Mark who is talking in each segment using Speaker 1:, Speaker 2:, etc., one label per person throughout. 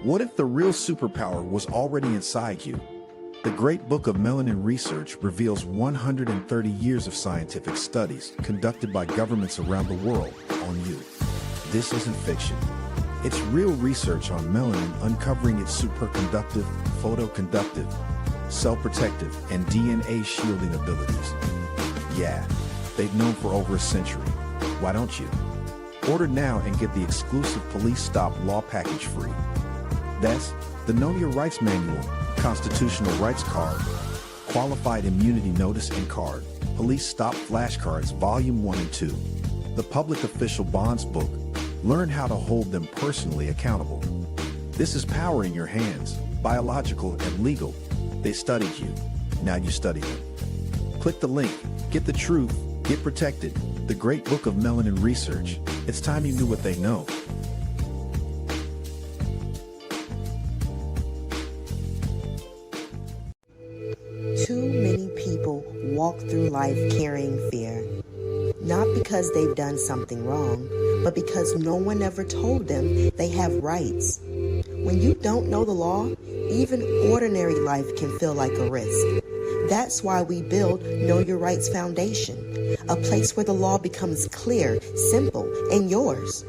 Speaker 1: What if the real superpower was already inside you? The Great Book of Melanin Research reveals 130 years of scientific studies conducted by governments around the world on you. This isn't fiction. It's real research on melanin uncovering its superconductive, photoconductive, cell-protective, and DNA shielding abilities. Yeah, they've known for over a century. Why don't you? Order now and get the exclusive Police Stop Law Package free. That's the Know Your Rights Manual, Constitutional Rights Card, Qualified Immunity Notice and Card, Police Stop Flashcards Volume 1 and 2, the Public Official Bonds Book. Learn how to hold them personally accountable. This is power in your hands, biological and legal. They studied you. Now you study them. Click the link. Get the truth. Get protected. The Great Book of Melanin Research. It's time you knew what they know.
Speaker 2: Too many people walk through life carrying fear. Not because they've done something wrong, but because no one ever told them they have rights. When you don't know the law, even ordinary life can feel like a risk. That's why we build Know Your Rights Foundation, a place where the law becomes clear, simple, and yours.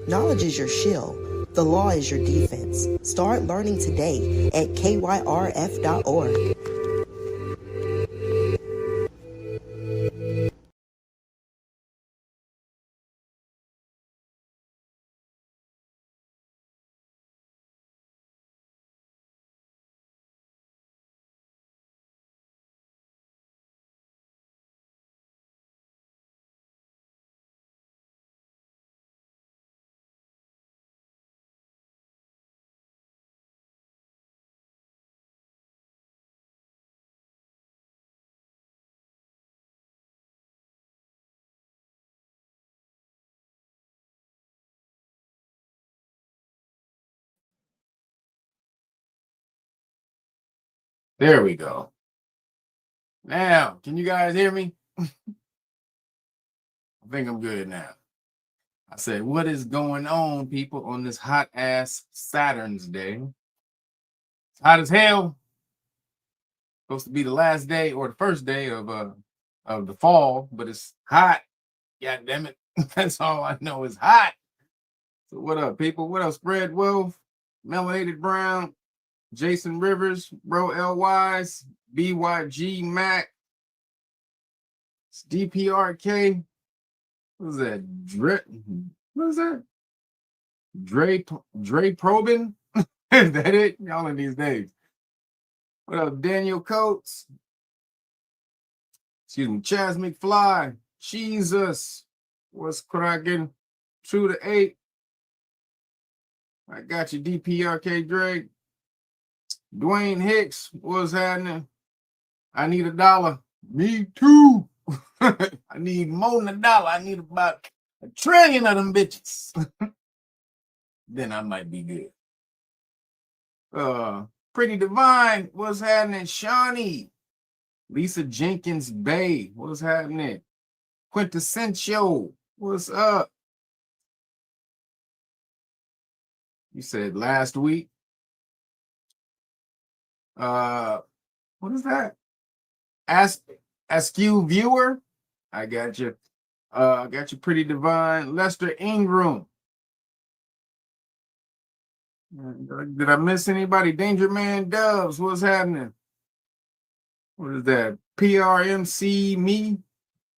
Speaker 2: Knowledge is your shield. The law is your defense. Start learning today at KYRF.org.
Speaker 3: There we go. Now, can you guys hear me? I think I'm good now. I said, what is going on, people, on this hot ass Saturn's Day? It's hot as hell. Supposed to be the last day or the first day of the fall, but it's hot. God damn it. That's all I know is hot. So what up, people? What up, Spread Wolf, Melanated Brown, Jason Rivers, Bro L-Wise, BYG Mac, DPRK. What is that? What is that? Dre Probin? Is that it? Y'all in these days. What up, Daniel Coates? Excuse me, Chaz McFly. Jesus. What's cracking? True to 8. I got you, DPRK Drake. Dwayne Hicks, what's happening? I need $1. Me too. I need more than $1. I need about 1 trillion of them bitches. Then I might be good. Pretty Divine, what's happening? Shawnee. Lisa Jenkins Bay, what's happening? Quintessential, what's up? You said last week. What is that? Askew Viewer. I got you. Got you, Pretty Divine. Lester Ingram. Did I miss anybody? Danger Man Doves. What's happening? What is that? PRMC Me.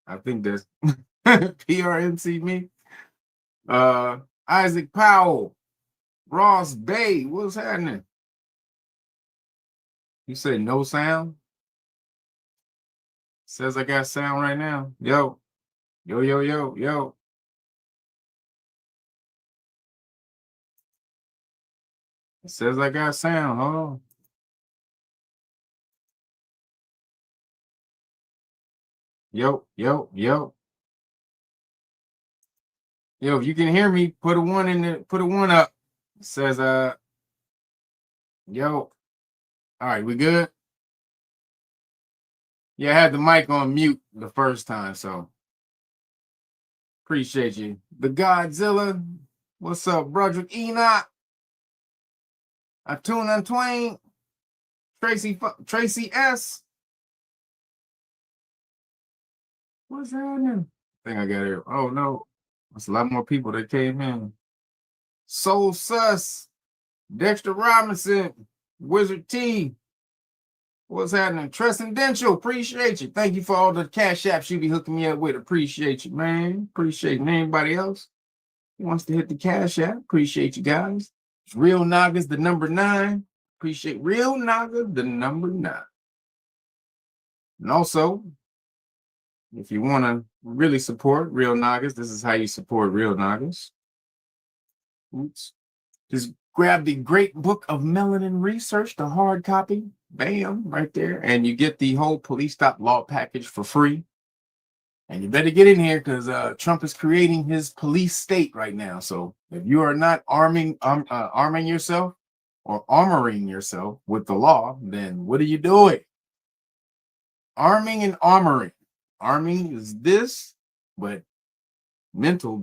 Speaker 3: I think that's PRMC Me. Isaac Powell. Ross Bay. What's happening? You say no sound? Says I got sound right now. Yo. Yo, yo, yo, yo. It says I got sound. Hold on. Yo, yo, yo. Yo, if you can hear me, put a 1 in there, put a 1 up. It says yo. All right, we good? Yeah, I had the mic on mute the first time, so appreciate you. The Godzilla, what's up, Broderick Enoch? Tune and Twain, Tracy S. What's happening? I think I got it. Oh no, there's a lot more people that came in. Soul Sus, Dexter Robinson, Wizard T. What's happening? Transcendental, appreciate you. Thank you for all the cash apps you be hooking me up with. Appreciate you, man. Appreciate you. Anybody else who wants to hit the cash app? Appreciate you guys. It's Real Nagas, the number 9. Appreciate Real Nagas, the number 9. And also, if you want to really support Real Nagas, this is how you support Real Nagas. Oops. Just grab the Great Book of Melanin Research, the hard copy. Bam, right there. And you get the whole police stop law package for free. And you better get in here because Trump is creating his police state right now. So if you are not arming yourself or armoring yourself with the law, then what are you doing? Arming and armoring. Arming is this, but mental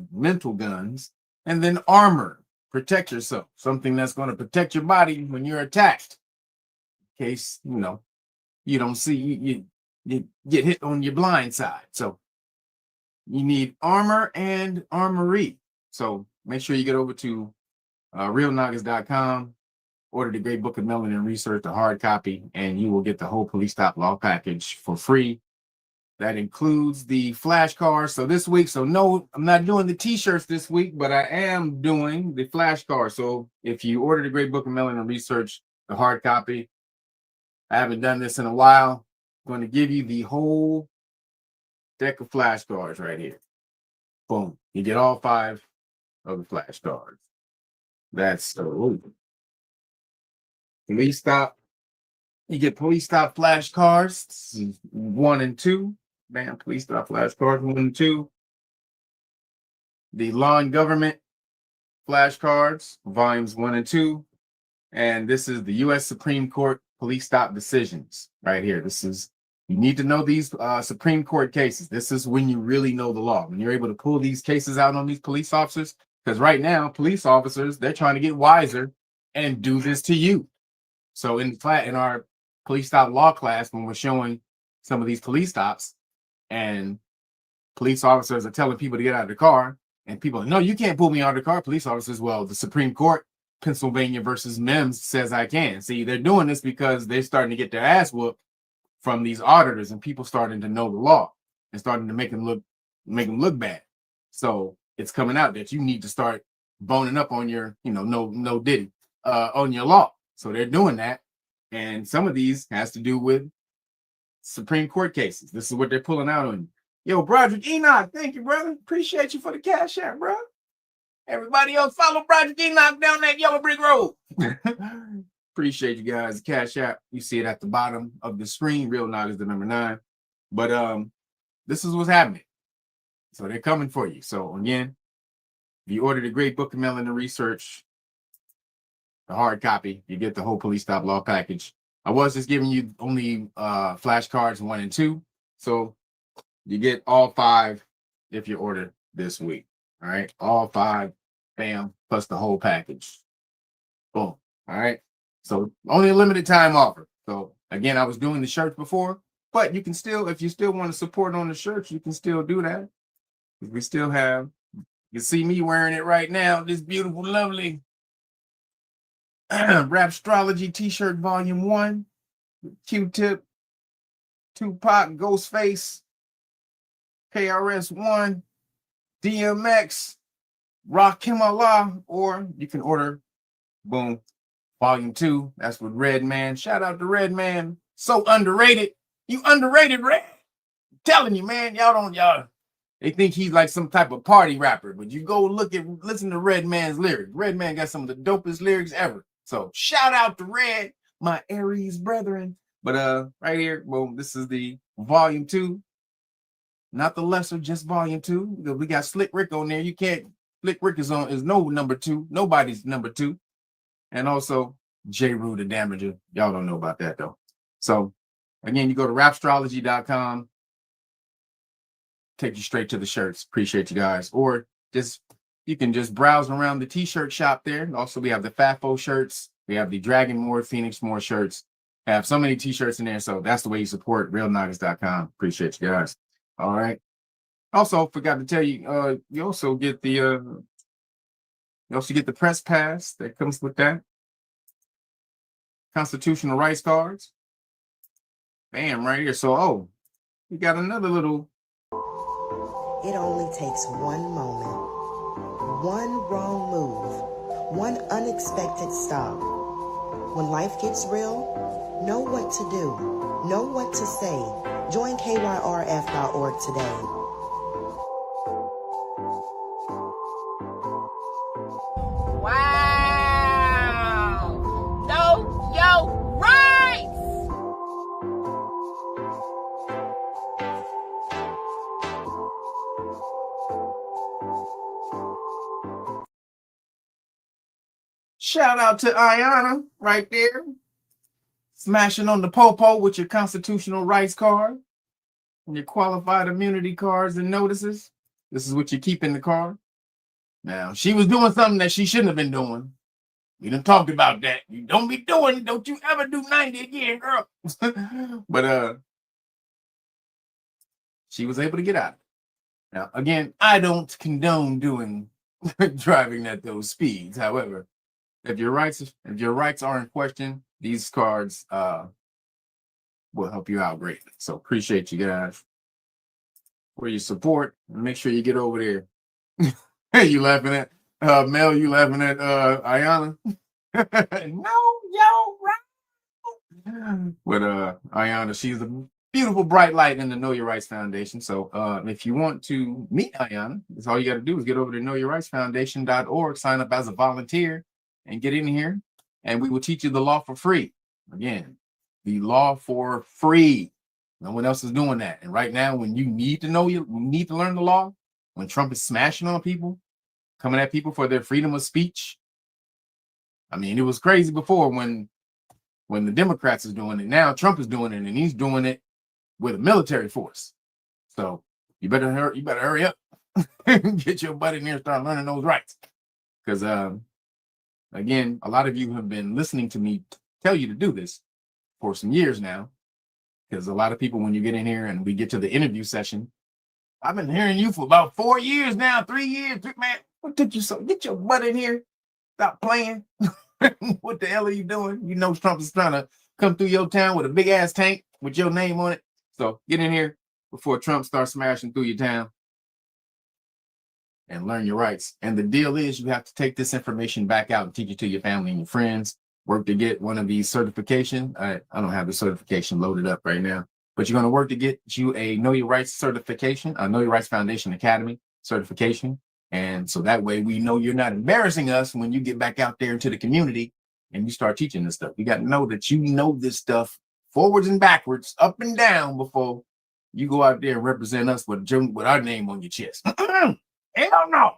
Speaker 3: guns, and then armor. Protect yourself. Something that's going to protect your body when you're attacked. In case, you don't see, you get hit on your blind side. So you need armor and armory. So make sure you get over to realnagas.com, order the Great Book of Melanin Research, the hard copy, and you will get the whole police stop law package for free. That includes the flashcards. So this week, no, I'm not doing the t-shirts this week, but I am doing the flashcards. So if you order the Great Book of Melanin Research, the hard copy, I haven't done this in a while. I'm going to give you the whole deck of flashcards right here. Boom. You get all 5 of the flashcards. That's police stop. You get police stop flashcards 1 and 2. Bam, police stop flashcards 1 and 2. The law and government flashcards, volumes 1 and 2. And this is the U.S. Supreme Court police stop decisions right here. You need to know these Supreme Court cases. This is when you really know the law, when you're able to pull these cases out on these police officers. Because right now, police officers, they're trying to get wiser and do this to you. So in our police stop law class, when we're showing some of these police stops and police officers are telling people to get out of the car, and people, no, you can't pull me out of the car. Police officers, well, the Supreme Court, Pennsylvania versus Mims says I can. See, they're doing this because they're starting to get their ass whooped from these auditors and people starting to know the law and starting to make them look bad. So it's coming out that you need to start boning up on your, no diddy on your law. So they're doing that. And some of these has to do with Supreme Court cases. This is what they're pulling out on you. Yo, Broderick Enoch, thank you, brother. Appreciate you for the cash out, bro. Everybody else follow Broderick Enoch down that yellow brick road. Appreciate you guys. Cash app, you see it at the bottom of the screen. Real Nagas, the number 9. But this is what's happening. So they're coming for you. So again, if you order the Great Book of Melanin Research, the hard copy, you get the whole police stop law package. I was just giving you only flashcards 1 and 2. So you get all 5 if you order this week. All right, all 5, bam, plus the whole package. Boom. All right. So only a limited time offer. So again, I was doing the shirts before, but you can still, if you still want to support on the shirts, you can still do that. We still have, you can see me wearing it right now. This beautiful, lovely Rapstrology t-shirt volume 1, Q-Tip, Tupac, Ghostface, KRS One, DMX, Rakim Allah, or you can order, boom, volume 2. That's with Redman. Shout out to Redman. So underrated. You underrated, Red. I'm telling you, man, y'all. They think he's like some type of party rapper, but you go listen to Redman's lyrics. Redman got some of the dopest lyrics ever. So shout out to Red, my Aries brethren. But right here, boom, this is the volume 2. Not the lesser, just volume 2. We got Slick Rick on there. Slick Rick is no number 2. Nobody's number 2. And also J. Rue the Damager. Y'all don't know about that though. So again, you go to rapstrology.com. Take you straight to the shirts. Appreciate you guys. Or you can just browse around the t-shirt shop there. Also, we have the FAFO shirts, We have the Dragon Moore, Phoenix Moore shirts. Have so many t-shirts in there. So that's the way you support realnagas.com. Appreciate you guys. All right. Also, forgot to tell you, you also get the press pass that comes with that. Constitutional rights cards. Bam, right here. So, we got another little.
Speaker 2: It only takes one moment, one wrong move, one unexpected stop. When life gets real, know what to do, know what to say. Join KYRF.org today.
Speaker 4: Wow! Know your rights!
Speaker 3: Shout out to Ayana right there. Smashing on the popo with your constitutional rights card and your qualified immunity cards and notices. This is what you keep in the card. Now, she was doing something that she shouldn't have been doing. We done talked about that. You don't be doing, don't you ever do 90 again, girl. But she was able to get out. Now, again, I don't condone doing driving at those speeds. However, if your rights are in question, these cards will help you out greatly. So appreciate you guys for your support. And make sure you get over there. Hey, you laughing at Mel? You laughing at Ayana? No, yo, right. But Ayana, she's a beautiful bright light in the Know Your Rights Foundation. So if you want to meet Ayana, that's all you got to do is get over to knowyourrightsfoundation.org, sign up as a volunteer, and get in here, and we will teach you the law for free. Again, the law for free. No one else is doing that. And right now, when you need to learn the law, when Trump is smashing on people, coming at people for their freedom of speech. I mean, it was crazy before when the Democrats is doing it. Now Trump is doing it, and he's doing it with a military force. So you better hurry up and get your butt in there and start learning those rights. Because again, a lot of you have been listening to me tell you to do this for some years now. Because a lot of people, when you get in here and we get to the interview session, I've been hearing you for about 4 years now, 3 years. Man, what took you so? Get your butt in here. Stop playing. What the hell are you doing? You know Trump is trying to come through your town with a big ass tank with your name on it. So get in here before Trump starts smashing through your town and learn your rights. And the deal is you have to take this information back out and teach it to your family and your friends. Work to get one of these certification. I don't have the certification loaded up right now, but you're going to work to get you a Know Your Rights certification, a Know Your Rights Foundation Academy certification. And so that way we know you're not embarrassing us when you get back out there into the community and you start teaching this stuff. You got to know that you know this stuff forwards and backwards, up and down before you go out there and represent us with our name on your chest. Hell no.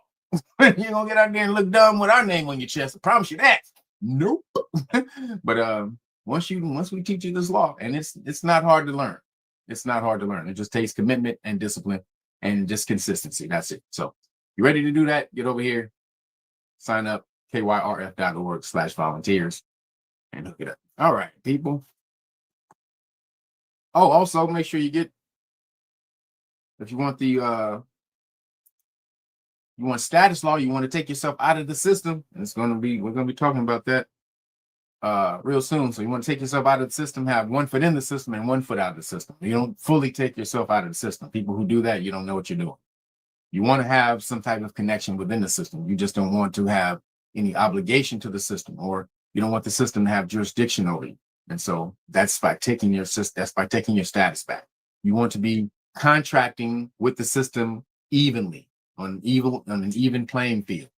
Speaker 3: You're going to get out there and look dumb with our name on your chest. I promise you that. Nope. But once we teach you this law, and it's not hard to learn. It's not hard to learn. It just takes commitment and discipline and just consistency. That's it. So you ready to do that? Get over here, sign up, kyrf.org/volunteers, and hook it up. All right, people. Oh, also make sure you get, if you want the you want status law, you want to take yourself out of the system. We're going to be talking about that real soon. So you want to take yourself out of the system, have 1 foot in the system and 1 foot out of the system. You don't fully take yourself out of the system. People who do that, you don't know what you're doing. You want to have some type of connection within the system. You just don't want to have any obligation to the system, or you don't want the system to have jurisdiction over you. And so that's by taking your status back. You want to be contracting with the system evenly on an even playing field.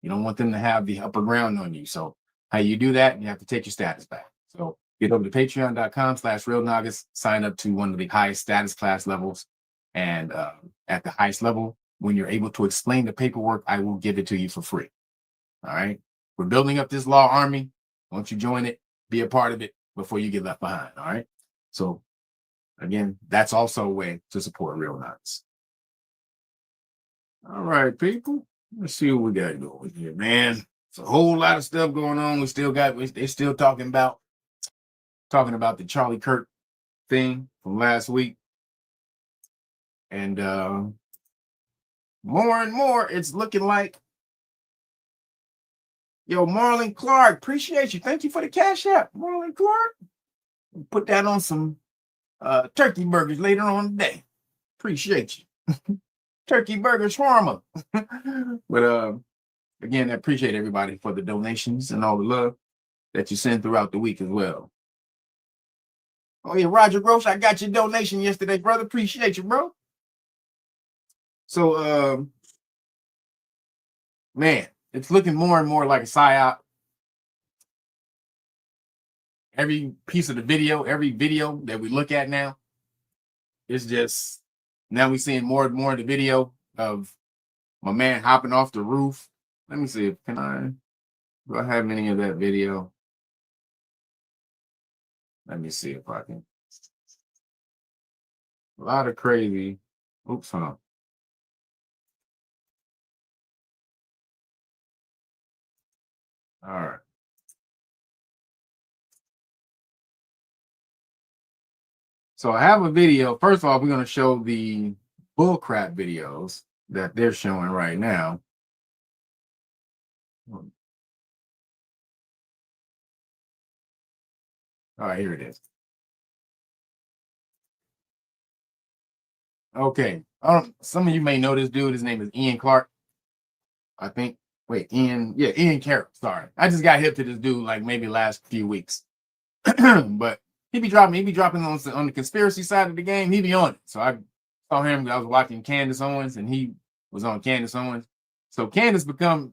Speaker 3: You don't want them to have the upper ground on you. So how you do that, you have to take your status back. So get over to patreon.com/realnagas, sign up to one of the highest status class levels. And at the highest level, when you're able to explain the paperwork, I will give it to you for free. All right. We're building up this law army. Won't you join it? Be a part of it before you get left behind. All right. So again, that's also a way to support Real Nagas. All right, people. Let's see what we got going here, man. It's a whole lot of stuff going on. They're still talking about the Charlie Kirk thing from last week. And more and more, it's looking like, yo, Marlon Clark, appreciate you. Thank you for the cash app, Marlon Clark. Put that on some turkey burgers later on today. Appreciate you. Turkey burger shawarma. But again, I appreciate everybody for the donations and all the love that you send throughout the week as well. Oh yeah, Roger Gross, I got your donation yesterday, brother. Appreciate you, bro. So man, it's looking more and more like a psyop. Every piece of the video, every video that we look at now, it's just, now we're seeing more and more of the video of my man hopping off the roof. Let me see, do I have any of that video? Let me see if I can. A lot of crazy. Oops, hold on. All right. So I have a video. First of all, we're going to show the bullcrap videos that they're showing right now. All right, here it is. Okay. Some of you may know this dude. His name is Ian Clark. I think. Wait, Ian Carroll. Sorry. I just got hip to this dude like maybe last few weeks. But he be dropping on the conspiracy side of the game. He be on it. So I saw him. I was watching Candace Owens, and he was on Candace Owens. So Candace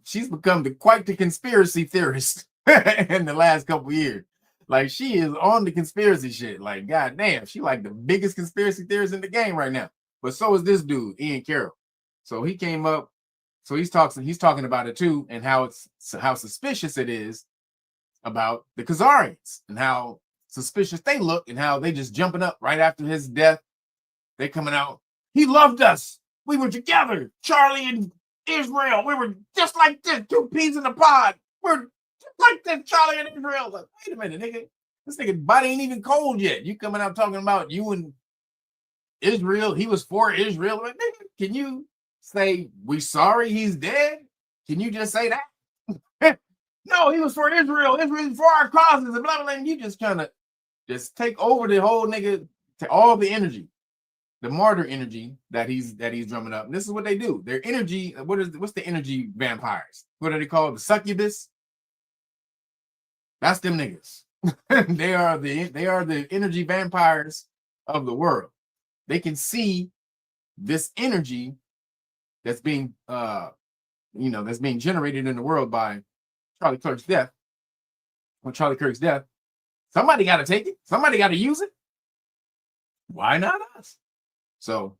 Speaker 3: she's become quite the conspiracy theorist in the last couple of years. Like, she is on the conspiracy shit. Like, goddamn, she like the biggest conspiracy theorist in the game right now. But so is this dude, Ian Carroll. So he came up. So he's talking about it too, and how suspicious it is about the Khazarians and how suspicious they look, and how they just jumping up right after his death. They coming out. He loved us. We were together. Charlie and Israel. We were just like this. 2 peas in a pod. We're just like this. Charlie and Israel. Like, wait a minute, nigga. This nigga body ain't even cold yet. You coming out talking about you and Israel. He was for Israel. Like, nigga, can you say we sorry he's dead? Can you just say that? No, he was for Israel. Israel is for our causes and blah blah blah. And you just kind of just take over the whole nigga, to all the energy, the martyr energy that he's drumming up. And this is what they do. Their energy. What's the energy vampires? What are they called? The succubus. That's them niggas. They are the energy vampires of the world. They can see this energy that's being that's being generated in the world by Charlie Kirk's death. Somebody got to take it. Somebody got to use it. Why not us? So,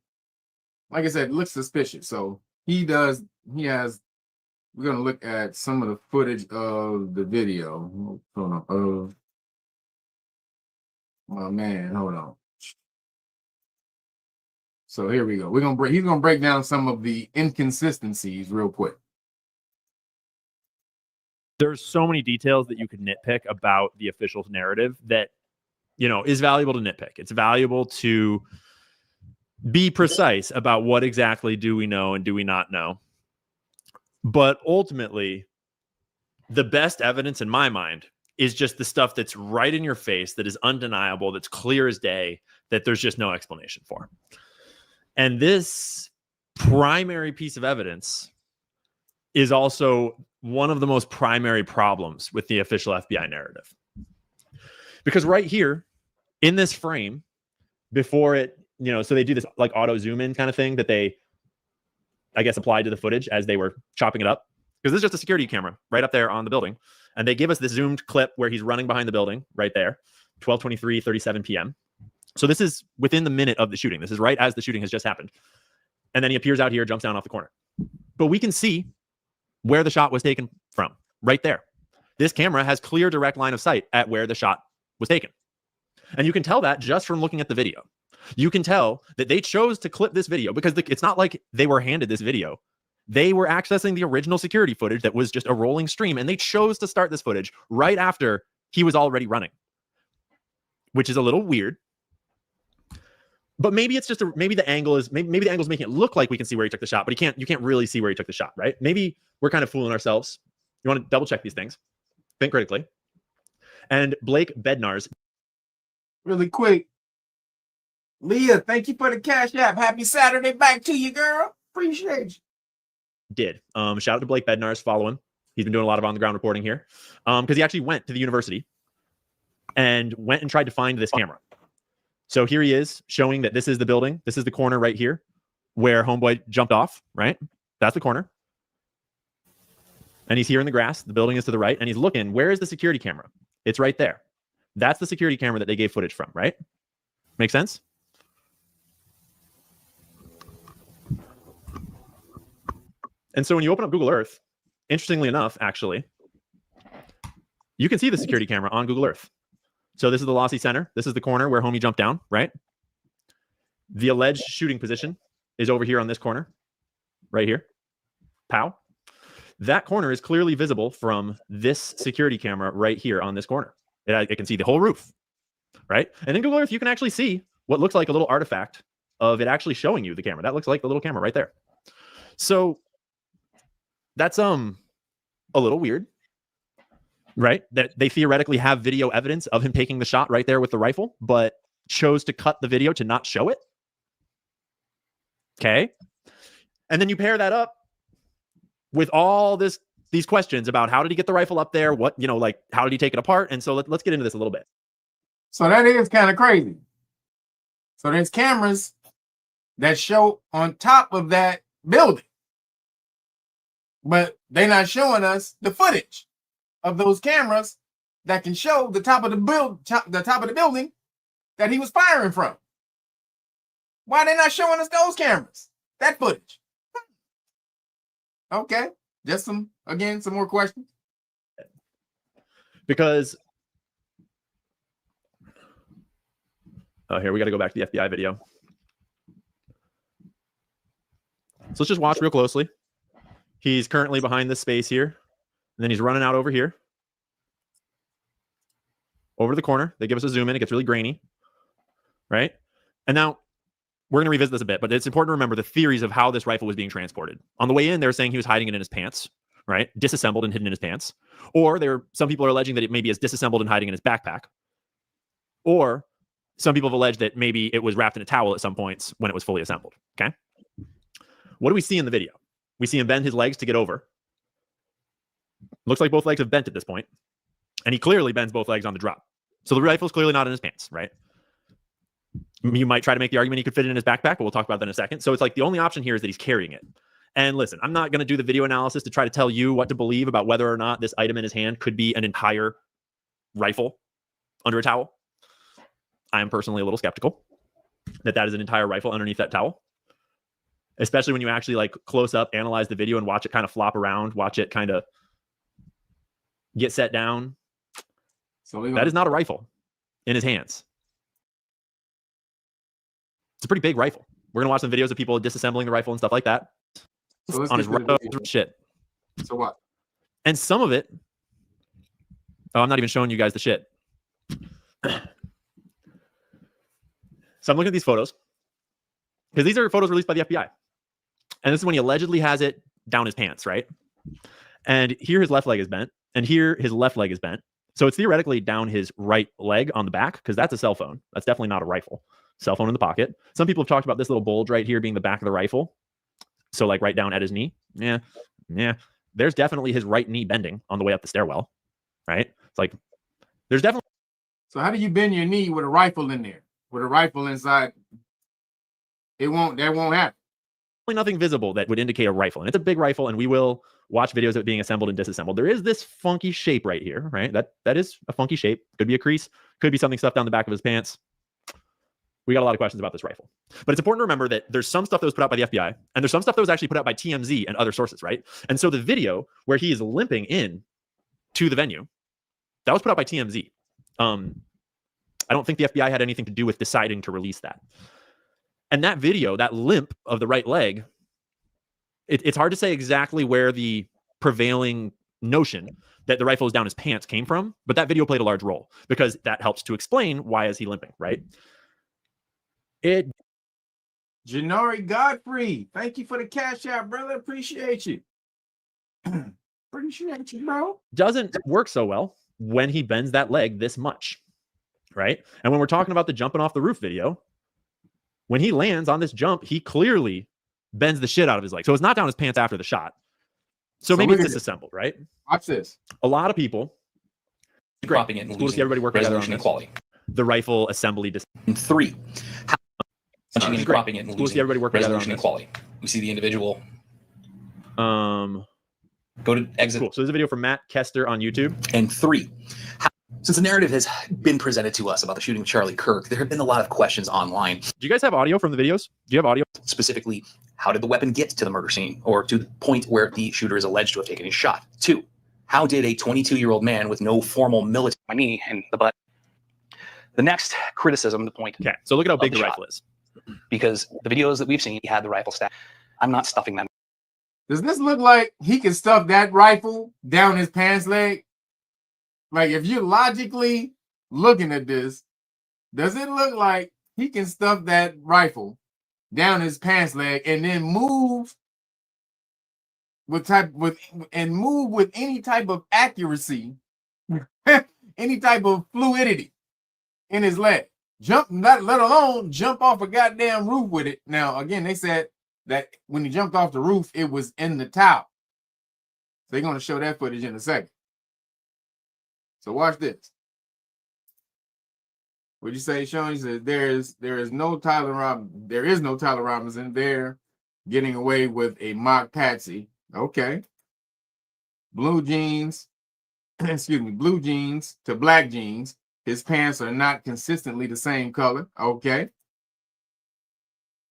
Speaker 3: like I said, it looks suspicious. So we're going to look at some of the footage of the video. Hold on. Of my man. Hold on. So here we go. He's gonna break down some of the inconsistencies real quick.
Speaker 5: There's so many details that you could nitpick about the official narrative that, is valuable to nitpick. It's valuable to be precise about what exactly do we know and do we not know. But ultimately, the best evidence in my mind is just the stuff that's right in your face, that is undeniable, that's clear as day, that there's just no explanation for. And this primary piece of evidence is also one of the most primary problems with the official FBI narrative. Because right here in this frame, before it, so they do this like auto zoom in kind of thing that they, I guess, applied to the footage as they were chopping it up. Because this is just a security camera right up there on the building. And they give us this zoomed clip where he's running behind the building right there, 12:23:37 p.m. So this is within the minute of the shooting. This is right as the shooting has just happened. And then he appears out here, jumps down off the corner. But we can see where the shot was taken from, right there. This camera has clear direct line of sight at where the shot was taken. And you can tell that just from looking at the video. You can tell that they chose to clip this video because it's not like they were handed this video. They were accessing the original security footage that was just a rolling stream, and they chose to start this footage right after he was already running, which is a little weird. But maybe it's just maybe the angle is maybe the angle's making it look like we can see where he took the shot, but you can't really see where he took the shot, right? Maybe we're kind of fooling ourselves. You want to double check these things, think critically. And Blake Bednar's
Speaker 3: Really quick. Leah, thank you for the Cash App. Happy Saturday back to you, girl. Appreciate you.
Speaker 5: did. Shout out to Blake Bednar's, follow him. He's been doing a lot of on the ground reporting here because he actually went to the university and went and tried to find this camera. So here he is showing that this is the building. This is the corner right here where homeboy jumped off, right? That's the corner. And he's here in the grass. The building is to the right. And he's looking, where is the security camera? It's right there. That's the security camera that they gave footage from, right? Make sense? And so when you open up Google Earth, interestingly enough, actually, you can see the security camera on Google Earth. So this is the Lossy Center. This is the corner where homie jumped down, right? The alleged shooting position is over here on this corner, right here. Pow. That corner is clearly visible from this security camera right here on this corner. It can see the whole roof, right? And in Google Earth, you can actually see what looks like a little artifact of it actually showing you the camera. That looks like the little camera right there. So that's a little weird, right? That they theoretically have video evidence of him taking the shot right there with the rifle, but chose to cut the video to not show it. Okay. And then you pair that up with all these questions about how did he get the rifle up there? What, like how did he take it apart? And so let's get into this a little bit.
Speaker 3: So that is kind of crazy. So there's cameras that show on top of that building, but they're not showing us the footage of those cameras that can show the top of the building that he was firing from. Why are they not showing us those cameras? That footage. Okay. Just some more questions.
Speaker 5: Because here we got to go back to the FBI video. So let's just watch real closely. He's currently behind this space here, and then he's running out over here, over to the corner. They give us a zoom in. It gets really grainy, right? And now we're going to revisit this a bit, but it's important to remember the theories of how this rifle was being transported. On the way in, they were saying he was hiding it in his pants, right? Disassembled and hidden in his pants. Or some people are alleging that it maybe is disassembled and hiding in his backpack. Or some people have alleged that maybe it was wrapped in a towel at some points when it was fully assembled, okay? What do we see in the video? We see him bend his legs to get over. Looks like both legs have bent at this point. And he clearly bends both legs on the drop. So the rifle's clearly not in his pants, right? You might try to make the argument he could fit it in his backpack, but we'll talk about that in a second. So it's like the only option here is that he's carrying it. And listen, I'm not going to do the video analysis to try to tell you what to believe about whether or not this item in his hand could be an entire rifle under a towel. I am personally a little skeptical that is an entire rifle underneath that towel, especially when you actually like close up, analyze the video and watch it kind of flop around, watch it kind of get set down. So that is not a rifle in his hands. It's a pretty big rifle. We're going to watch some videos of people disassembling the rifle and stuff like that. So on his shit.
Speaker 3: So what?
Speaker 5: And some of it, I'm not even showing you guys the shit. So I'm looking at these photos because these are photos released by the FBI. And this is when he allegedly has it down his pants, right? And here his left leg is bent and here his left leg is bent. So it's theoretically down his right leg on the back because that's a cell phone. That's definitely not a rifle. Cell phone in the pocket. Some people have talked about this little bulge right here being the back of the rifle. So like right down at his knee. Yeah. There's definitely his right knee bending on the way up the stairwell, right? It's like, there's definitely.
Speaker 3: So how do you bend your knee with a rifle in there? With a rifle inside? That won't happen.
Speaker 5: Nothing visible that would indicate a rifle. And it's a big rifle, and we will watch videos of it being assembled and disassembled. There is this funky shape right here, right? That is a funky shape. Could be a crease. Could be something stuffed down the back of his pants. We got a lot of questions about this rifle. But it's important to remember that there's some stuff that was put out by the FBI, and there's some stuff that was actually put out by TMZ and other sources, right? And so the video where he is limping in to the venue, that was put out by TMZ. I don't think the FBI had anything to do with deciding to release that. And that video, that limp of the right leg, it's hard to say exactly where the prevailing notion that the rifle is down his pants came from, but that video played a large role because that helps to explain why is he limping, right?
Speaker 3: Janari Godfrey, thank you for the cash out, brother. Appreciate you. Appreciate you, bro.
Speaker 5: Doesn't work so well when he bends that leg this much, right? And when we're talking about the jumping off the roof video, when he lands on this jump, he clearly bends the shit out of his leg. So it's not down his pants after the shot. So maybe it's disassembled, right?
Speaker 3: Watch this.
Speaker 5: A lot of people.
Speaker 6: Dropping it and cool to see everybody work together on equality.
Speaker 5: The rifle assembly.
Speaker 6: And 3. Punching and cropping it and losing everybody work resolution and quality. We see the individual. Go to exit.
Speaker 5: Cool. So there's a video from Matt Kester on YouTube.
Speaker 6: And 3. Since the narrative has been presented to us about the shooting of Charlie Kirk, there have been a lot of questions online.
Speaker 5: Do you guys have audio from the videos? Do you have audio?
Speaker 6: Specifically, how did the weapon get to the murder scene or to the point where the shooter is alleged to have taken his shot? 2. How did a 22-year-old man with no formal military my knee and the butt? The next criticism, the point.
Speaker 5: Okay, so look at how big the rifle is.
Speaker 6: Because the videos that we've seen, he had the rifle stacked. I'm not stuffing them.
Speaker 3: Does this look like he can stuff that rifle down his pants leg? Like, if you're logically looking at this, does it look like he can stuff that rifle down his pants leg and then move with any type of accuracy, any type of fluidity in his leg? Jump, not let alone jump off a goddamn roof with it. Now, again, they said that when he jumped off the roof, it was in the towel. They're going to show that footage in a second. So watch this. What'd you say, Sean? He said there is no Tyler Robinson there getting away with a mock patsy. Okay. Blue jeans, blue jeans to black jeans. His pants are not consistently the same color. Okay.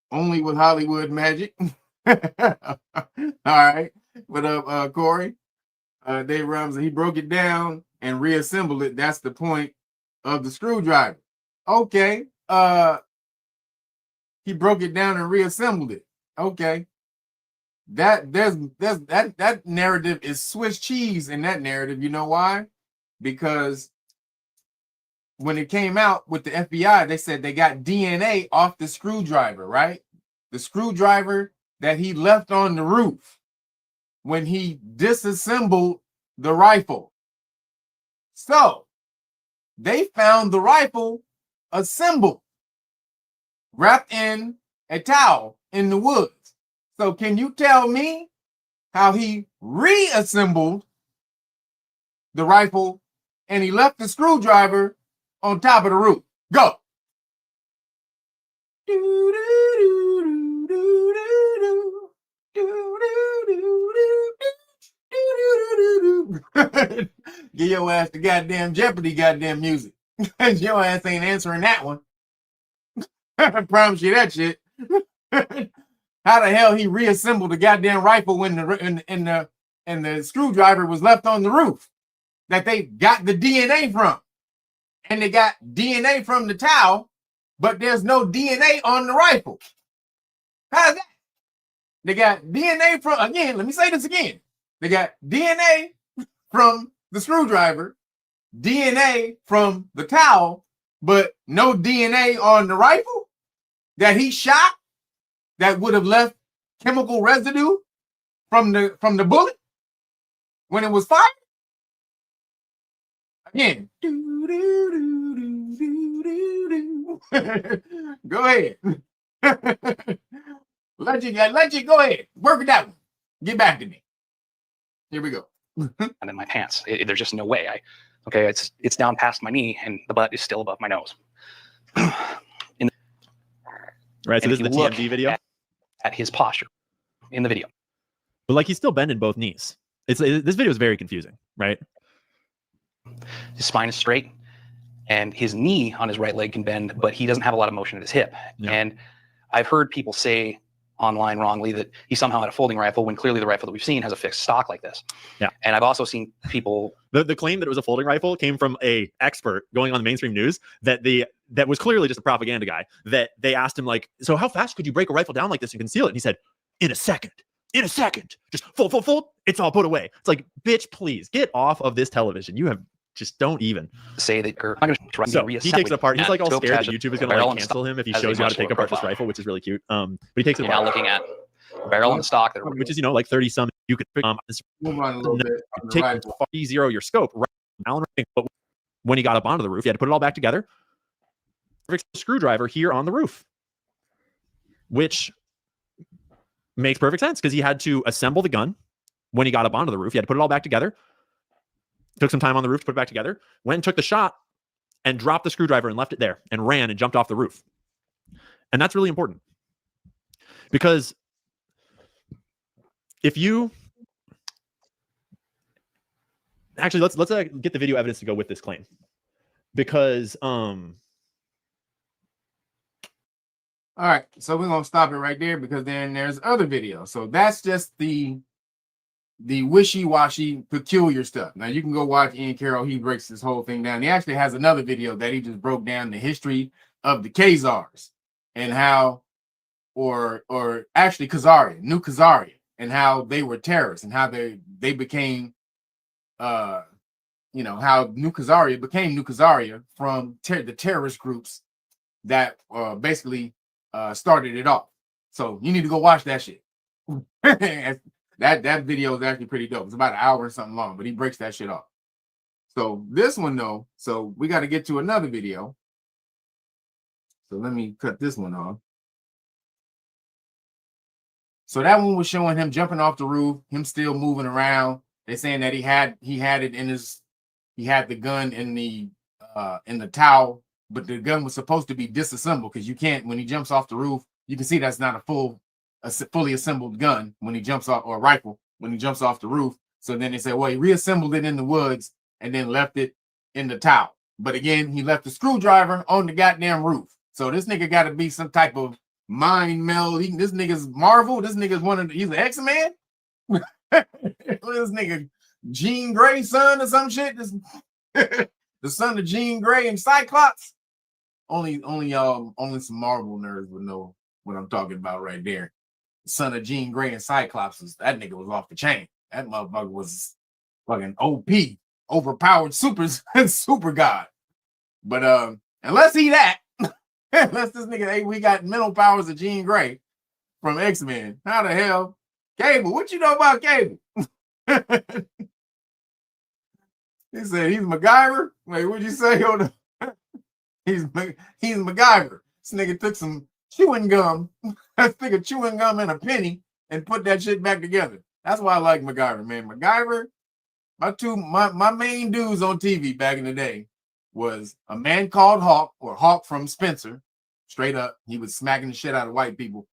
Speaker 3: Only with Hollywood magic. All right. What up, Corey? Dave Ramsey, he broke it down and reassembled it. That's the point of the screwdriver. Okay. He broke it down and reassembled it. Okay. That narrative is Swiss cheese in that narrative. You know why? Because when it came out with the FBI, they said they got DNA off the screwdriver, right? The screwdriver that he left on the roof when he disassembled the rifle. So they found the rifle assembled, wrapped in a towel in the woods. So can you tell me how he reassembled the rifle and he left the screwdriver on top of the roof? Go. Get your ass the goddamn Jeopardy goddamn music. Your ass ain't answering that one. I promise you that shit. How the hell he reassembled the goddamn rifle when the screwdriver was left on the roof that they got the DNA from? And they got DNA from the towel, but there's no DNA on the rifle. How's that? They got DNA from, again, let me say this again. They got DNA from the screwdriver, DNA from the towel, but no DNA on the rifle that he shot that would have left chemical residue from the bullet when it was fired. Again. Go ahead. Let you go ahead. Work it out. Get back to me. Here we go.
Speaker 6: And in my pants, there's just no way. It's down past my knee, and the butt is still above my nose.
Speaker 5: Right. So this is the TMD video.
Speaker 6: At his posture in the video.
Speaker 5: But like he's still bending both knees. This video is very confusing, right?
Speaker 6: His spine is straight, and his knee on his right leg can bend, but he doesn't have a lot of motion at his hip. Yeah. And I've heard people say online wrongly that he somehow had a folding rifle when clearly the rifle that we've seen has a fixed stock like this.
Speaker 5: Yeah.
Speaker 6: And I've also seen people.
Speaker 5: The claim that it was a folding rifle came from a expert going on the mainstream news that was clearly just a propaganda guy, that they asked him, like, so how fast could you break a rifle down like this and conceal it? And he said, in a second. in a second. Just fold. It's all put away. It's like, bitch, please get off of this television. You have just don't even
Speaker 6: say that I'm not going to
Speaker 5: so he takes it apart. He's like all scared that YouTube is going to like cancel him if he shows you how to take apart this rifle, which is really cute. But he takes it apart.
Speaker 6: Now looking at barrel and stock,
Speaker 5: which is, you know, like 30 some. You could
Speaker 3: Move on a little bit.
Speaker 5: take zero your scope. Right, but when he got up onto the roof, he had to put it all back together. Perfect screwdriver here on the roof, which makes perfect sense because he had to assemble the gun when he got up onto the roof. He had to put it all back together. Took some time on the roof to put it back together. Went and took the shot and dropped the screwdriver and left it there and ran and jumped off the roof. And that's really important because if you actually let's get the video evidence to go with this claim because
Speaker 3: all right, so we're gonna stop it right there because then there's other videos. So that's just the wishy-washy peculiar stuff. Now you can go watch Ian Carroll. He breaks this whole thing down. He actually has another video that he just broke down the history of the Khazars and how, or actually Khazaria, New Khazaria, and how they were terrorists and how they became you know, how New Khazaria became New Khazaria from the terrorist groups that basically started it off. So you need to go watch that shit. That video is actually pretty dope. It's about an hour or something long, but he breaks that shit off. So this one though, so we got to get to another video. So let me cut this one off. So that one was showing him jumping off the roof, him still moving around. They're saying that he had it in his, he had the gun in the towel, but the gun was supposed to be disassembled because you can't, when he jumps off the roof, you can see that's not a fully assembled gun when he jumps off, or a rifle when he jumps off the roof. So then they say, well, he reassembled it in the woods and then left it in the towel. But again, he left the screwdriver on the goddamn roof. So this nigga got to be some type of mind meld. This nigga's Marvel. This nigga's he's an X-Man. This nigga Jean Grey son or some shit. The son of Jean Grey and Cyclops. Only some Marvel nerds would know what I'm talking about right there. The son of Jean Grey and Cyclops, that nigga was off the chain. That motherfucker was fucking OP, overpowered super god. But unless he that, unless this nigga, hey, we got mental powers of Jean Grey from X-Men. How the hell? Cable, what you know about Cable? He said he's MacGyver. Wait, what'd you say? Hold on. He's MacGyver. This nigga took some chewing gum. Let's take a chewing gum and a penny and put that shit back together. That's why I like MacGyver, man. MacGyver, my main dudes on TV back in the day was a man called Hawk, or Hawk from Spencer. Straight up, he was smacking the shit out of white people.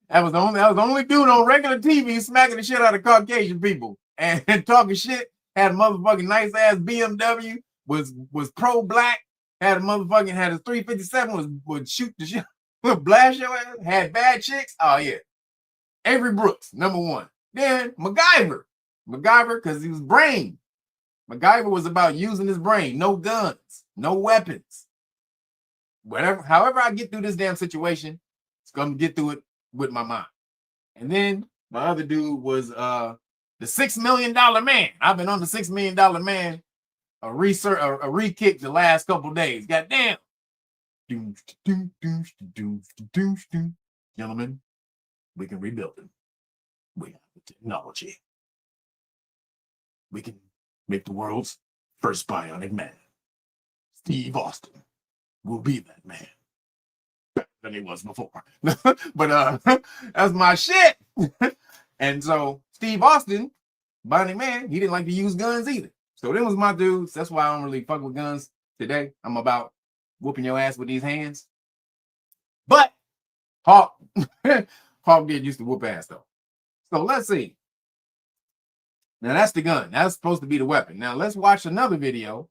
Speaker 3: That was the only dude on regular TV smacking the shit out of Caucasian people and talking shit. Had a motherfucking nice ass BMW. Was pro-black. Had his 357. Would shoot the shit. Would blast your ass. Had bad chicks. Oh yeah. Avery Brooks, number one. Then MacGyver, because he was brain. MacGyver was about using his brain. No guns, no weapons. However I get through this damn situation, it's gonna get through it with my mind. And then my other dude was the $6 million man. I've been on the $6 million man a re-kick the last couple days. Goddamn. Gentlemen, we can rebuild it. We have the technology. We can make the world's first bionic man. Steve Austin will be that man. Better than he was before. But that's my shit. And so Steve Austin, bionic man, he didn't like to use guns either. So them was my dudes. That's why I don't really fuck with guns today. I'm about whooping your ass with these hands. But Hawk did used to whoop ass though. So let's see. Now that's the gun. That's supposed to be the weapon. Now let's watch another video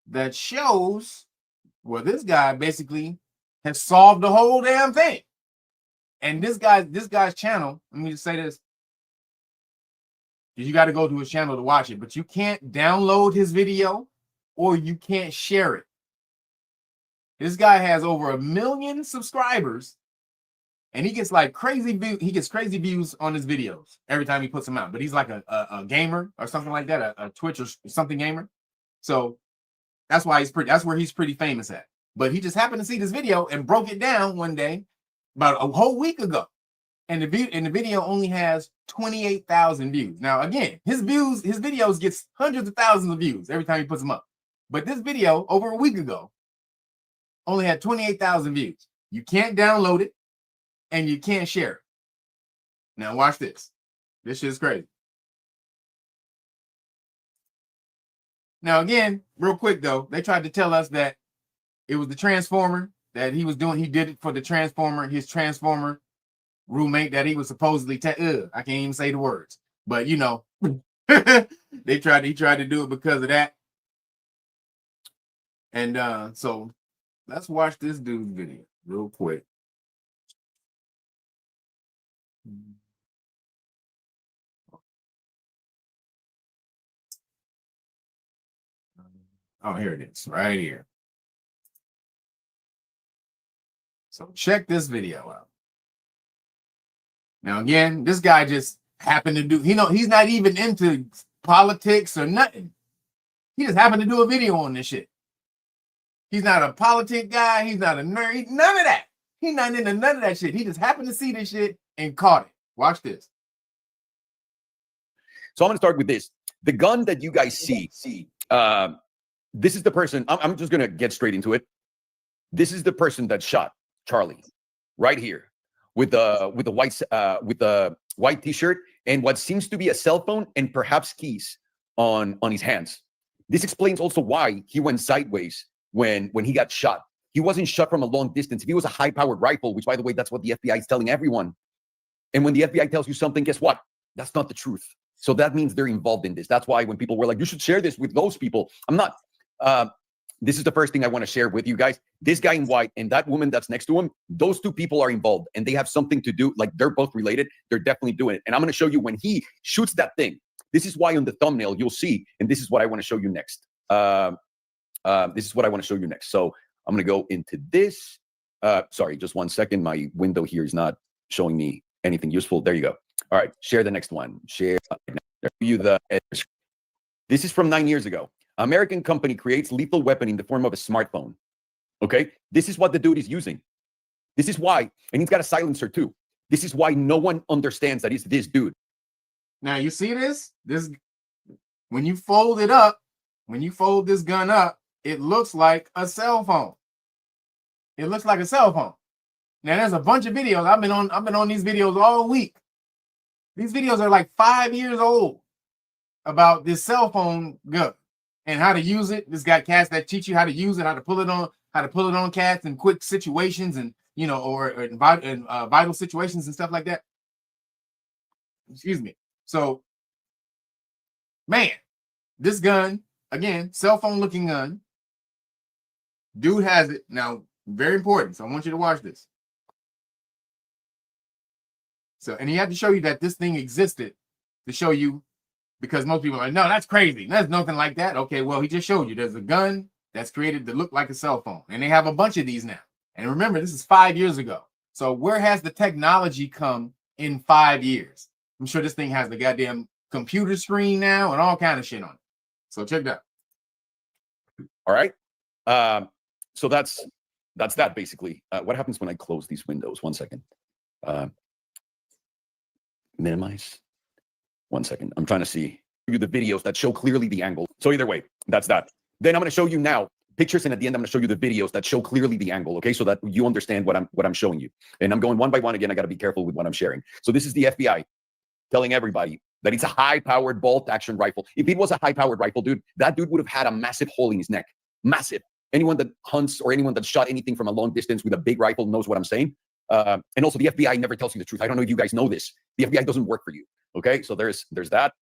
Speaker 3: that shows where this guy basically has solved the whole damn thing. And this guy's channel, let me just say this. You got to go to his channel to watch it, but you can't download his video or you can't share it. This guy has over 1 million subscribers and he gets like crazy views. He gets crazy views on his videos every time he puts them out. But he's like a gamer or something like that, a Twitch or something gamer. So that's why that's where he's pretty famous at. But he just happened to see this video and broke it down one day about a whole week ago. And the video only has 28,000 views. Now, again, his videos gets hundreds of thousands of views every time he puts them up. But this video over a week ago only had 28,000 views. You can't download it and you can't share it. Now watch this. This shit is crazy. Now, again, real quick though, they tried to tell us that it was the Transformer that he was doing. He did it for the Transformer, his Transformer roommate that he was supposedly I can't even say the words, but you know, he tried to do it because of that. And so let's watch this dude's video real quick. Oh, here it is, right here. So check this video out. Now, again, this guy just happened to do, he's not even into politics or nothing. He just happened to do a video on this shit. He's not a politic guy. He's not a nerd. None of that. He's not into none of that shit. He just happened to see this shit and caught it. Watch this.
Speaker 7: So I'm going to start with this. The gun that you guys see, this is the person, I'm just going to get straight into it. This is the person that shot Charlie right here with the white t-shirt and what seems to be a cell phone and perhaps keys on his hands. This explains also why he went sideways when he got shot. He wasn't shot from a long distance. If he was a high-powered rifle, which by the way, that's what the FBI is telling everyone. And when the FBI tells you something, guess what? That's not the truth. So that means they're involved in this. That's why when people were like, you should share this with those people. I'm not. This is the first thing I want to share with you guys. This guy in white and that woman that's next to him, those two people are involved and they have something to do. Like they're both related. They're definitely doing it. And I'm going to show you when he shoots that thing. This is why on the thumbnail you'll see, and this is what I want to show you next. This is what I want to show you next. So I'm going to go into this. Sorry, just 1 second. My window here is not showing me anything useful. There you go. All right, share the next one. Share you the. This is from 9 years ago. American company creates lethal weapon in the form of a smartphone. Okay, this is what the dude is using. This is why, and he's got a silencer too. This is why no one understands that it's this dude.
Speaker 3: Now you see this? When you fold it up, when you fold this gun up, it looks like a cell phone. It looks like a cell phone. Now there's a bunch of videos. I've been on these videos all week. These videos are like 5 years old about this cell phone gun and how to use it. This got cats that teach you how to use it, how to pull it on cats in quick situations and or in vital situations and stuff like that. Excuse me. So, man, this gun, again, cell phone looking gun. Dude has it. Now, very important. So I want you to watch this. So, and he had to show you that this thing existed to show you, because most people are like, no, that's crazy. There's nothing like that. Okay, well, he just showed you there's a gun that's created to look like a cell phone. And they have a bunch of these now. And remember, this is 5 years ago. So where has the technology come in 5 years? I'm sure this thing has the goddamn computer screen now and all kind of shit on it. So check that.
Speaker 7: All right. So that's that basically. What happens when I close these windows? 1 second. Minimize. 1 second. I'm trying to see you the videos that show clearly the angle. So either way, that's that. Then I'm going to show you now pictures, and at the end I'm going to show you the videos that show clearly the angle. Okay, so that you understand what I'm showing you. And I'm going one by one again. I got to be careful with what I'm sharing. So this is the FBI telling everybody that it's a high-powered bolt-action rifle. If it was a high-powered rifle, dude, that dude would have had a massive hole in his neck. Massive. Anyone that hunts or anyone that shot anything from a long distance with a big rifle knows what I'm saying. And also the FBI never tells you the truth. I don't know if you guys know this. The FBI doesn't work for you. Okay, so there's that.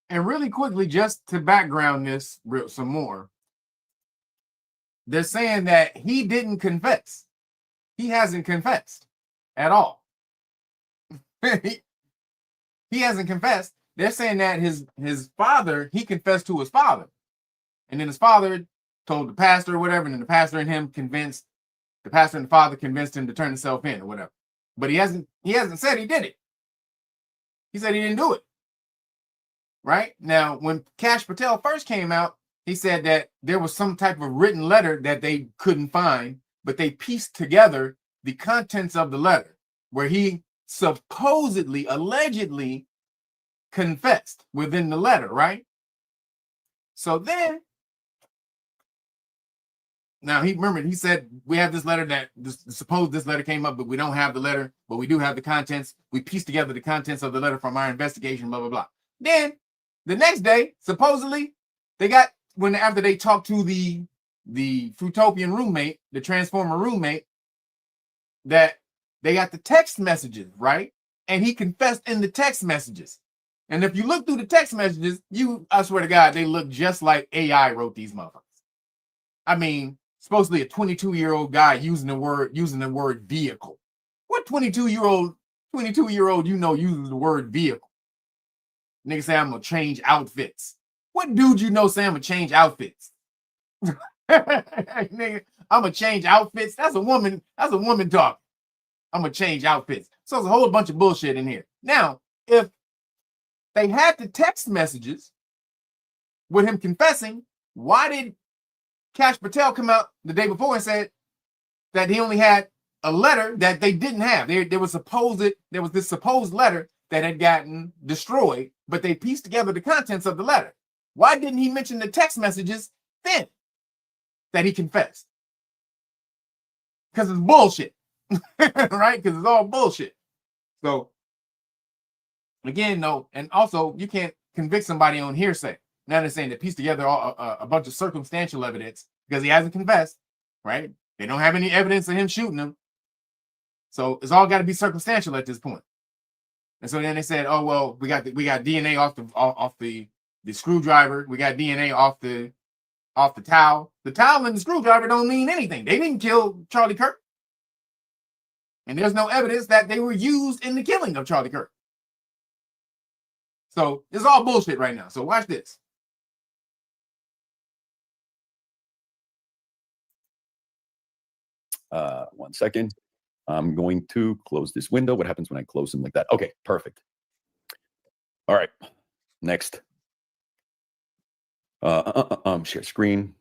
Speaker 3: And really quickly, just to background this some more, they're saying that he didn't confess. He hasn't confessed at all. He hasn't confessed. They're saying that his father, he confessed to his father. And then his father told the pastor or whatever, and then the pastor and the father convinced him to turn himself in or whatever. but he hasn't said he did it. He said he didn't do it. Right? Now, when Kash Patel first came out, he said that there was some type of written letter that they couldn't find, but they pieced together the contents of the letter where he supposedly, allegedly confessed within the letter, right? So then, now he said, we have this letter that suppose this letter came up, but we don't have the letter, but we do have the contents. We pieced together the contents of the letter from our investigation, blah, blah, blah. Then the next day, supposedly, they got, after they talked to the Fruitopian roommate, the Transformer roommate, that they got the text messages, right? And he confessed in the text messages. And if you look through the text messages, I swear to God, they look just like AI wrote these motherfuckers. I mean, supposedly a 22-year-old guy using the word vehicle. What 22-year-old uses the word vehicle? Nigga say I'm gonna change outfits. What dude you know say I'm gonna change outfits? Nigga, I'm gonna change outfits. That's a woman talking. I'm gonna change outfits. So there's a whole bunch of bullshit in here. Now, if they had the text messages with him confessing, why did Kash Patel come out the day before and said that he only had a letter that they didn't have? There was this supposed letter that had gotten destroyed, but they pieced together the contents of the letter. Why didn't he mention the text messages then that he confessed? Because it's bullshit, right? Because it's all bullshit. So again, no, and also you can't convict somebody on hearsay. Now they're saying they pieced together a bunch of circumstantial evidence because he hasn't confessed, right? They don't have any evidence of him shooting him. So it's all got to be circumstantial at this point. And so then they said, oh, well, we got DNA off the screwdriver. We got DNA off the towel. The towel and the screwdriver don't mean anything. They didn't kill Charlie Kirk. And there's no evidence that they were used in the killing of Charlie Kirk. So it's all bullshit right now. So watch this.
Speaker 7: One second. I'm going to close this window. What happens when I close them like that? Okay, perfect. All right, next. Share screen.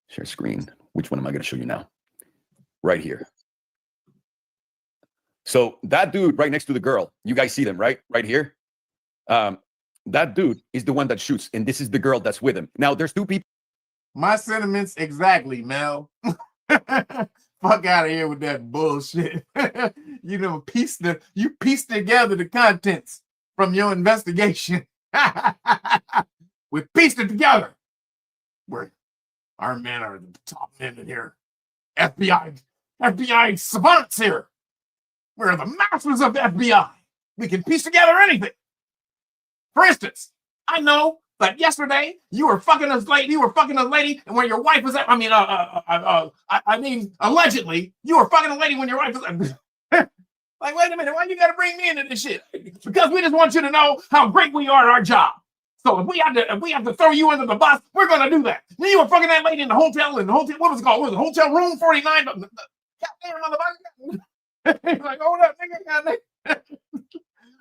Speaker 7: Share screen. Which one am I going to show you now? Right here. So that dude right next to the girl, you guys see them, right? Right here. That dude is the one that shoots, and this is the girl that's with him. Now, there's two people.
Speaker 3: My sentiments exactly, Mel. Fuck out of here with that bullshit. You piece together the contents from your investigation. We pieced it together. Our men are the top men in here. FBI savants here. We're the masters of the FBI. We can piece together anything. For instance, I know that yesterday you were fucking a lady, and when your wife was at, allegedly, you were fucking a lady when your wife was at. Like, wait a minute, why you gotta bring me into this shit? Because we just want you to know how great we are at our job. So if we have to throw you under the bus, we're gonna do that. Then you were fucking that lady in the hotel, what was it called? What was it, Hotel Room 49? Goddamn motherfucker. He's like, hold up, nigga, goddamn.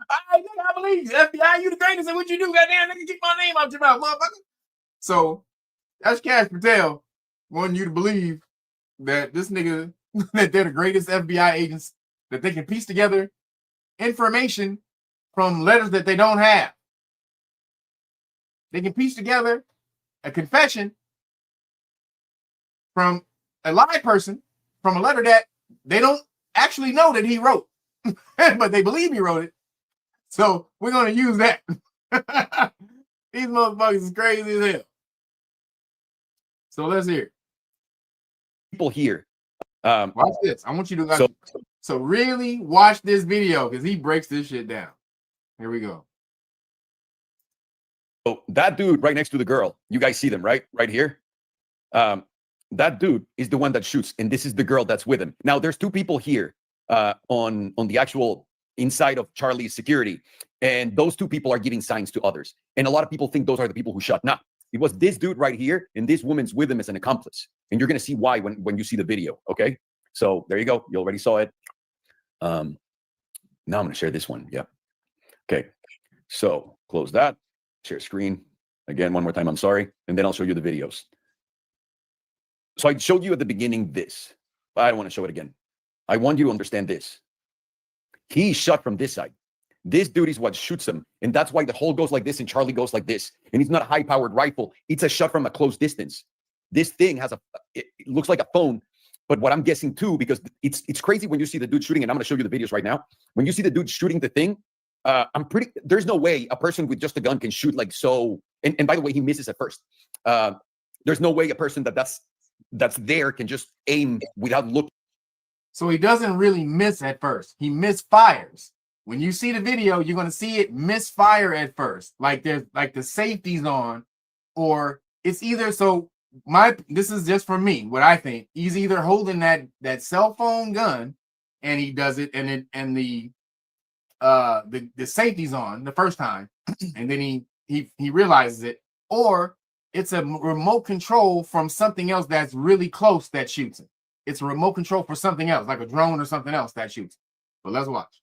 Speaker 3: I believe you. FBI, you the greatest, and what you do, goddamn nigga, keep my name out your mouth, motherfucker. So that's Kash Patel wanting you to believe that this nigga, that they're the greatest FBI agents, that they can piece together information from letters that they don't have. They can piece together a confession from a live person from a letter that they don't actually know that he wrote, but they believe he wrote it. So we're going to use that. These motherfuckers is crazy as hell. So let's hear it.
Speaker 7: People here.
Speaker 3: Watch this. I want you to so really watch this video because he breaks this shit down. Here we go.
Speaker 7: So that dude right next to the girl, you guys see them, right? Right here. That dude is the one that shoots, and this is the girl that's with him. Now, there's two people here on the actual inside of Charlie's security, and those two people are giving signs to others. And a lot of people think those are the people who shot. No, it was this dude right here, and this woman's with him as an accomplice. And you're going to see why when you see the video, okay? So there you go. You already saw it. Now I'm going to share this one. Yeah. Okay. So close that, share screen. Again, one more time, I'm sorry. And then I'll show you the videos. So I showed you at the beginning this. I don't want to show it again. I want you to understand this. He shot from this side. This dude is what shoots him. And that's why the hole goes like this and Charlie goes like this. And it's not a high-powered rifle. It's a shot from a close distance. This thing has it looks like a phone. But what I'm guessing too, because it's crazy when you see the dude shooting, and I'm going to show you the videos right now. When you see the dude shooting the thing, there's no way a person with just a gun can shoot like so. And by the way, he misses at first. There's no way a person that's there can just aim without looking.
Speaker 3: So he doesn't really miss at first. He misfires. When you see the video, you're going to see it misfire at first. Like there's like the safety's on, or it's either so. This is just for me, what I think. He's either holding that cell phone gun and he does it, and the safety's on the first time, and then he realizes it, or it's a remote control from something else that's really close that shoots him. It's a remote control for something else, like a drone or something else that shoots him. But let's watch.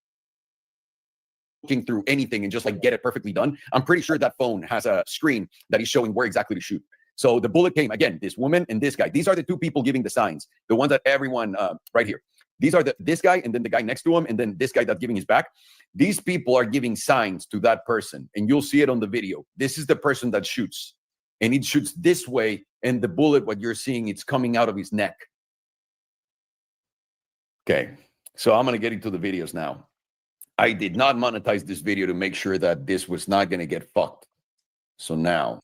Speaker 7: Looking through anything and just like get it perfectly done. I'm pretty sure that phone has a screen that is showing where exactly to shoot. So the bullet came again, this woman and this guy. These are the two people giving the signs, the ones that everyone right here. These are this guy and then the guy next to him and then this guy that's giving his back. These people are giving signs to that person, and you'll see it on the video. This is the person that shoots, and it shoots this way, and the bullet, what you're seeing, it's coming out of his neck. Okay, so I'm gonna get into the videos now. I did not monetize this video to make sure that this was not gonna get fucked. So now.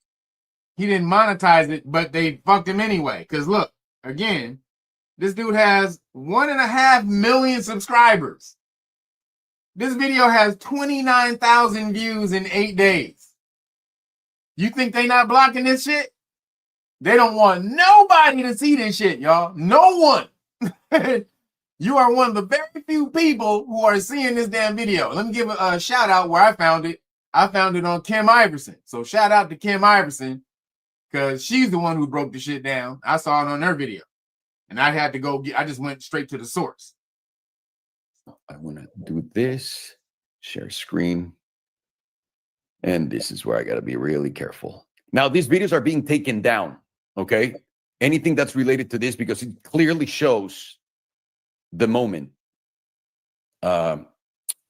Speaker 3: He didn't monetize it, but they fucked him anyway. Because look, again, this dude has 1.5 million subscribers. This video has 29,000 views in 8 days. You think they not blocking this shit? They don't want nobody to see this shit, y'all. No one. You are one of the very few people who are seeing this damn video. Let me give a shout out where I found it. I found it on Kim Iverson. So shout out to Kim Iverson, because she's the one who broke the shit down. I saw it on her video. And I had to go I just went straight to the source.
Speaker 7: I want to do this, share screen. And this is where I got to be really careful. Now, these videos are being taken down, okay? Anything that's related to this, because it clearly shows the moment.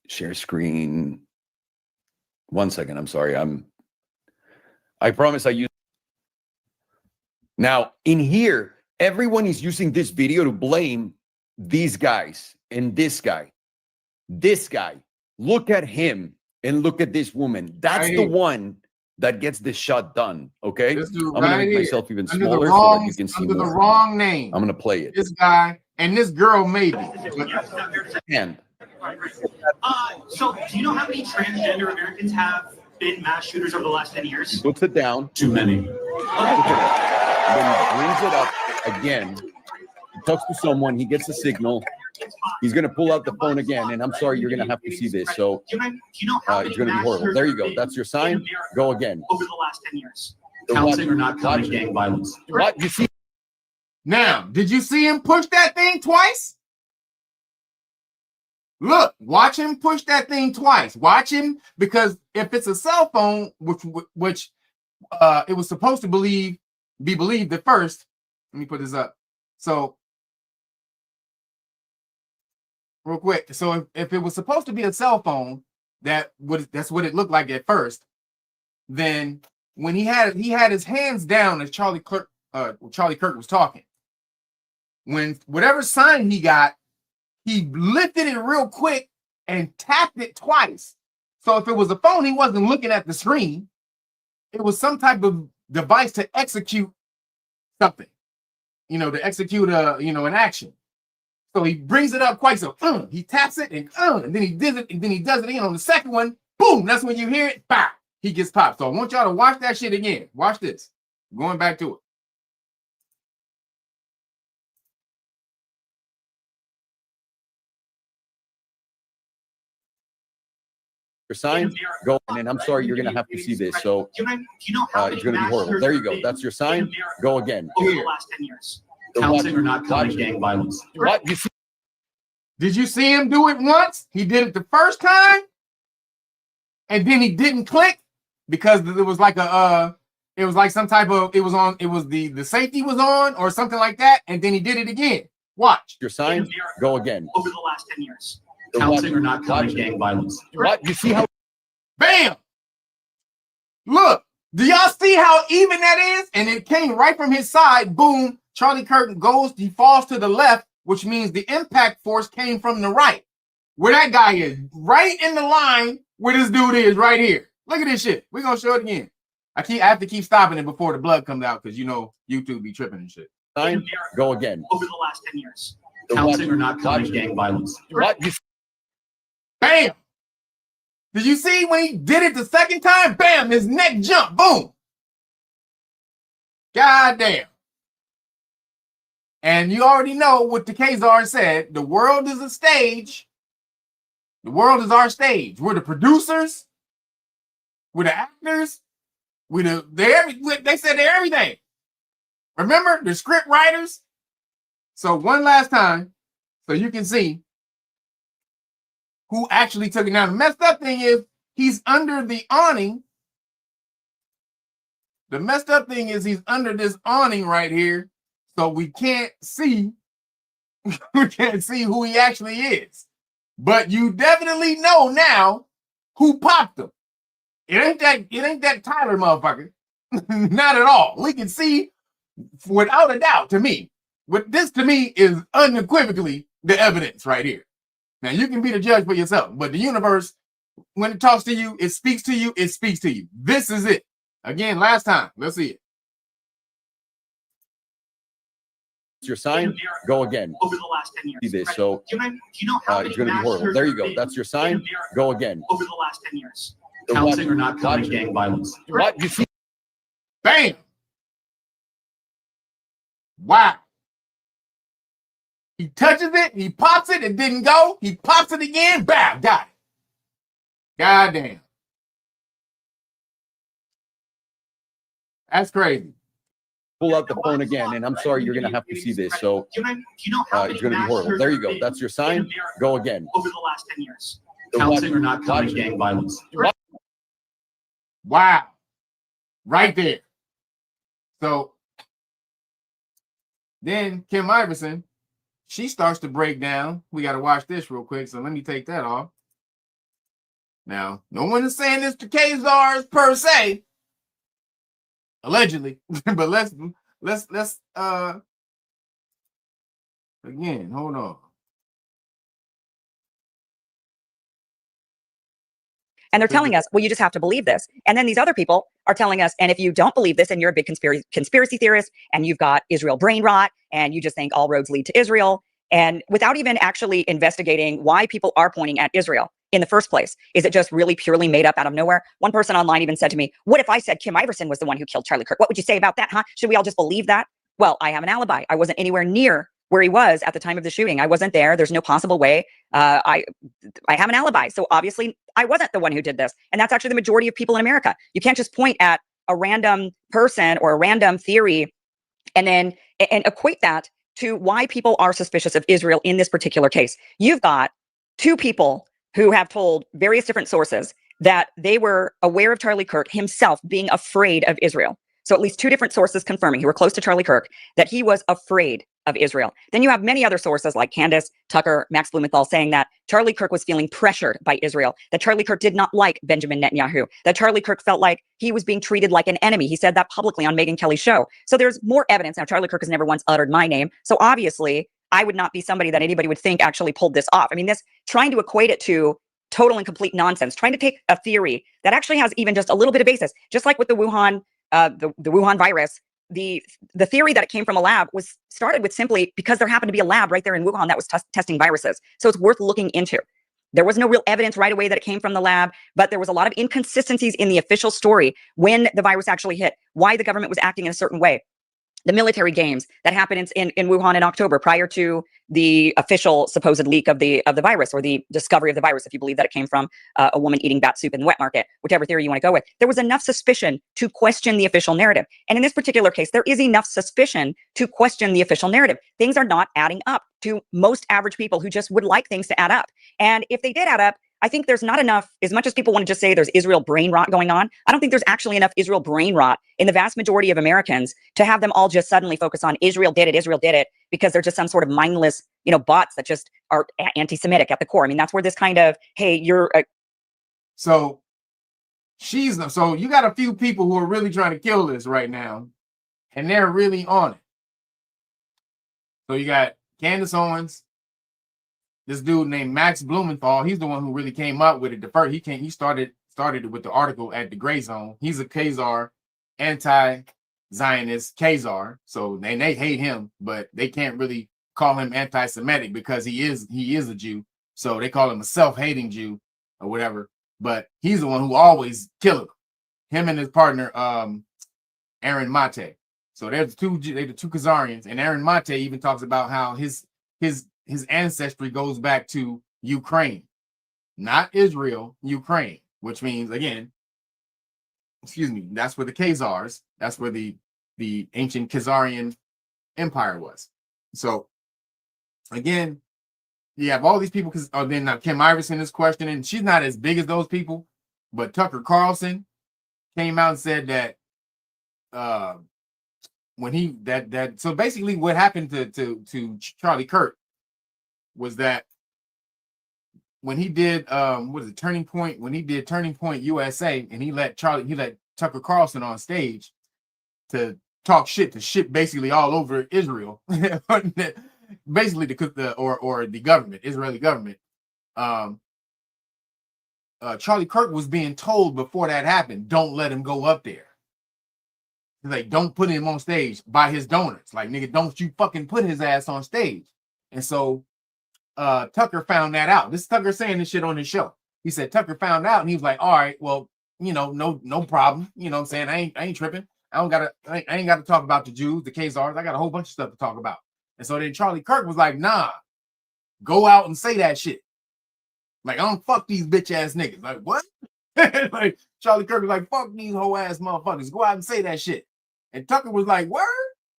Speaker 7: Share screen. 1 second, I'm sorry. I promise I use. Now, in here, everyone is using this video to blame these guys and this guy. This guy. Look at him and look at this woman. That's the one that gets this shot done, okay? I'm going to make myself even smaller so that you can see more.
Speaker 3: Under the wrong name.
Speaker 7: I'm going to play it.
Speaker 3: This guy and this girl maybe.
Speaker 7: And
Speaker 8: so do you know how many transgender Americans have been mass shooters over the last 10 years?
Speaker 7: He puts it down.
Speaker 8: Too many.
Speaker 7: Then he brings it up again. He talks to someone. He gets a signal. He's going to pull out the phone again. And I'm sorry, you're going to have to see this. So it's going to be horrible. There you go. That's your sign. Go again.
Speaker 8: Over the last 10 years. Counting or not counting gang violence.
Speaker 7: What? You see?
Speaker 3: Now, did you see him push that thing twice? Look, watch him push that thing twice. Watch him, because if it's a cell phone, which it was supposed to be believed at first. Let me put this up. So, real quick. So, if it was supposed to be a cell phone, that's what it looked like at first. Then, when he had his hands down as Charlie Kirk was talking. When whatever sign he got, he lifted it real quick and tapped it twice. So if it was a phone, he wasn't looking at the screen. It was some type of device to execute something, to execute an action. So he brings it up twice. So he taps it and then he does it, and then he does it again on the second one. Boom! That's when you hear it. Bah! He gets popped. So I want y'all to watch that shit again. Watch this. Going back to it.
Speaker 7: Your sign, go, and I'm sorry, you're gonna have to see this. So it's gonna be horrible. There you go. That's your sign. Go again.
Speaker 8: Over the last 10 years. Counting or not counting gang violence.
Speaker 7: What? You see?
Speaker 3: Did you see him do it once? He did it the first time, and then he didn't click because it was like it was like some type of, it was the safety was on or something like that, and then he did it again. Watch.
Speaker 7: Your sign, go again.
Speaker 8: Over the last 10 years.
Speaker 7: Counting or not counting gang violence. What? You see how?
Speaker 3: Bam! Look, do y'all see how even that is? And it came right from his side. Boom. Charlie Kirk goes, he falls to the left, which means the impact force came from the right. Where that guy is, right in the line where this dude is, right here. Look at this shit. We're gonna show it again. I have to keep stopping it before the blood comes out because you know YouTube be tripping and shit.
Speaker 7: Sign, go again.
Speaker 8: Over the last 10 years.
Speaker 7: Counting or not counting gang violence. What?
Speaker 3: Bam! Did you see when he did it the second time? Bam! His neck jumped. Boom! God damn. And you already know what the Kazar said. The world is a stage. The world is our stage. We're the producers. We're the actors. They said they're everything. Remember, the script writers. So one last time, so you can see who actually took it. Now, the messed up thing is he's under the awning. The messed up thing is he's under this awning right here. So we can't see, who he actually is. But you definitely know now who popped him. It ain't that Tyler motherfucker. Not at all. We can see without a doubt to me. What this to me is unequivocally the evidence right here. Now you can be the judge for yourself, but the universe, when it talks to you, it speaks to you, it speaks to you. This is it. Again, last time. Let's see it.
Speaker 7: Your sign, go again.
Speaker 8: Over the last 10 years.
Speaker 7: See this, so
Speaker 8: do you know how
Speaker 7: it's going to be horrible. There you go. That's your sign. Go again.
Speaker 8: Over the last 10 years.
Speaker 7: Counting or not counting gang violence. What? You see?
Speaker 3: Bam! Wow. He touches it, he pops it, it didn't go. He pops it again, bam, got it. God damn. That's crazy.
Speaker 7: Pull out the phone again, and I'm sorry, you're going to have to see this. So
Speaker 8: do you know how
Speaker 7: it's going to be horrible. There you go. That's your sign. Go again.
Speaker 8: Over the last 10 years.
Speaker 7: Counting or not counting gang violence.
Speaker 3: Wow. Right there. So then Kim Iverson, she starts to break down. We got to watch this real quick. So let me take that off. Now, no one is saying this to Kazars per se. Allegedly. But let's again, hold on.
Speaker 9: And they're telling us, well, you just have to believe this. And then these other people are telling us, and if you don't believe this and you're a big conspiracy theorist and you've got Israel brain rot and you just think all roads lead to Israel, and without even actually investigating why people are pointing at Israel in the first place, is it just really purely made up out of nowhere? One person online even said to me, what if I said Kim Iverson was the one who killed Charlie Kirk? What would you say about that, huh? Should we all just believe that? Well, I have an alibi. I wasn't anywhere near where he was at the time of the shooting. I wasn't there. There's no possible way. I have an alibi. So obviously I wasn't the one who did this. And that's actually the majority of people in America. You can't just point at a random person or a random theory and then equate that to why people are suspicious of Israel in this particular case. You've got two people who have told various different sources that they were aware of Charlie Kirk himself being afraid of Israel. So at least two different sources confirming, who were close to Charlie Kirk, that he was afraid of Israel. Then you have many other sources like Candace, Tucker, Max Blumenthal saying that Charlie Kirk was feeling pressured by Israel, that Charlie Kirk did not like Benjamin Netanyahu, that Charlie Kirk felt like he was being treated like an enemy. He said that publicly on Megyn Kelly's show. So there's more evidence. Now, Charlie Kirk has never once uttered my name. So obviously, I would not be somebody that anybody would think actually pulled this off. I mean, this trying to equate it to total and complete nonsense, trying to take a theory that actually has even just a little bit of basis, just like with the Wuhan virus. The theory that it came from a lab was started with simply because there happened to be a lab right there in Wuhan that was testing viruses. So it's worth looking into. There was no real evidence right away that it came from the lab, but there was a lot of inconsistencies in the official story when the virus actually hit, why the government was acting in a certain way. the military games that happened in Wuhan in October, prior to the official supposed leak of the virus, or the discovery of the virus, if you believe that it came from a woman eating bat soup in the wet market, whichever theory you want to go with. There was enough suspicion to question the official narrative. And in this particular case, there is enough suspicion to question the official narrative. Things are not adding up to most average people who just would like things to add up. And if they did add up, I think there's not enough, as much as people want to just say there's Israel brain rot going on, I don't think there's actually enough Israel brain rot in the vast majority of Americans to have them all just suddenly focus on Israel did it, because they're just some sort of mindless, bots that just are anti-Semitic at the core. I mean, that's where this kind of, hey, you're
Speaker 3: So you got a few people who are really trying to kill this right now, and they're really on it. So you got Candace Owens, this dude named Max Blumenthal. He's the one who really came up with it. He started it with the article at the Gray Zone. He's a Khazar, anti-Zionist Khazar. So they hate him, but they can't really call him anti-Semitic because he is a Jew. So they call him a self-hating Jew or whatever. But he's the one who always killed him and his partner, Aaron Mate. So they're the two Khazarians, and Aaron Mate even talks about how his ancestry goes back to Ukraine, not Israel, Ukraine, which means, again, that's where the Khazars, that's where the ancient Khazarian empire was. So again, you have all these people, because then Kim Iverson is questioning. She's not as big as those people, but Tucker Carlson came out and said that so basically what happened to Charlie Kirk was that when he did Turning Point, when he did Turning Point USA, and he let Tucker Carlson on stage to talk shit basically all over Israel, basically the government, Israeli government. Charlie Kirk was being told before that happened, don't let him go up there. Like, don't put him on stage by his donors. Like, nigga, don't you fucking put his ass on stage. And so Tucker found that out. This Tucker saying this shit on his show. He said Tucker found out, and he was like, all right, well, no problem. You know what I'm saying? I ain't tripping. I ain't got to talk about the Jews, the Khazars. I got a whole bunch of stuff to talk about. And so then Charlie Kirk was like, nah, go out and say that shit. Like, I don't fuck these bitch ass niggas. Like, what? Like, Charlie Kirk was like, fuck these whole ass motherfuckers. Go out and say that shit. And Tucker was like, word?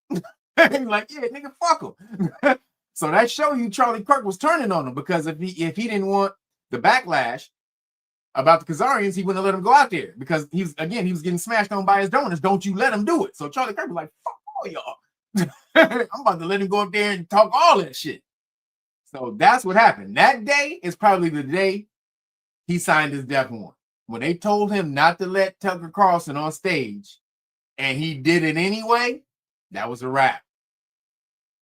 Speaker 3: He was like, yeah, nigga, fuck him. So that show you Charlie Kirk was turning on him, because if he didn't want the backlash about the Khazarians, he wouldn't have let him go out there, because he was getting smashed on by his donors. Don't you let him do it. So Charlie Kirk was like, fuck all y'all. I'm about to let him go up there and talk all that shit. So that's what happened. That day is probably the day he signed his death warrant. When they told him not to let Tucker Carlson on stage, and he did it anyway, that was a wrap.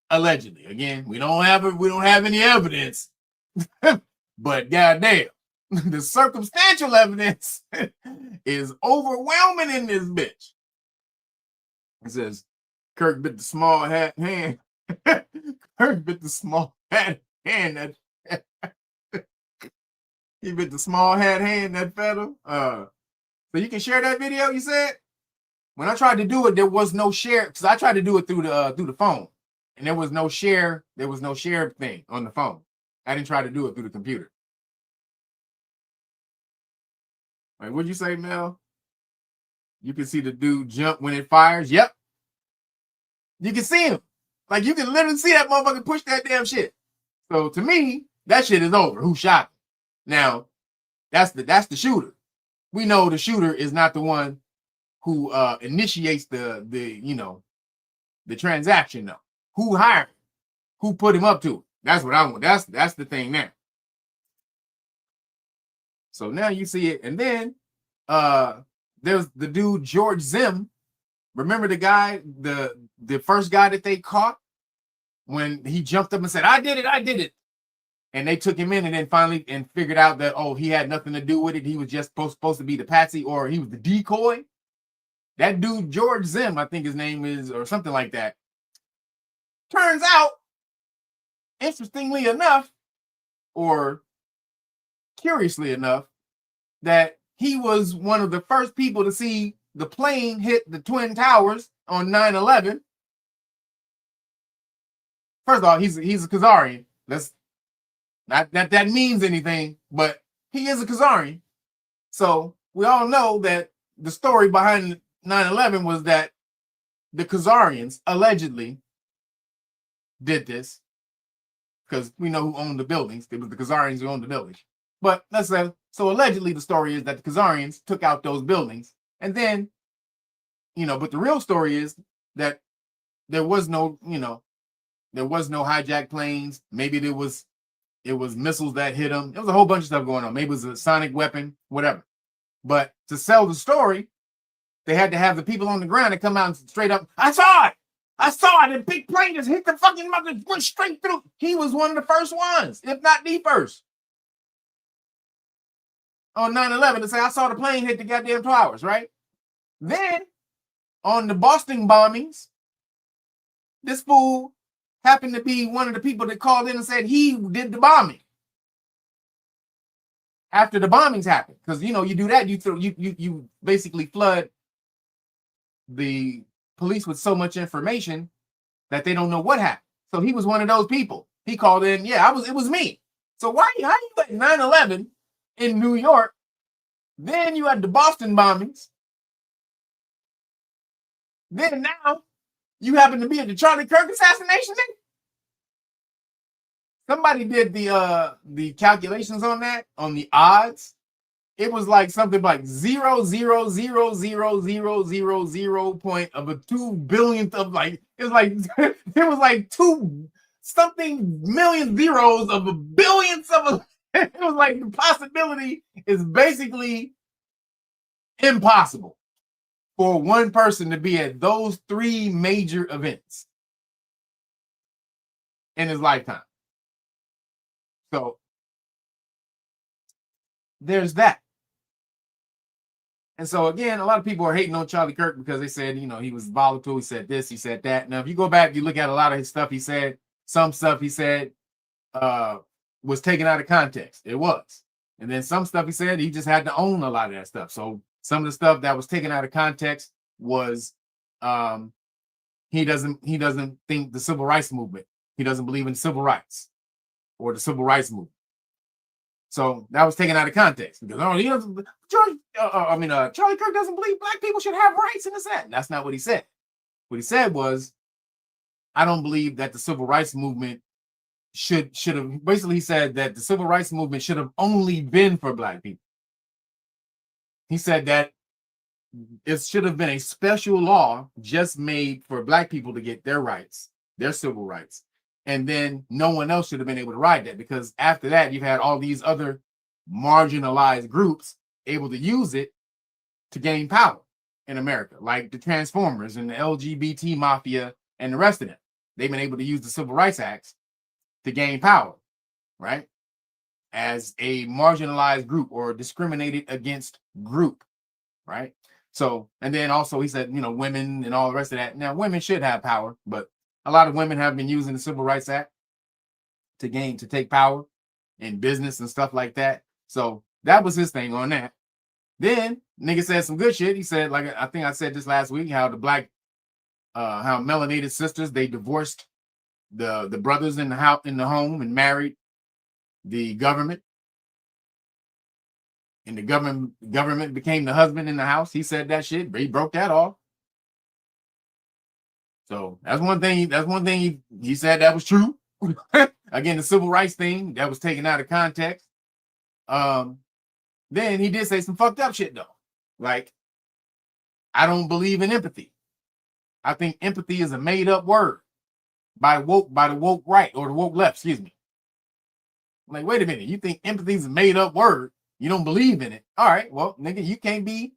Speaker 3: Allegedly. Again, we don't have any evidence, but goddamn, the circumstantial evidence is overwhelming in this bitch. It says Kirk bit the small hat hand. Kirk bit the small hat hand. He bit the small hat hand that fed him. So you can share that video, you said? When I tried to do it, there was no share, because I tried to do it through the phone, and there was no share. There was no share thing on the phone. I didn't try to do it through the computer. Like, what'd you say, Mel? You can see the dude jump when it fires. Yep. You can see him. Like, you can literally see that motherfucker push that damn shit. So to me, that shit is over. Who shot him? Now, that's the shooter. We know the shooter is not the one who initiates the transaction, though. Who hired him? Who put him up to it? That's what I want. That's the thing there. So now you see it, and then there's the dude George Zim. Remember the guy, the first guy that they caught when he jumped up and said, I did it. And they took him in, and then finally figured out that, oh, he had nothing to do with it. He was just supposed to be the patsy, or he was the decoy. That dude, George Zim, I think his name is, or something like that. Turns out, interestingly enough, or curiously enough, that he was one of the first people to see the plane hit the Twin Towers on 9/11. first of all, he's a Khazarian. That's not that means anything, but he is a Khazarian. So we all know that the story behind 9/11 was that the Khazarians allegedly did this, because we know who owned the buildings. It was the Khazarians who owned the buildings. But let's say, so allegedly the story is that the Khazarians took out those buildings. And then, but the real story is that there was no hijacked planes. Maybe it was missiles that hit them. There was a whole bunch of stuff going on. Maybe it was a sonic weapon, whatever. But to sell the story, they had to have the people on the ground to come out and straight up, I saw it. The big plane just hit the fucking mother, went straight through. He was one of the first ones, if not the first. On 9/11 to say, I saw the plane hit the goddamn towers, right? Then, on the Boston bombings, this fool happened to be one of the people that called in and said he did the bombing. After the bombings happened. Because, you do that, you basically flood the police with so much information that they don't know what happened. So he was one of those people. He called in, it was me. So how you at 9/11 in New York? Then you had the Boston bombings. Then now you happen to be at the Charlie Kirk assassination thing. Somebody did the calculations on that, on the odds. It was like something like 0.000000 point of a 2 billionth of it was like 2 something million zeros of a billionth of a. It was like the possibility is basically impossible for one person to be at those 3 major events in his lifetime. So there's that. And so again, a lot of people are hating on Charlie Kirk because they said, he was volatile. He said this, he said that. Now, if you go back, you look at a lot of his stuff he said, some stuff he said was taken out of context. It was. And then some stuff he said, he just had to own a lot of that stuff. So some of the stuff that was taken out of context was he doesn't think the civil rights movement. He doesn't believe in civil rights or the civil rights movement. So that was taken out of context because Charlie Kirk doesn't believe black people should have rights in this and that. And that's not what he said. What he said was, I don't believe that the civil rights movement should have. Basically, he said that the civil rights movement should have only been for black people. He said that it should have been a special law just made for black people to get their rights, their civil rights. And then no one else should have been able to ride that, because after that, you've had all these other marginalized groups able to use it to gain power in America, like the Transformers and the LGBT mafia and the rest of them. They've been able to use the Civil Rights Acts to gain power, right? As a marginalized group or discriminated against group, right? So, and then also he said, women and all the rest of that. Now, women should have power, but a lot of women have been using the Civil Rights Act to take power in business and stuff like that. So that was his thing on that. Then nigga said some good shit. He said, like I think I said this last week, how the black, how melanated sisters, they divorced the brothers in the house, in the home, and married the government. And the government became the husband in the house. He said that shit. He broke that off. So that's one thing he said that was true. Again, the civil rights thing that was taken out of context. Then he did say some fucked up shit though. Like, I don't believe in empathy. I think empathy is a made up word by the woke right or the woke left, excuse me. I'm like, wait a minute, you think empathy is a made up word? You don't believe in it. All right, well, nigga, you can't be.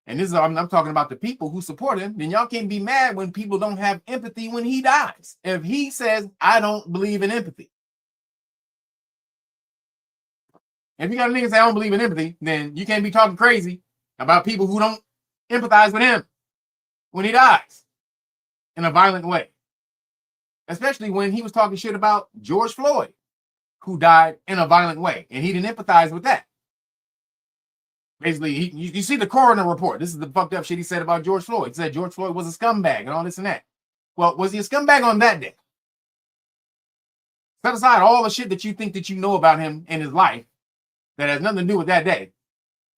Speaker 3: And this is, I'm talking about the people who support him. Then y'all can't be mad when people don't have empathy when he dies. If he says, I don't believe in empathy. If you got a nigga say, I don't believe in empathy, then you can't be talking crazy about people who don't empathize with him when he dies in a violent way. Especially when he was talking shit about George Floyd, who died in a violent way. And he didn't empathize with that. Basically, you see the coroner report. This is the fucked up shit he said about George Floyd. He said George Floyd was a scumbag and all this and that. Well, was he a scumbag on that day? Set aside all the shit that you think that you know about him in his life that has nothing to do with that day.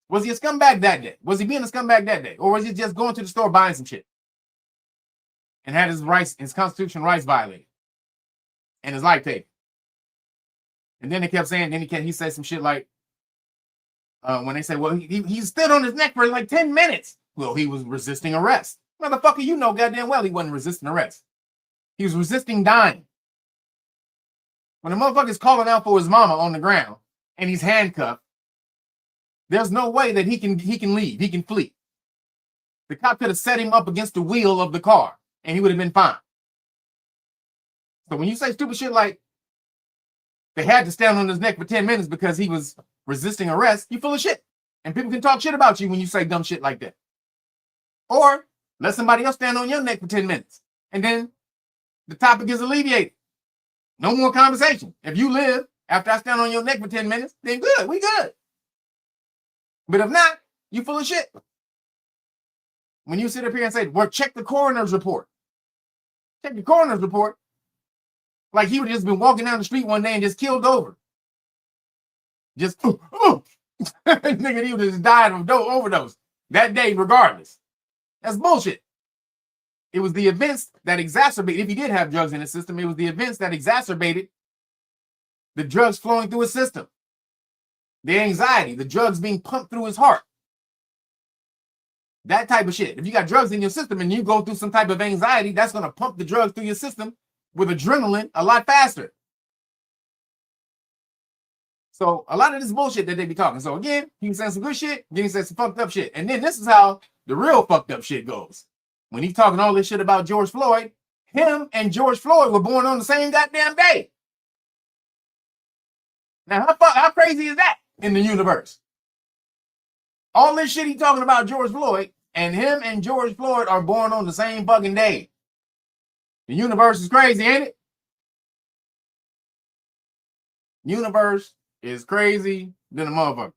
Speaker 3: Was he a scumbag that day? Was he being a scumbag that day? Or was he just going to the store buying some shit and had his rights, his constitutional rights violated and his life taken? And then they kept saying, he said some shit like, when they say, well, he stood on his neck for like 10 minutes. Well, he was resisting arrest. Motherfucker, you know goddamn well he wasn't resisting arrest. He was resisting dying. When a motherfucker's calling out for his mama on the ground and he's handcuffed, there's no way that he can leave. He can flee. The cop could have set him up against the wheel of the car and he would have been fine. So when you say stupid shit like they had to stand on his neck for 10 minutes because he was resisting arrest, you full of shit. And people can talk shit about you when you say dumb shit like that. Or let somebody else stand on your neck for 10 minutes. And then the topic is alleviated. No more conversation. If you live after I stand on your neck for 10 minutes, then good, we good. But if not, you full of shit. When you sit up here and say, well, check the coroner's report. Check the coroner's report. Like he would have just been walking down the street one day and just killed over. Just, nigga, he would have just died of overdose that day regardless. That's bullshit. It was the events that exacerbated, if he did have drugs in his system, it was the events that exacerbated the drugs flowing through his system. The anxiety, the drugs being pumped through his heart. That type of shit. If you got drugs in your system and you go through some type of anxiety, that's going to pump the drugs through your system with adrenaline a lot faster. So a lot of this bullshit that they be talking. So again, he can say some good shit, then he says some fucked up shit. And then this is how the real fucked up shit goes. When he's talking all this shit about George Floyd, him and George Floyd were born on the same goddamn day. Now, how crazy is that in the universe? All this shit he talking about George Floyd, and him and George Floyd are born on the same fucking day. The universe is crazy, ain't it? Universe is crazy than a motherfucker.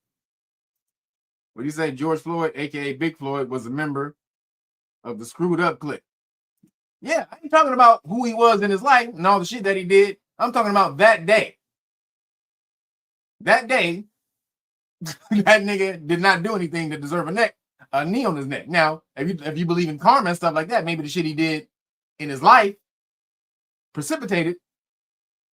Speaker 3: What do you say? George Floyd, aka Big Floyd, was a member of the screwed up clique. Yeah, I ain't talking about who he was in his life and all the shit that he did. I'm talking about that day. That day, that nigga did not do anything to deserve a knee on his neck. Now, if you believe in karma and stuff like that, maybe the shit he did in his life precipitated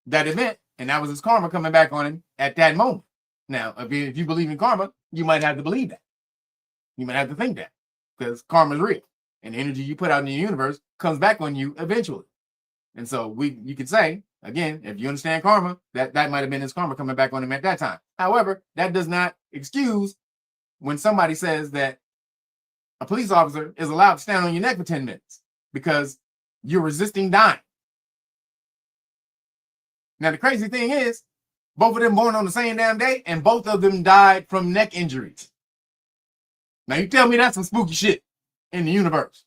Speaker 3: that event, and that was his karma coming back on him at that moment. Now, if you believe in karma, you might have to believe that. You might have to think that, because karma is real, and the energy you put out in the universe comes back on you eventually. And so you could say, again, if you understand karma, that might have been his karma coming back on him at that time. However, that does not excuse when somebody says that a police officer is allowed to stand on your neck for 10 minutes because you're resisting dying. Now, the crazy thing is, both of them born on the same damn day, and both of them died from neck injuries. Now, you tell me that's some spooky shit in the universe.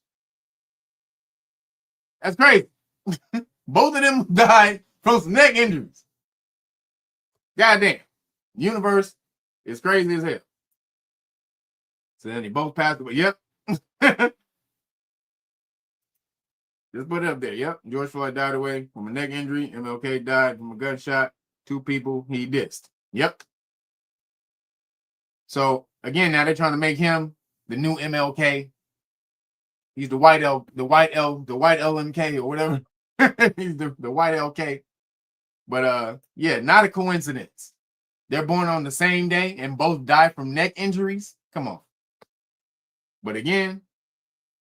Speaker 3: That's crazy. Both of them died from some neck injuries. Goddamn. The universe is crazy as hell. So then they both passed away. Yep. Just put it up there. Yep. George Floyd died away from a neck injury. MLK died from a gunshot. 2 people he dissed. Yep. So again, now they're trying to make him the new MLK. He's the white LMK or whatever. He's the white LK. But yeah, not a coincidence. They're born on the same day and both die from neck injuries. Come on. But again,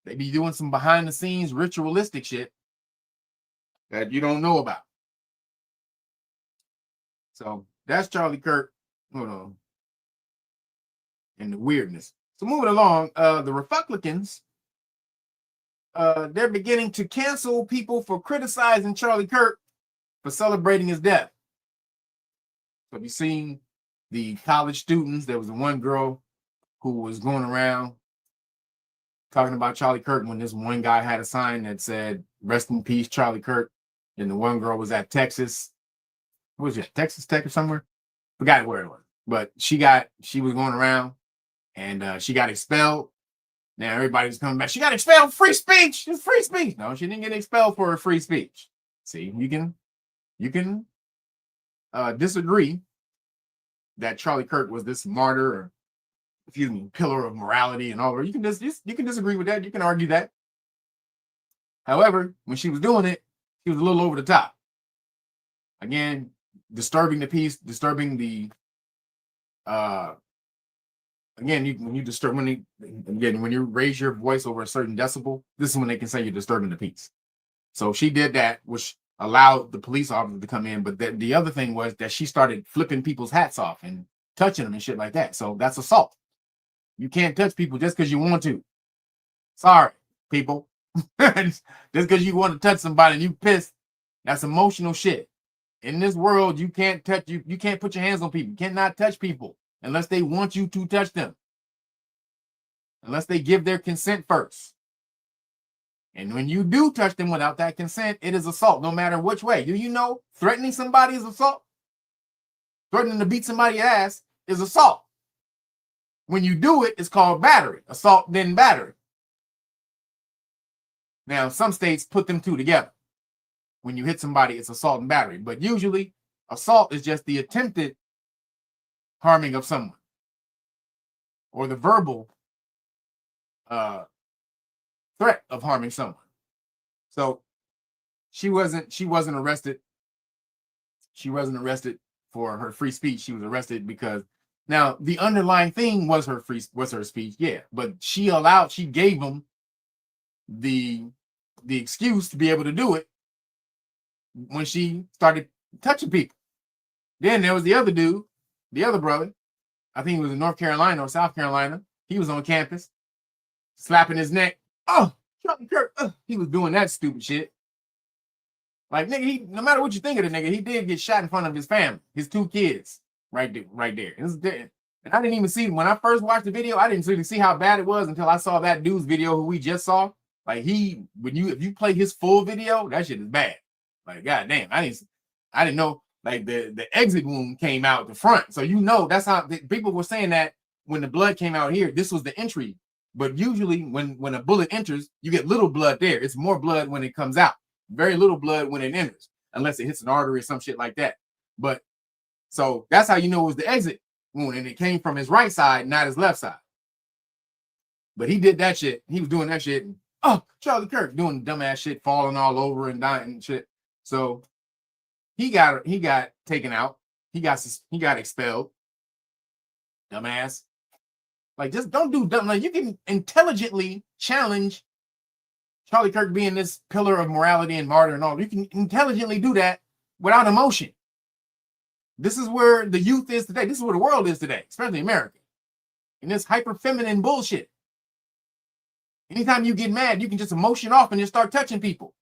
Speaker 3: they be doing some behind the scenes ritualistic shit that you don't know about. So that's Charlie Kirk. Hold on. And the weirdness. So moving along, the Republicans, they're beginning to cancel people for criticizing Charlie Kirk for celebrating his death. So have you seen the college students? There was one girl who was going around talking about Charlie Kirk when this one guy had a sign that said, "Rest in peace, Charlie Kirk." And the one girl was at Texas. What was it? Texas Tech or somewhere? Forgot where it was. But she was going around and she got expelled. Now everybody's coming back. She got expelled for free speech. It's free speech. No, she didn't get expelled for her free speech. See, you can disagree that Charlie Kirk was this martyr, or pillar of morality and all that. You can disagree with that. You can argue that. However, when she was doing it, she was a little over the top. Again, disturbing the peace, disturbing the when you raise your voice over a certain decibel, this is when they can say you're disturbing the peace. So she did that, which allowed the police officer to come in. But the other thing was that she started flipping people's hats off and touching them and shit like that. So that's assault. You can't touch people just because you want to. Sorry, people. Just because you want to touch somebody and you pissed, that's emotional shit. In this world, you can't touch you can't put your hands on people. You cannot touch people unless they want you to touch them. Unless they give their consent first. And when you do touch them without that consent, it is assault, no matter which way. Do you know threatening somebody is assault? Threatening to beat somebody's ass is assault. When you do it, it's called battery. Assault, then battery. Now, some states put them two together. When you hit somebody, it's assault and battery. But usually, assault is just the attempted harming of someone, or the verbal threat of harming someone. So she wasn't arrested. She wasn't arrested for her free speech. She was arrested because now the underlying thing was her speech, yeah. But she gave them the excuse to be able to do it when she started touching people. Then there was the other dude, the other brother. I think he was in North Carolina or South Carolina. He was on campus, slapping his neck. Oh, Charlie Kirk. He was doing that stupid shit. Like, nigga, no matter what you think of the nigga, he did get shot in front of his family, his two kids, right there. And I didn't even see, when I first watched the video, I didn't really see how bad it was until I saw that dude's video who we just saw. Like, if you play his full video, that shit is bad. Like, goddamn, I didn't know. Like, the exit wound came out the front, so that's how people were saying that when the blood came out here. This was the entry, but usually when a bullet enters, you get little blood there. It's more blood when it comes out. Very little blood when it enters, unless it hits an artery or some shit like that. But so that's how you know it was the exit wound, and it came from his right side, not his left side. But he did that shit. He was doing that shit. And, Charlie Kirk doing dumbass shit, falling all over and dying and shit. So he got taken out. He got expelled. Dumbass. Like, just don't do dumb. Like, you can intelligently challenge Charlie Kirk being this pillar of morality and martyr and all. You can intelligently do that without emotion. This is where the youth is today. This is where the world is today, especially America. And this hyper feminine bullshit. Anytime you get mad, you can just emotion off and just start touching people.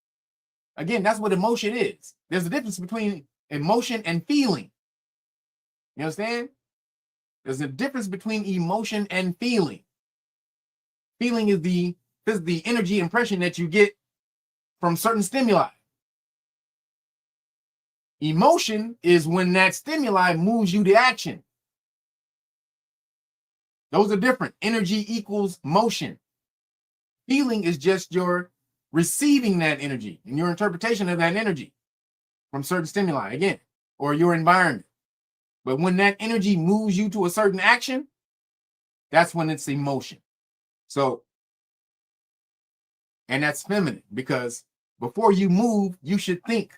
Speaker 3: Again, that's what emotion is. There's a difference between emotion and feeling. You understand? There's a difference between emotion and feeling. Feeling is the energy impression that you get from certain stimuli. Emotion is when that stimuli moves you to action. Those are different. Energy equals motion. Feeling is just your receiving that energy and your interpretation of that energy from certain stimuli, again, or your environment. But when that energy moves you to a certain action, that's when it's emotion. So, and that's feminine, because before you move, you should think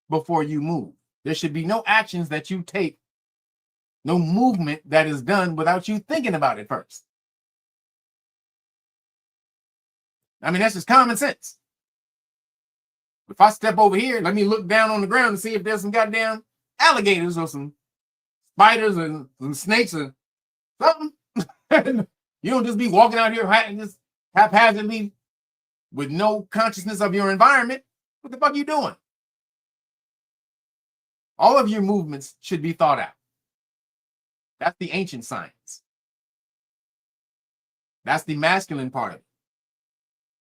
Speaker 3: before you move. There should be no actions that you take, no movement that is done without you thinking about it first. I mean, that's just common sense. If I step over here, let me look down on the ground and see if there's some goddamn alligators or some spiders and some snakes or something. You don't just be walking out here just haphazardly with no consciousness of your environment. What the fuck are you doing? All of your movements should be thought out. That's the ancient science. That's the masculine part of it.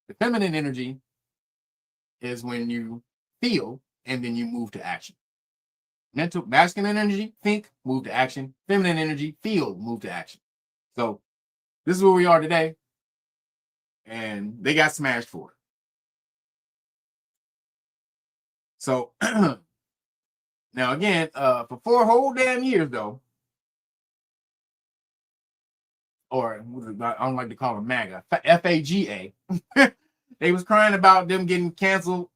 Speaker 3: The feminine energy is when you feel and then you move to action. Masculine energy, think, move to action. Feminine energy, feel, move to action. So this is where we are today. And they got smashed for it. So Now again, for 4 whole damn years though, or I don't like to call them MAGA, FAGA. They was crying about them getting canceled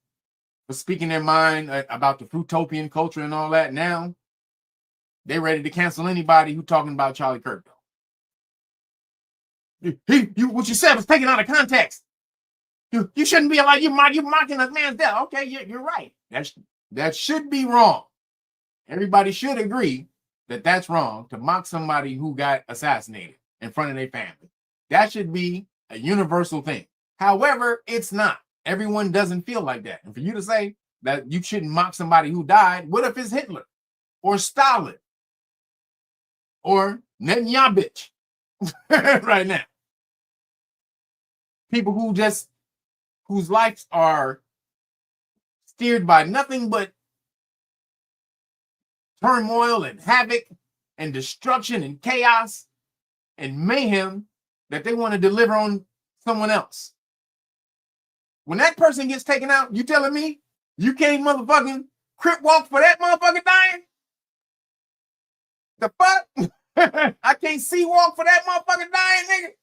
Speaker 3: for speaking their mind about the fruitopian culture and all that. Now they ready to cancel anybody who talking about Charlie Kirk though. What you said was taken out of context. You shouldn't be like you mocking a man's death. Okay, you're right. That should be wrong. Everybody should agree that that's wrong to mock somebody who got assassinated in front of their family. That should be a universal thing. However, it's not. Everyone doesn't feel like that. And for you to say that you shouldn't mock somebody who died, what if it's Hitler or Stalin or Netanyahu right now? People whose lives are steered by nothing but turmoil and havoc and destruction and chaos and mayhem that they want to deliver on someone else. When that person gets taken out, you telling me you can't motherfucking crip walk for that motherfucker dying? The fuck? I can't see walk for that motherfucker dying,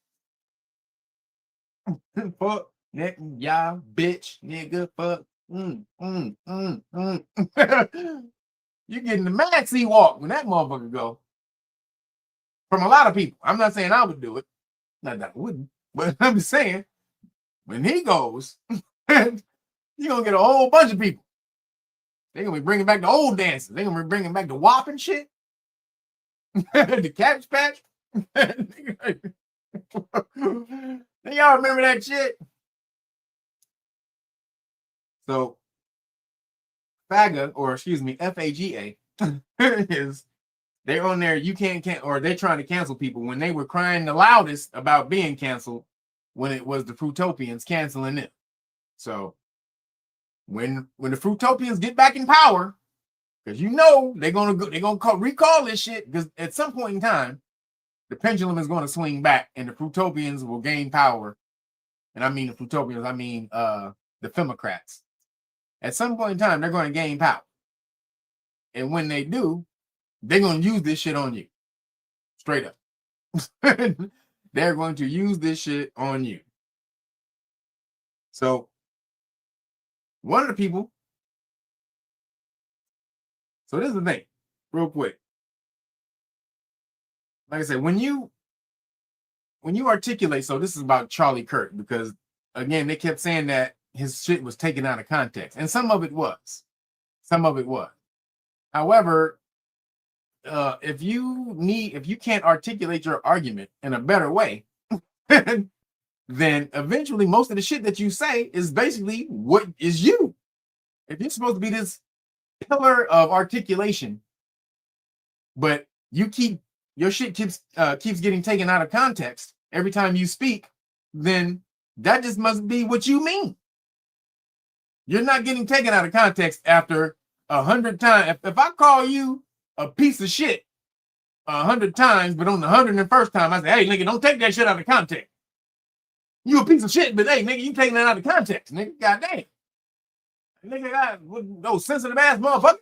Speaker 3: nigga. Fuck, nigga, y'all, bitch, nigga, fuck. You getting the mad sea walk when that motherfucker go. From a lot of people. I'm not saying I would do it. Not that I wouldn't, but I'm just saying when he goes, you're gonna get a whole bunch of people. They're gonna be bringing back the old dances. They're gonna be bringing back the wop and shit. The Cabbage Patch. Y'all remember that shit? So FAGA, or excuse me, FAGA, is they're on there, you can't or they're trying to cancel people when they were crying the loudest about being canceled when it was the Fruitopians canceling them. So when the Fruitopians get back in power, because you know they're gonna recall this shit, because at some point in time the pendulum is going to swing back and the Fruitopians will gain power. And I mean the Fruitopians, I mean the Democrats. At some point in time they're going to gain power, and when they do, they're going to use this shit on you. Straight up. They're going to use this shit on you. So one of the people, so this is the thing, real quick. Like I said, when you articulate, so this is about Charlie Kirk, because again, they kept saying that his shit was taken out of context, and some of it was. However, if you can't articulate your argument in a better way, then eventually most of the shit that you say is basically what is you. If you're supposed to be this pillar of articulation, but your shit keeps getting taken out of context every time you speak, then that just must be what you mean. You're not getting taken out of context after 100 times. If I call you a piece of shit 100 times, but on the 101st time I say, hey nigga, don't take that shit out of context. You a piece of shit, but hey nigga, you taking that out of context, nigga. Goddamn. Nigga got those sensitive ass motherfucker.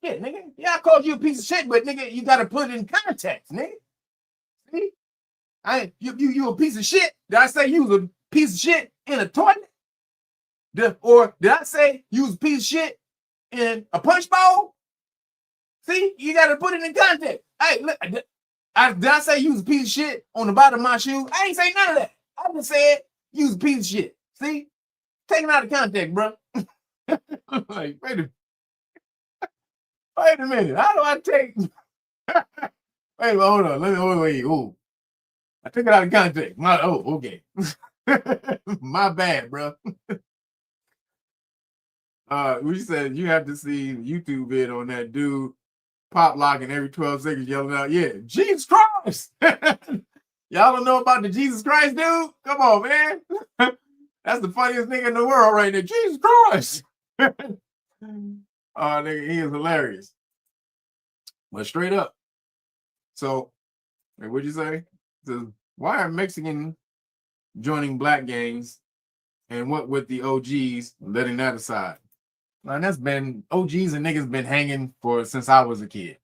Speaker 3: Shit, nigga. Yeah, I called you a piece of shit, but nigga, you gotta put it in context, nigga. See? You a piece of shit. Did I say you was a piece of shit in a toilet? Or did I say you was a piece of shit in a punch bowl? See, you got to put it in context. Hey, look, did I say you was a piece of shit on the bottom of my shoe? I ain't say none of that. I just said you was a piece of shit. See, taking out of context, bro. Like, wait a minute. How do I take? Wait, hold on. Wait. Ooh, I took it out of context. Okay. My bad, bro. We said you have to see the YouTube vid on that dude pop locking every 12 seconds yelling out, yeah, Jesus Christ. Y'all don't know about the Jesus Christ dude? Come on, man. That's the funniest nigga in the world right there. Jesus Christ. Nigga, he is hilarious. But straight up. So, what'd you say? So, why are Mexicans joining black gangs, and what with the OGs letting that aside? Man, that's been OGs and niggas been hanging for since I was a kid.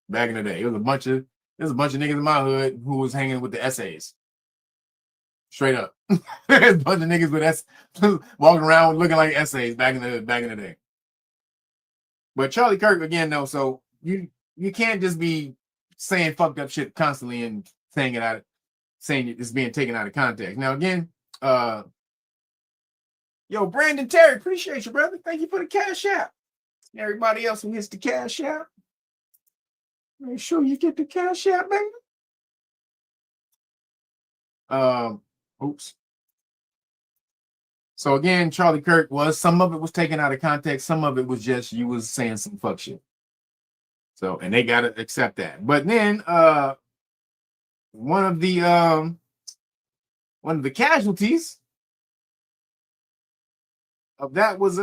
Speaker 3: Back in the day, there's a bunch of niggas in my hood who was hanging with the essays. Straight up, there's a bunch of niggas with walking around looking like essays back in the day. But Charlie Kirk again, though, so you can't just be saying fucked up shit constantly and saying it's being taken out of context. Now again, yo, Brandon Terry, appreciate you, brother. Thank you for the cash app. Everybody else who hits the cash app, make sure you get the cash app, baby. Oops. So again, Charlie Kirk some of it was taken out of context, some of it was just you was saying some fuck shit. So, and they gotta accept that. But then one of the casualties of that was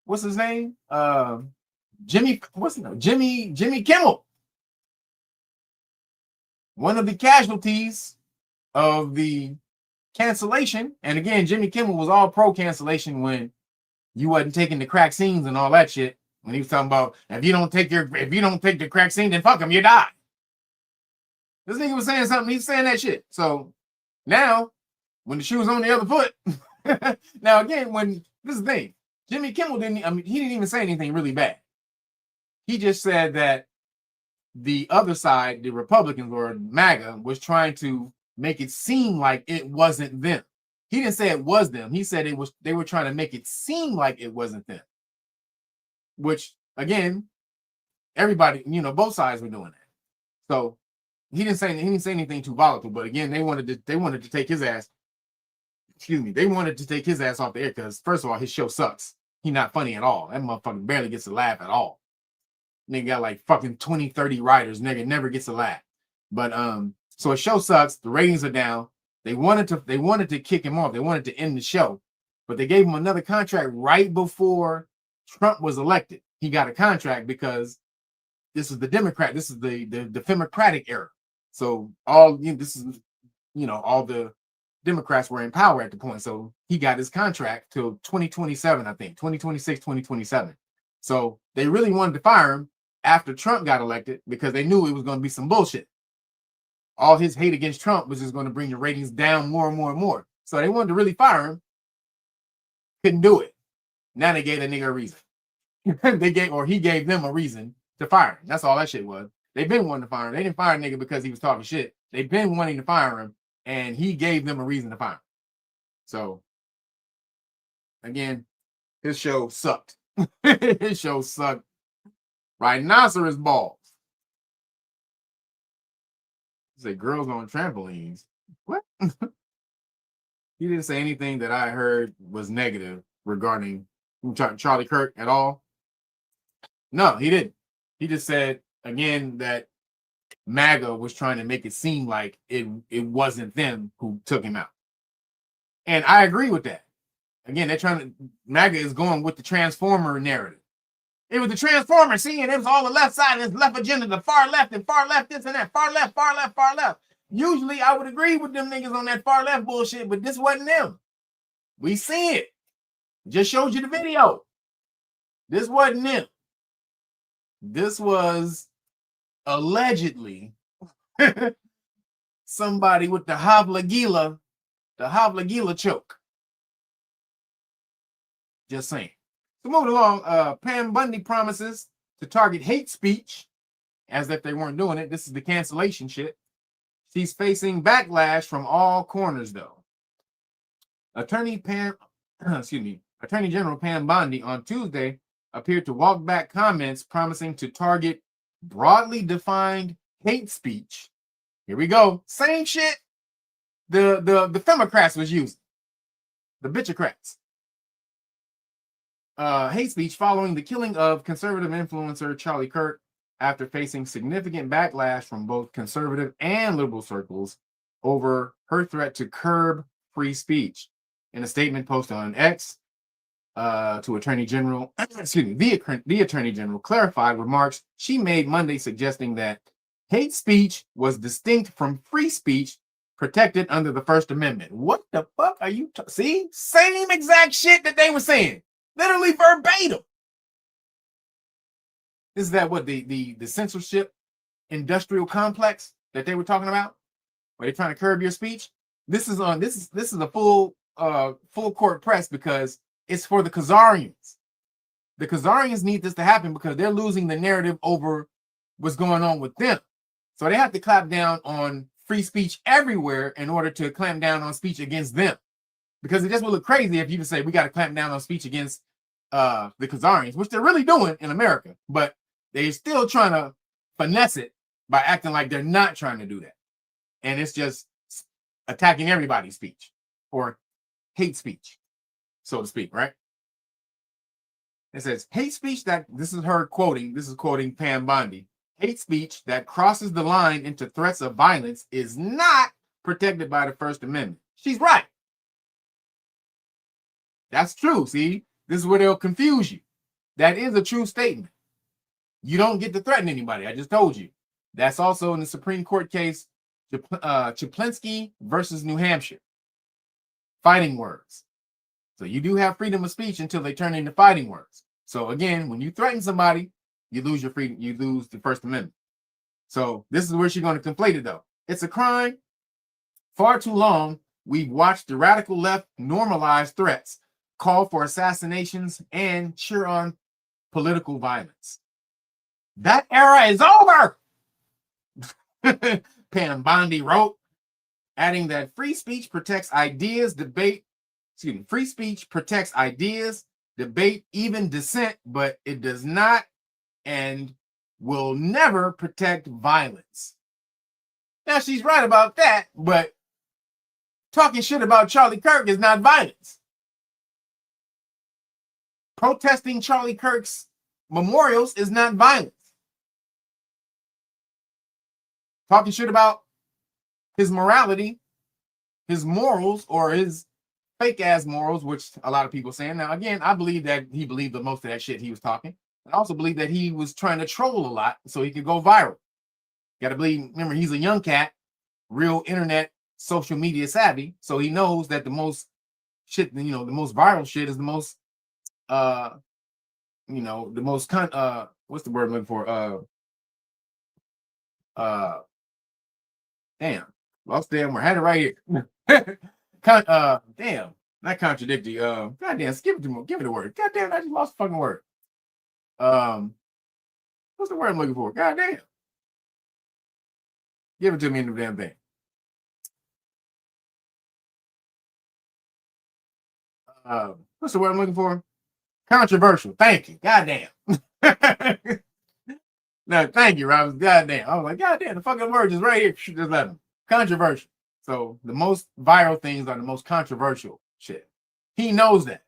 Speaker 3: what's his name? Jimmy Kimmel. One of the casualties of the cancellation, and again, Jimmy Kimmel was all pro cancellation when you wasn't taking the crack scenes and all that shit. When he was talking about if you don't take the crack scene, then fuck him, you die. This nigga was saying something. He's saying that shit. So now, when the shoe's on the other foot, now again, this is the thing, Jimmy Kimmel he didn't even say anything really bad. He just said that the other side, the Republicans or MAGA, was trying to make it seem like it wasn't them. He didn't say it was them. He said they were trying to make it seem like it wasn't them. Which again, everybody, both sides were doing that. So he didn't say anything too volatile. But again, they wanted to take his ass. Excuse me. They wanted to take his ass off the air because first of all, his show sucks. He's not funny at all. That motherfucker barely gets a laugh at all. Nigga got like fucking 20, 30 writers. Nigga never gets a laugh. But so his show sucks. The ratings are down. They wanted to kick him off. They wanted to end the show, but they gave him another contract right before Trump was elected. He got a contract because this is the Democrat. This is the Democratic era. So all the Democrats were in power at the point. So he got his contract till 2027, I think 2026, 2027. So they really wanted to fire him after Trump got elected because they knew it was going to be some bullshit. All his hate against Trump was just going to bring the ratings down more and more and more. So they wanted to really fire him. Couldn't do it. Now they gave that nigga a reason. He gave them a reason to fire him. That's all that shit was. They've been wanting to fire him. They didn't fire a nigga because he was talking shit. They've been wanting to fire him, and he gave them a reason to fire him. So, again, his show sucked. His show sucked. Rhinoceros balls. Say girls on trampolines. What? He didn't say anything that I heard was negative regarding Charlie Kirk at all. No, he didn't. He just said again that MAGA was trying to make it seem like it wasn't them who took him out. And I agree with that. Again, MAGA is going with the Transformer narrative. It was the Transformer, see, and it was all the left side, and this left agenda, the far left, this and that, far left, far left, far left. Usually I would agree with them niggas on that far left bullshit, but this wasn't them. We see it. Just showed you the video. This wasn't them. This was allegedly somebody with the Havla Gila choke. Just saying. So moving along, Pam Bundy promises to target hate speech as if they weren't doing it. This is the cancellation shit. She's facing backlash from all corners, though. Attorney General Pam Bondi on Tuesday appeared to walk back comments promising to target broadly defined hate speech. Here we go. Same shit the Democrats was using. The bitchocrats. Hate speech following the killing of conservative influencer Charlie Kirk after facing significant backlash from both conservative and liberal circles over her threat to curb free speech. In a statement posted on X to Attorney General, the Attorney General clarified remarks she made Monday suggesting that hate speech was distinct from free speech protected under the First Amendment. What the fuck are you see? Same exact shit that they were saying. Literally verbatim. Is that what the censorship industrial complex that they were talking about? Where they're trying to curb your speech? This is a full court press because it's for the Khazarians. The Khazarians need this to happen because they're losing the narrative over what's going on with them. So they have to clamp down on free speech everywhere in order to clamp down on speech against them. Because it just would look crazy if you would say we got to clamp down on speech against the Khazarians, which they're really doing in America, but they're still trying to finesse it by acting like they're not trying to do that. And it's just attacking everybody's speech or hate speech, so to speak, right? It says hate speech that, this is quoting Pam Bondi. Hate speech that crosses the line into threats of violence is not protected by the First Amendment. She's right. That's true. See, this is where they'll confuse you. That is a true statement. You don't get to threaten anybody. I just told you. That's also in the Supreme Court case, Chaplinsky versus New Hampshire. Fighting words. So you do have freedom of speech until they turn into fighting words. So again, when you threaten somebody, you lose your freedom, you lose the First Amendment. So this is where she's going to conflate it though. It's a crime. Far too long, we've watched the radical left normalize threats, call for assassinations, and cheer on political violence. That era is over. Pam Bondi wrote, adding that free speech protects ideas, free speech protects ideas, debate, even dissent, but it does not and will never protect violence. Now she's right about that, but talking shit about Charlie Kirk is not violence. Protesting Charlie Kirk's memorials is not violence. Talking shit about his morality, his morals, or his fake ass morals, which a lot of people are saying. Now, again, I believe that he believed the most of that shit he was talking. I also believe that he was trying to troll a lot so he could go viral. Got to believe, remember, he's a young cat, real internet, social media savvy. So he knows that the most shit, the most viral shit is the most, the most, what's the word I'm looking for? Damn, lost damn word. Had it right here. Damn, not contradictory. Goddamn, give it a word. Goddamn, I just lost the fucking word. What's the word I'm looking for? Goddamn, give it to me in the damn thing. What's the word I'm looking for? Controversial. Thank you. Goddamn. No, thank you, Rob. Goddamn. I was like, goddamn, the fucking word is right here. Just let him. Controversial. So the most viral things are the most controversial shit. He knows that.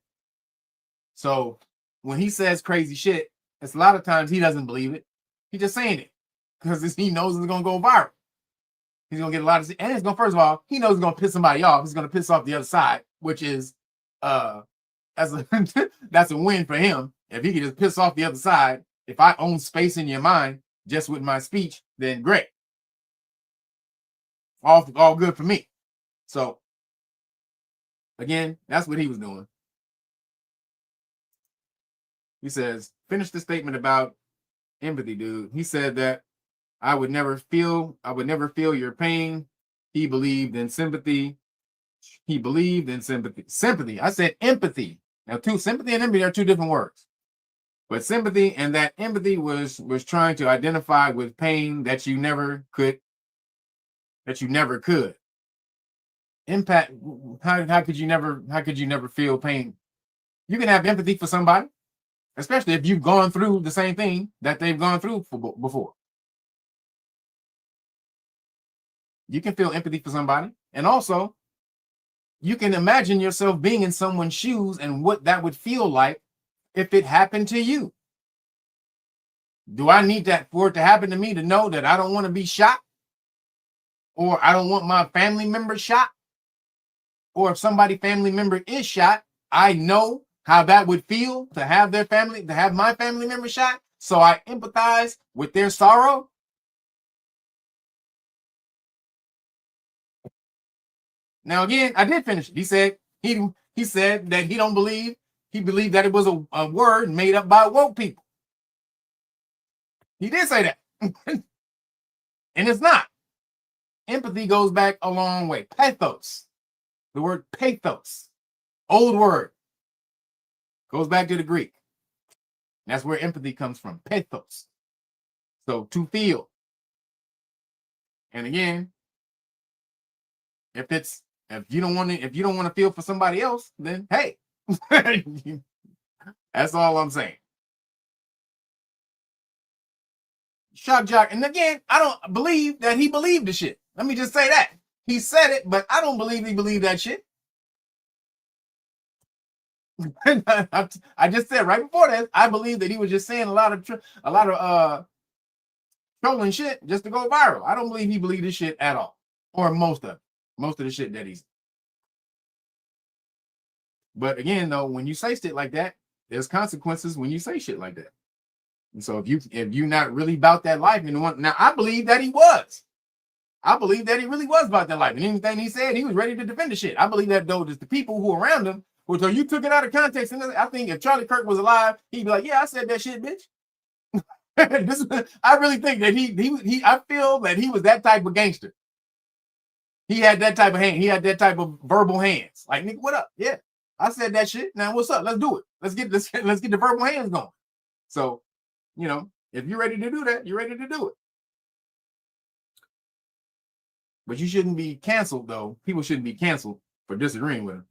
Speaker 3: So when he says crazy shit, it's a lot of times he doesn't believe it. He's just saying it because he knows it's gonna go viral. He's gonna get a lot of, and it's gonna, first of all, he knows it's gonna piss somebody off. He's gonna piss off the other side, which is that's a win for him. If he can just piss off the other side, if I own space in your mind just with my speech, then great. All good for me. So again, that's what he was doing. He says, finish the statement about empathy, dude. He said that I would never feel your pain. He believed in sympathy. He believed in sympathy. Sympathy. I said empathy. Now, sympathy and empathy are two different words. But sympathy, and that empathy was trying to identify with pain that you never could. Impact. How could you never feel pain? You can have empathy for somebody, especially if you've gone through the same thing that they've gone through before. You can feel empathy for somebody, and also you can imagine yourself being in someone's shoes and what that would feel like if it happened to you. Do I need that for it to happen to me to know that I don't want to be shot? Or I don't want my family member shot? Or if somebody family member is shot, I know how that would feel to have my family member shot. So I empathize with their sorrow. Now again, I did finish it. He said that he don't believe he believed that it was a word made up by woke people. He did say that. And it's not. Empathy goes back a long way. Pathos. The word pathos. Old word. Goes back to the Greek. That's where empathy comes from. Pathos. So to feel. And again, if you don't want to feel for somebody else, then hey. That's all I'm saying. Shock jock. And again, I don't believe that he believed the shit. Let me just say that. He said it, but I don't believe he believed that shit. I just said right before that, I believe that he was just saying a lot of trolling shit just to go viral. I don't believe he believed this shit at all. Or most of the shit that he's. But again, though, when you say shit like that, there's consequences when you say shit like that. And so if you're not really about that life, now I believe that he was. I believe that he really was about that life. And anything he said, he was ready to defend the shit. I believe that though, just the people who are around him, which you took it out of context. And I think if Charlie Kirk was alive, he'd be like, yeah, I said that shit, bitch. I really think that I feel that he was that type of gangster. He had that type of hand. He had that type of verbal hands. Like, nigga, what up? Yeah, I said that shit. Now what's up? Let's do it. Let's get the verbal hands going. So, if you're ready to do that, you're ready to do it. But you shouldn't be canceled, though. People shouldn't be canceled for disagreeing with him.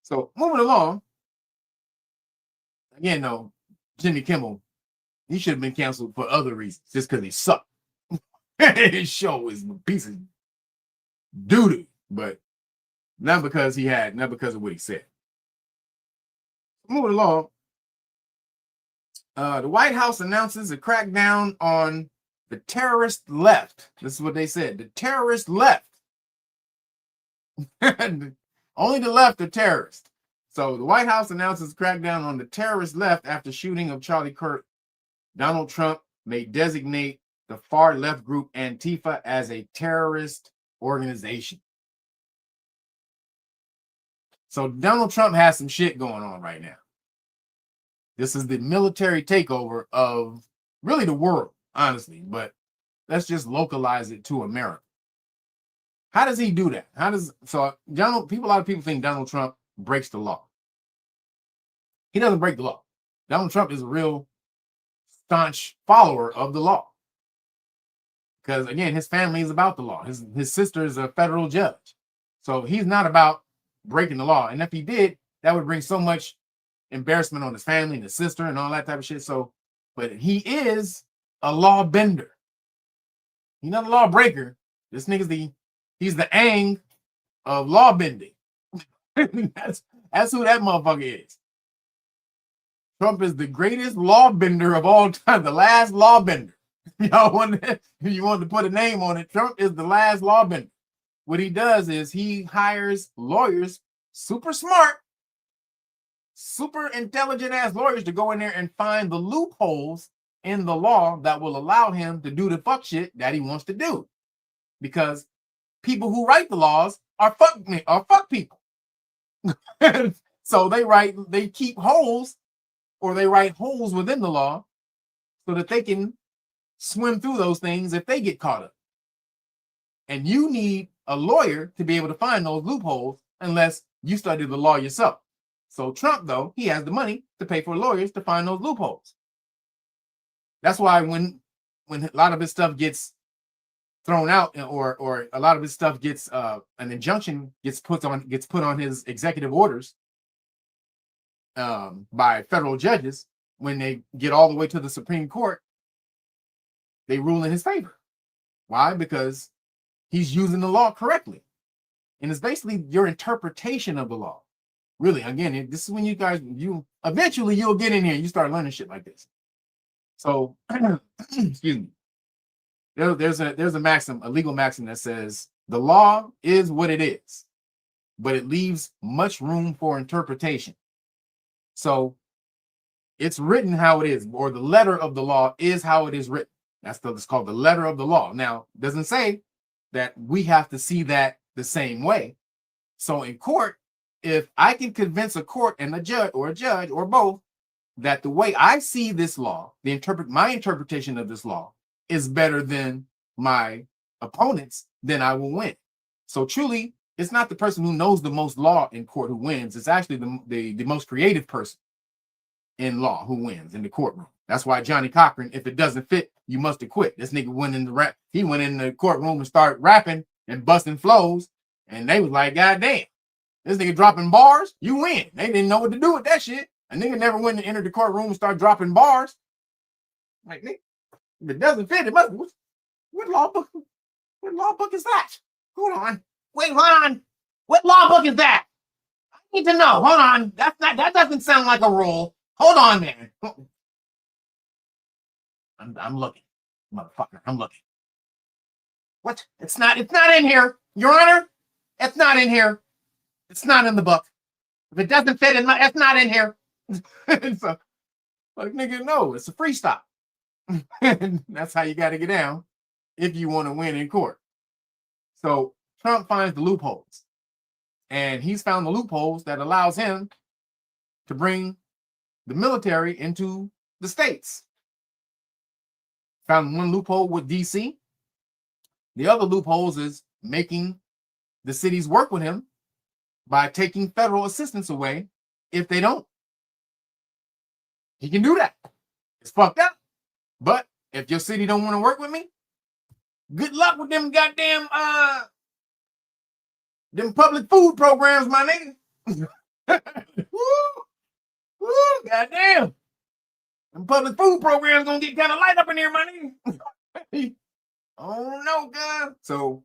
Speaker 3: So moving along. Again, though, Jimmy Kimmel, he should have been canceled for other reasons, just because he sucked. His show is a piece of doo-doo, but not because of what he said. Moving along. The White House announces a crackdown on the terrorist left. This is what they said. The terrorist left. Only the left are terrorists. So the White House announces a crackdown on the terrorist left after shooting of Charlie Kirk. Donald Trump may designate the far left group Antifa as a terrorist organization. So Donald Trump has some shit going on right now. This is the military takeover of really the world, honestly, but let's just localize it to America. How does he do that? A lot of people think Donald Trump breaks the law. He doesn't break the law. Donald Trump is a real staunch follower of the law. Because again, his family is about the law. His sister is a federal judge. So he's not about breaking the law. And if he did, that would bring so much embarrassment on his family and his sister and all that type of shit. So, but he is a law bender. He's not a law breaker. This nigga's he's the Aang of law bending. That's who that motherfucker is. Trump is the greatest law bender of all time, the last law bender. You want to put a name on it, Trump is the last law bender. What he does is he hires lawyers, super smart, super intelligent ass lawyers to go in there and find the loopholes in the law that will allow him to do the fuck shit that he wants to do. Because people who write the laws are fuck people. So they keep holes, or they write holes within the law so that they can swim through those things if they get caught up. And you need a lawyer to be able to find those loopholes unless you study the law yourself. So Trump, though, he has the money to pay for lawyers to find those loopholes. That's why when a lot of his stuff gets thrown out, or a lot of his stuff gets an injunction gets put on his executive orders by federal judges, when they get all the way to the Supreme Court, they rule in his favor. Why? Because he's using the law correctly. And it's basically your interpretation of the law. Really, again, this is when eventually you'll get in here and you start learning shit like this. So, excuse me. There's a maxim, a legal maxim that says the law is what it is, but it leaves much room for interpretation. So it's written how it is, or the letter of the law is how it is written. It's called the letter of the law. Now, it doesn't say that we have to see that the same way. So in court, if I can convince a court and a judge or both that the way I see this law, my interpretation of this law is better than my opponent's, then I will win. So truly, it's not the person who knows the most law in court who wins. It's actually the most creative person in law who wins in the courtroom. That's why Johnny Cochran, if it doesn't fit, you must acquit. This nigga went in the rap. He went in the courtroom and started rapping and busting flows, and they was like, "God damn, this nigga dropping bars. You win." They didn't know what to do with that shit. A nigga never went and entered the courtroom and started dropping bars. Like, nigga, if it doesn't fit, it must. What law book? What law book is that? Hold on. Wait, hold on. What law book is that? I need to know. Hold on. That doesn't sound like a rule. Hold on, man. I'm looking, motherfucker. I'm looking. What? It's not in here, Your Honor. It's not in here. It's not in the book. If it doesn't fit it's not in here. So, like, nigga, no, it's a freestyle. That's how you got to get down if you want to win in court. So Trump finds the loopholes, and he's found the loopholes that allows him to bring the military into the states. Found one loophole with DC. The other loopholes is making the cities work with him by taking federal assistance away if they don't. He can do that. It's fucked up. But if your city don't want to work with me, good luck with them goddamn them public food programs, my nigga. Woo, goddamn. Them public food programs gonna get kind of light up in here, my nigga. Oh no, God. So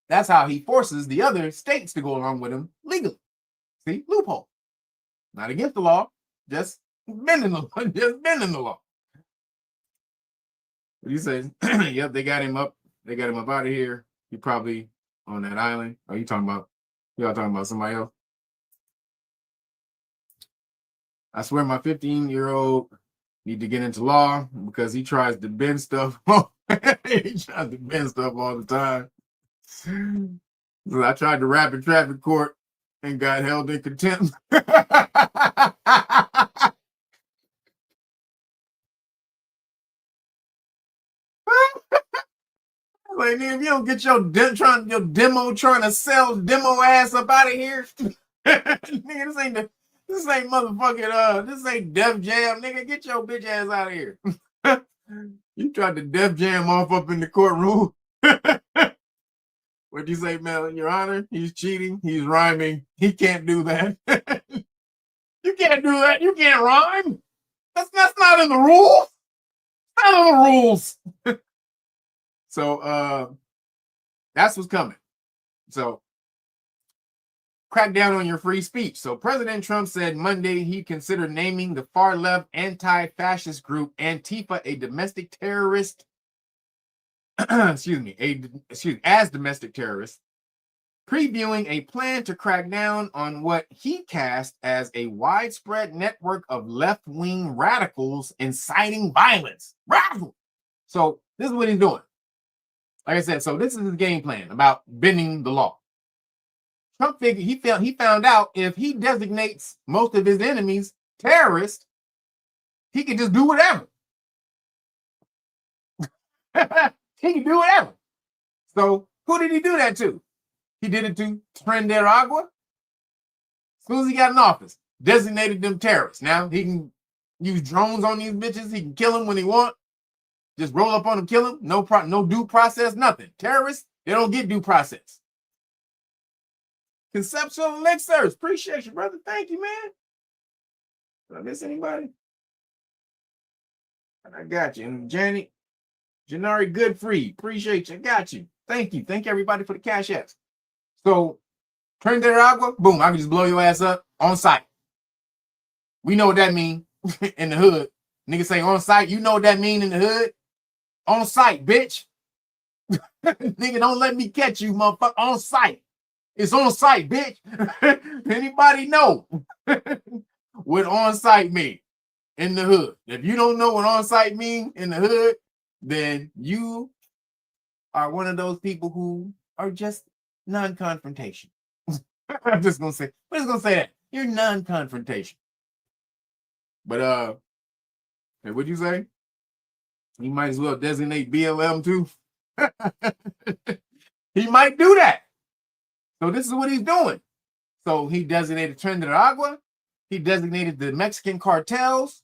Speaker 3: that's how he forces the other states to go along with him legally. See, loophole. Not against the law, just bending the law. What he says, yep, they got him up out of here. He probably on that island. Are you talking about? Y'all talking about somebody else? I swear my 15-year-old need to get into law because he tries to bend stuff. He tries to bend stuff all the time. So I tried to rap in traffic court and got held in contempt. Like, if you don't get your demo trying to sell demo ass up out of here, nigga, this ain't motherfucking this ain't Def Jam, nigga. Get your bitch ass out of here. You tried to Def Jam off up in the courtroom. What'd you say, man? Your Honor, he's cheating, he's rhyming, he can't do that. You can't do that. You can't rhyme. That's not in the rules. Not in the rules. So that's what's coming. So crack down on your free speech. So President Trump said Monday he considered naming the far-left anti-fascist group Antifa a domestic terrorist. as domestic terrorists, previewing a plan to crack down on what he cast as a widespread network of left-wing radicals inciting violence. Radical. So this is what he's doing. Like I said, so this is his game plan about bending the law. Trump figured he found out if he designates most of his enemies terrorists, he can just do whatever. He can do whatever. So who did he do that to? He did it to Agua. As soon as he got in office, designated them terrorists. Now he can use drones on these bitches. He can kill them when he wants. Just roll up on them, kill them. No due process, nothing. Terrorists, they don't get due process. Conceptual elixirs. Appreciate you, brother. Thank you, man. Did I miss anybody? I got you. And Janari Goodfree. Appreciate you. I got you. Thank you. Thank everybody for the cash apps. So, Agua, boom, I can just blow your ass up on site. We know what that means in the hood. Niggas say on site, you know what that means in the hood? On site, bitch. Nigga, don't let me catch you, motherfucker. On site. It's on site, bitch. Anybody know what on site mean in the hood? If you don't know what on site mean in the hood, then you are one of those people who are just non-confrontation. I'm just gonna say, we're just gonna say that. You're non-confrontation. But hey, what'd you say? You might as well designate BLM too. He might do that. So this is what he's doing. So he designated Tren de Agua. He designated the Mexican cartels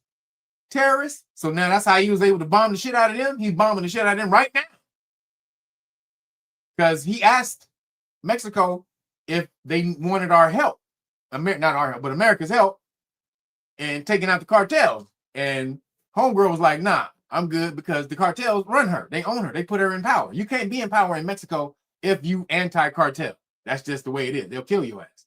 Speaker 3: terrorists. So now that's how he was able to bomb the shit out of them. He's bombing the shit out of them right now. Because he asked Mexico if they wanted our help. Not our help, but America's help in taking out the cartels. And homegirl was like, nah, I'm good because the cartels run her. They own her. They put her in power. You can't be in power in Mexico if you anti-cartel. That's just the way it is. They'll kill your ass.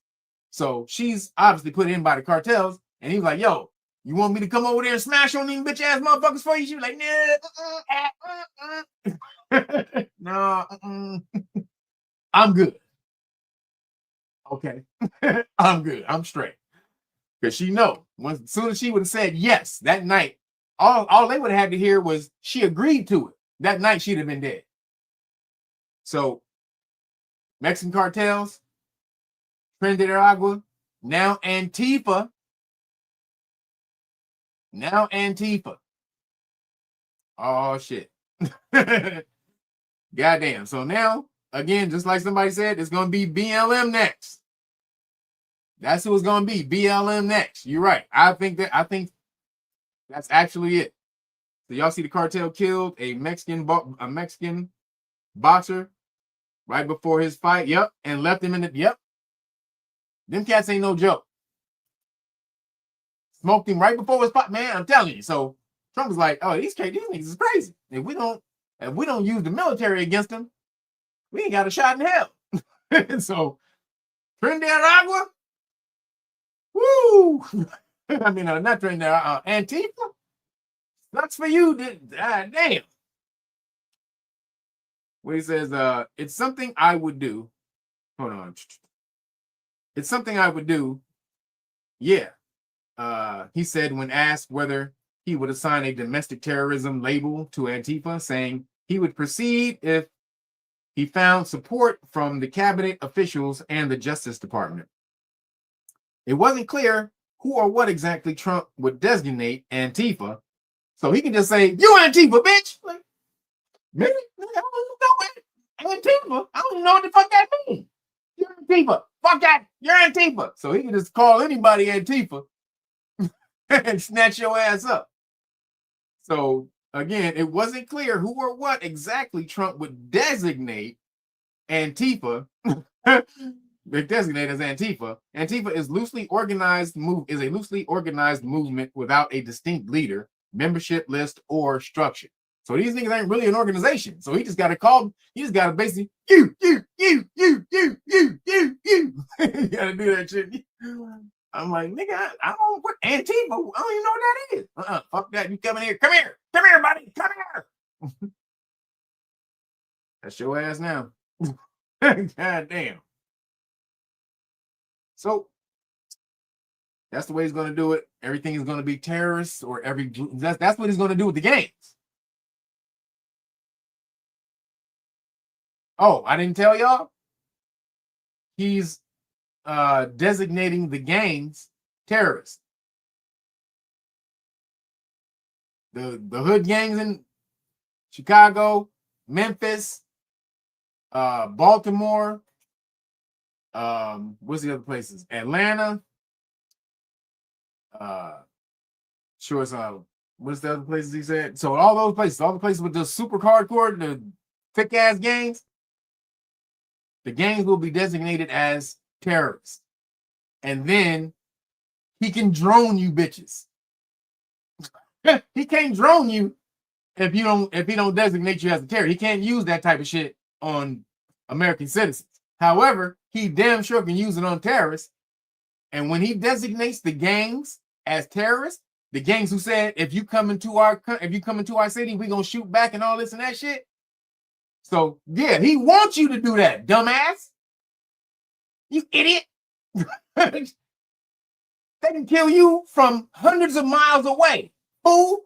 Speaker 3: So she's obviously put in by the cartels. And he was like, yo, you want me to come over there and smash on these bitch ass motherfuckers for you? She was like, nah, no, I'm good. Okay. I'm good. I'm straight. Because she know, as soon as she would have said yes that night, all they would have had to hear was she agreed to it. That night she'd have been dead. So Mexican cartels, Tren de Agua, now Antifa. Now Antifa. Oh shit. Goddamn. So now, again, just like somebody said, it's gonna be BLM next. That's who it's gonna be. BLM next. You're right. I think that's actually it. So y'all see the cartel killed a Mexican boxer right before his fight. Yep, and left him in the. Yep. Them cats ain't no joke. Smoked him right before his fight, man. I'm telling you. So Trump was like, "Oh, these niggas is crazy. If we don't use the military against them, we ain't got a shot in hell." So Tren de Agua. Woo! I mean, not Tren de Antifa. Sucks for you. Damn. What he says, it's something I would do. Hold on. It's something I would do. Yeah. He said when asked whether he would assign a domestic terrorism label to Antifa, saying he would proceed if he found support from the cabinet officials and the Justice Department. It wasn't clear who or what exactly Trump would designate Antifa, so he can just say, "You Antifa, bitch." Like, maybe I don't know Antifa. I don't know what the fuck that means. You're Antifa. Fuck that. You're Antifa. So he can just call anybody Antifa and snatch your ass up. So again, it wasn't clear who or what exactly Trump would designate Antifa. They designate as Antifa. Antifa is a loosely organized movement without a distinct leader, membership list, or structure. So these niggas ain't really an organization. So he just got to call. He just got to basically you. You got to do that shit. I'm like, nigga, I don't what Antifa. I don't even know what that is. Fuck that. You coming here? Come here, buddy. Come here. That's your ass now. God damn. So that's the way he's going to do it. Everything is going to be terrorists or that's what he's going to do with the gangs. Oh, I didn't tell y'all. He's designating the gangs terrorists. The hood gangs in Chicago, Memphis, Baltimore, what's the other places? Atlanta. What's the other places he said? So all the places with the super hardcore, the thick ass gangs, the gangs will be designated as terrorists. And then he can drone you bitches. He can't drone you if he don't designate you as a terrorist. He can't use that type of shit on American citizens. However, he damn sure can use it on terrorists. And when he designates the gangs as terrorists, the gangs who said if you come into our city, we're gonna shoot back and all this and that shit. So yeah, he wants you to do that, dumbass. You idiot. They can kill you from hundreds of miles away, fool.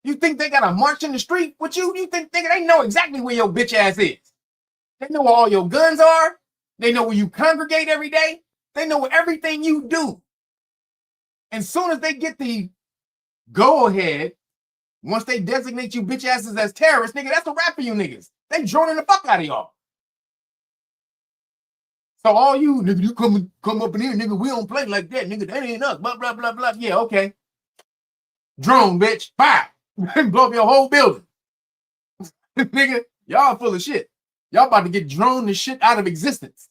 Speaker 3: You think they gotta march in the street with you? You think they know exactly where your bitch ass is? They know where all your guns are. They know where you congregate every day. They know everything you do. And soon as they get the go ahead, once they designate you bitch asses as terrorists, nigga, that's a wrap for you niggas. They droning the fuck out of y'all. So all you, nigga, you come up in here, nigga, we don't play like that, nigga, that ain't us, blah, blah, blah, blah. Yeah, okay. Drone, bitch, fire. Blow up your whole building. Nigga, y'all full of shit. Y'all about to get droned the shit out of existence.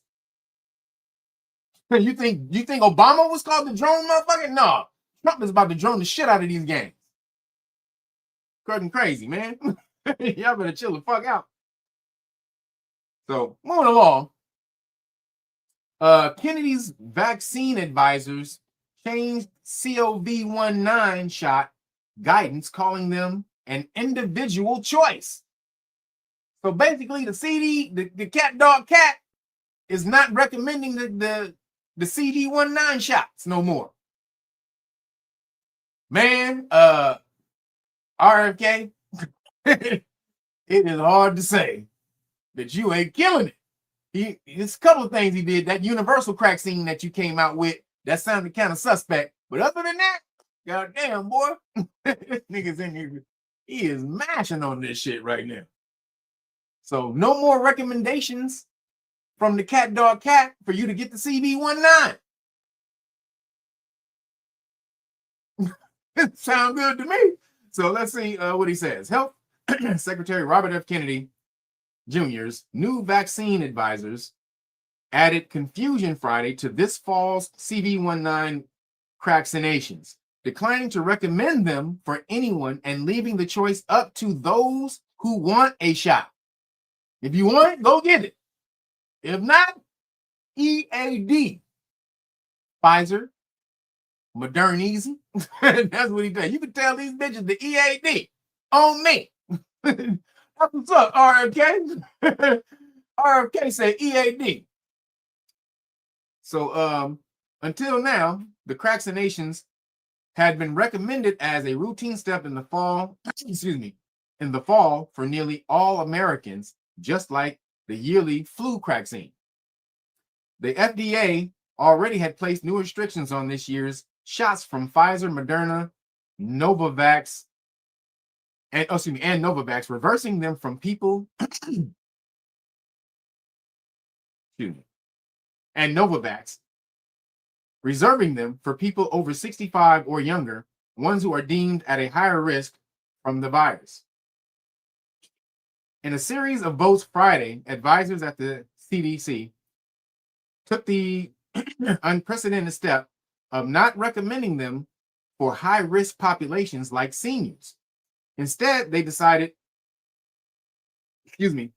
Speaker 3: You think Obama was called the drone motherfucker? No. Trump is about to drone the shit out of these gangs. Curtain crazy, man. Y'all better chill the fuck out. So, moving along. Kennedy's vaccine advisors changed COVID-19 shot guidance, calling them an individual choice. So basically, the cat dog cat is not recommending the CD19 shots no more. Man, RFK, it is hard to say that you ain't killing it. It's a couple of things he did. That universal crack scene that you came out with, that sounded kind of suspect. But other than that, goddamn, boy, niggas in here, he is mashing on this shit right now. So no more recommendations from the cat dog cat for you to get the CV19. Sound good to me. So let's see what he says. Health Secretary Robert F. Kennedy Jr.'s new vaccine advisors added confusion Friday to this fall's CV19 vaccinations, declining to recommend them for anyone and leaving the choice up to those who want a shot. If you want it, go get it. If not, EAD. Pfizer, Moderna Easy. That's what he did. You can tell these bitches the EAD on me. That's what's up, RFK. RFK said EAD. So until now, the vaccinations had been recommended as a routine step in the fall, in the fall for nearly all Americans, just like the yearly flu vaccine. The FDA already had placed new restrictions on this year's shots from Pfizer, Moderna, Novavax, and Novavax, reversing them from people and Novavax, reserving them for people over 65 or younger, ones who are deemed at a higher risk from the virus. In a series of votes Friday, advisors at the CDC took the unprecedented step of not recommending them for high-risk populations like seniors. Instead, they decided,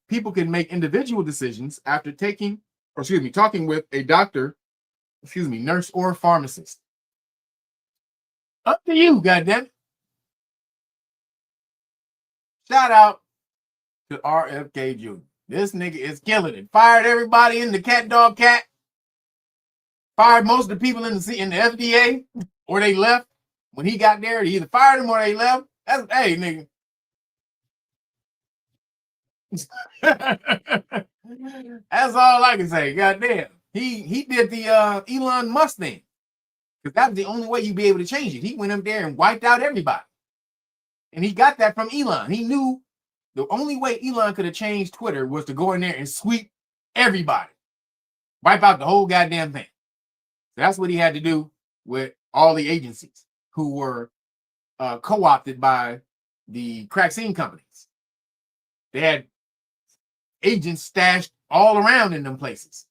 Speaker 3: people can make individual decisions after talking with a doctor, nurse or pharmacist. Up to you, goddammit. Shout out to RFK Jr. This nigga is killing it. Fired everybody in the cat dog cat. Fired most of the people in the FDA, or they left when he got there. He either fired them or they left. That's, hey, nigga. That's all I can say. Goddamn. He did the Elon Musk thing. Because that was the only way you'd be able to change it. He went up there and wiped out everybody. And he got that from Elon. He knew the only way Elon could have changed Twitter was to go in there and sweep everybody. Wipe out the whole goddamn thing. So that's what he had to do with all the agencies who were co-opted by the vaccine companies. They had agents stashed all around in them places.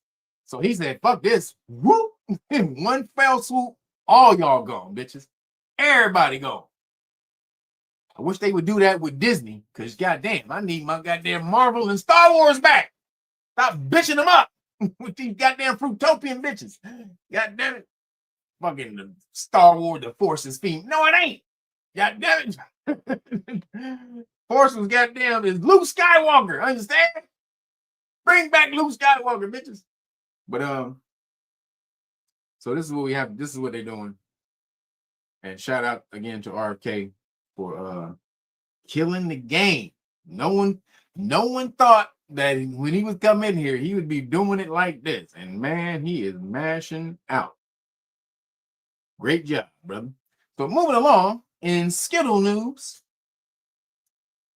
Speaker 3: So he said, fuck this. Whoop. In one fell swoop, all y'all gone, bitches. Everybody gone. I wish they would do that with Disney, because goddamn, I need my goddamn Marvel and Star Wars back. Stop bitching them up with these goddamn Fruitopian bitches. Goddamn it. Fucking the Star Wars, the Force is fiend. No, it ain't. Goddamn it. Force was goddamn is Luke Skywalker. Understand? Bring back Luke Skywalker, bitches. But so this is what we have. This is what they're doing. And shout out again to RFK for killing the game. No one thought that when he was coming in here, he would be doing it like this. And man, he is mashing out. Great job, brother. So moving along in Skittle news.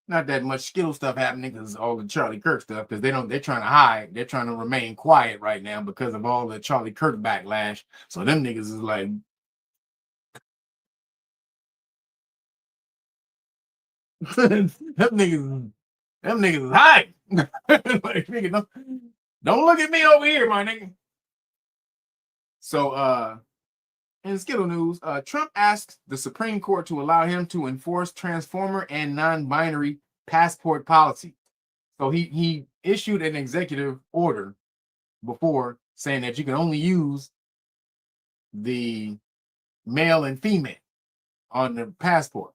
Speaker 3: Not that much Skittle stuff happening because all the Charlie Kirk stuff, because they're trying to hide. They're trying to remain quiet right now because of all the Charlie Kirk backlash. So them niggas is like, them niggas is hiding. Like, nigga, don't look at me over here, my nigga. So in Skittle news, Trump asked the Supreme Court to allow him to enforce transformer and non-binary passport policy. So he issued an executive order before saying that you can only use the male and female on the passport.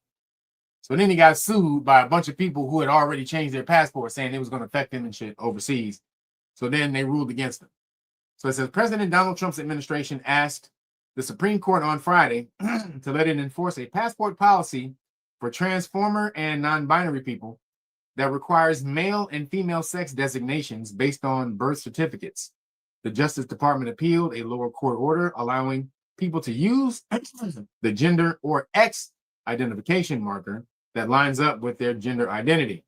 Speaker 3: So then he got sued by a bunch of people who had already changed their passport, saying it was going to affect them and shit overseas. So then they ruled against him. So it says President Donald Trump's administration asked the Supreme Court on Friday to let it enforce a passport policy for transformer and non-binary people that requires male and female sex designations based on birth certificates. The Justice Department appealed a lower court order allowing people to use the gender or X identification marker that lines up with their gender identity.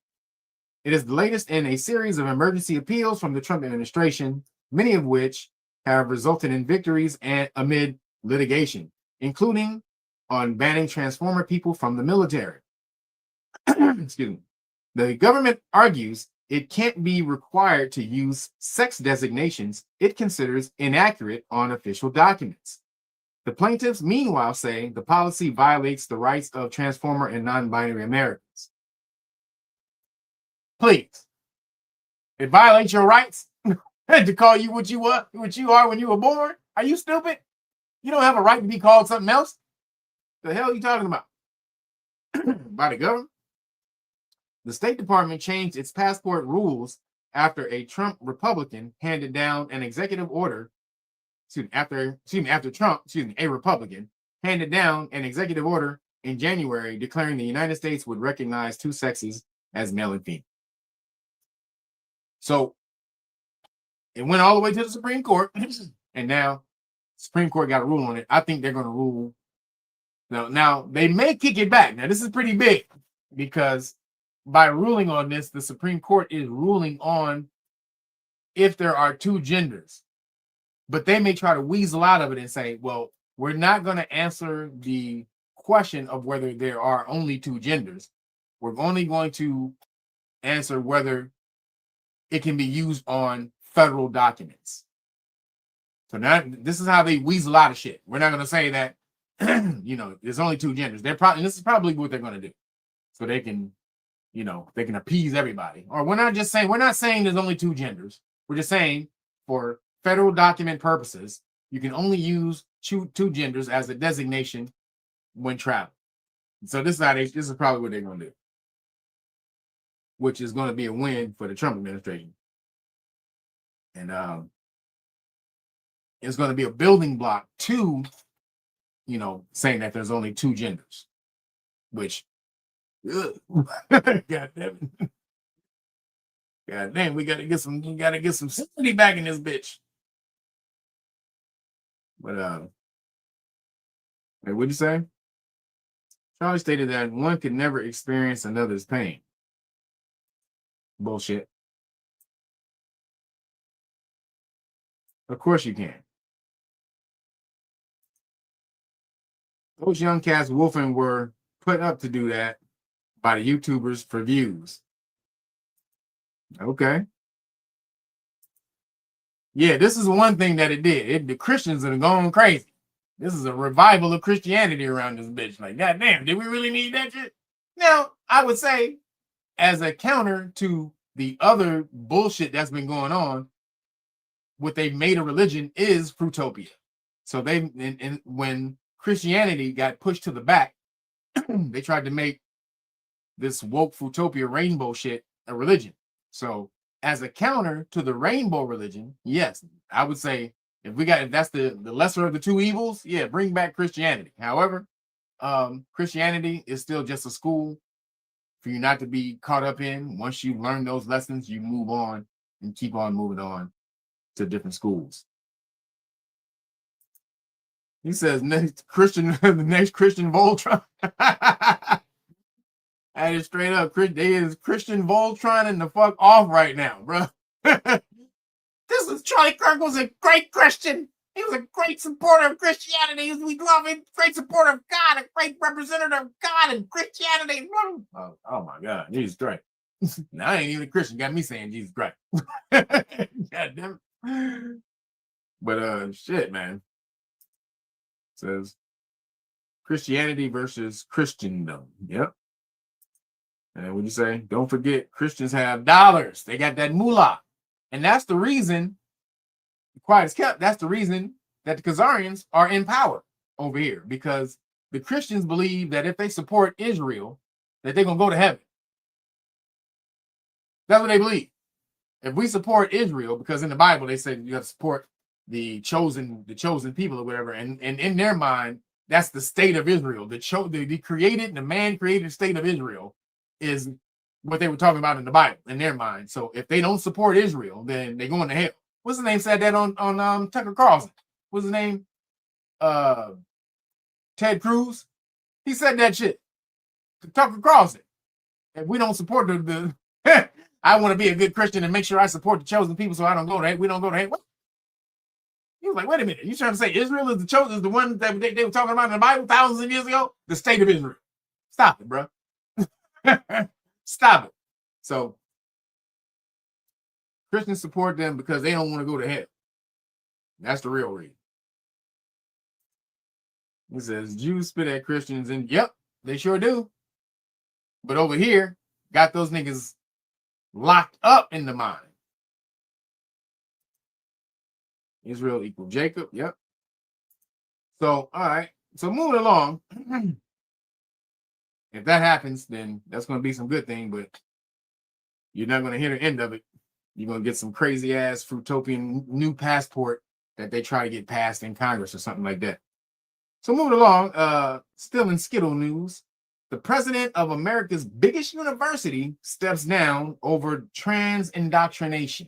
Speaker 3: It is the latest in a series of emergency appeals from the Trump administration, many of which have resulted in victories and amid litigation, including on banning transformer people from the military. Excuse me. The government argues it can't be required to use sex designations it considers inaccurate on official documents. The plaintiffs, meanwhile, say the policy violates the rights of transformer and non-binary Americans. Please, it violates your rights to call you what you are when you were born. Are you stupid? You don't have a right to be called something else. The hell are you talking about? By the government? The State Department changed its passport rules after a Trump Republican handed down an executive order. After Trump, a Republican handed down an executive order in January declaring the United States would recognize two sexes as male and female. So it went all the way to the Supreme Court, and now Supreme Court got a rule on it. I think they're going to rule. Now they may kick it back. Now this is pretty big because by ruling on this, the Supreme Court is ruling on if there are two genders. But they may try to weasel out of it and say, well, we're not going to answer the question of whether there are only two genders. We're only going to answer whether it can be used on federal documents. So now this is how they weasel out of shit. We're not going to say that, there's only two genders. This is probably what they're going to do. So they can, they can appease everybody. Or we're not saying there's only two genders. We're just saying for federal document purposes, you can only use two genders as a designation when traveling. So this is probably what they're going to do, which is going to be a win for the Trump administration. And it's going to be a building block to, saying that there's only two genders, which, God damn it. God damn, we gotta get some sanity back in this bitch. But wait, what'd you say? Charlie stated that one could never experience another's pain. Bullshit. Of course you can. Those young cats wolfing were put up to do that by the YouTubers for views. Okay. Yeah, this is one thing that it did. The Christians are going crazy. This is a revival of Christianity around this bitch. Like, goddamn, did we really need that shit? Now, I would say, as a counter to the other bullshit that's been going on, what they made a religion is Fruitopia. So when Christianity got pushed to the back, they tried to make this woke Fruitopia rainbow shit a religion. So as a counter to the rainbow religion, yes, I would say if that's the lesser of the two evils, yeah, bring back Christianity. However, Christianity is still just a school for you not to be caught up in. Once you learn those lessons, you move on and keep on moving on to different schools. He says next Christian, the next Christian Voltron. That is straight up. They is Christian Voltron the fuck off right now, bro. This is Charlie Kirk was a great Christian. He was a great supporter of Christianity. We love him. Great supporter of God, a great representative of God and Christianity. Oh my God, Jesus Christ. Now I ain't even a Christian. Got me saying Jesus Christ. God damn it. But shit, man. It says Christianity versus Christendom. Yep. And what you say? Don't forget, Christians have dollars. They got that moolah. And that's the reason, quiet as kept, that's the reason that the Khazarians are in power over here. Because the Christians believe that if they support Israel, that they're going to go to heaven. That's what they believe. If we support Israel, because in the Bible they say you have to support the chosen people or whatever, and in their mind, that's the state of Israel. The man-created state of Israel is what they were talking about in the Bible, in their mind. So if they don't support Israel, then they're going to hell. What's his name said that on Tucker Carlson? What's his name? Ted Cruz. He said that shit to Tucker Carlson. If we don't support the I want to be a good Christian and make sure I support the chosen people so I don't go to hell. We don't go to hell. What? He was like, wait a minute. You trying to say Israel is the chosen, is the one that they were talking about in the Bible thousands of years ago? The state of Israel. Stop it, bro. Stop it. So Christians support them because they don't want to go to hell. That's the real reason. He says Jews spit at Christians, and yep, they sure do. But over here, got those niggas locked up in the mind. Israel equal Jacob. Yep. So, all right. So moving along. If that happens, then that's going to be some good thing, but you're not going to hear the end of it. You're going to get some crazy ass Fruitopian new passport that they try to get passed in Congress or something like that. So moving along, still in Skittle news, the president of America's biggest university steps down over trans indoctrination.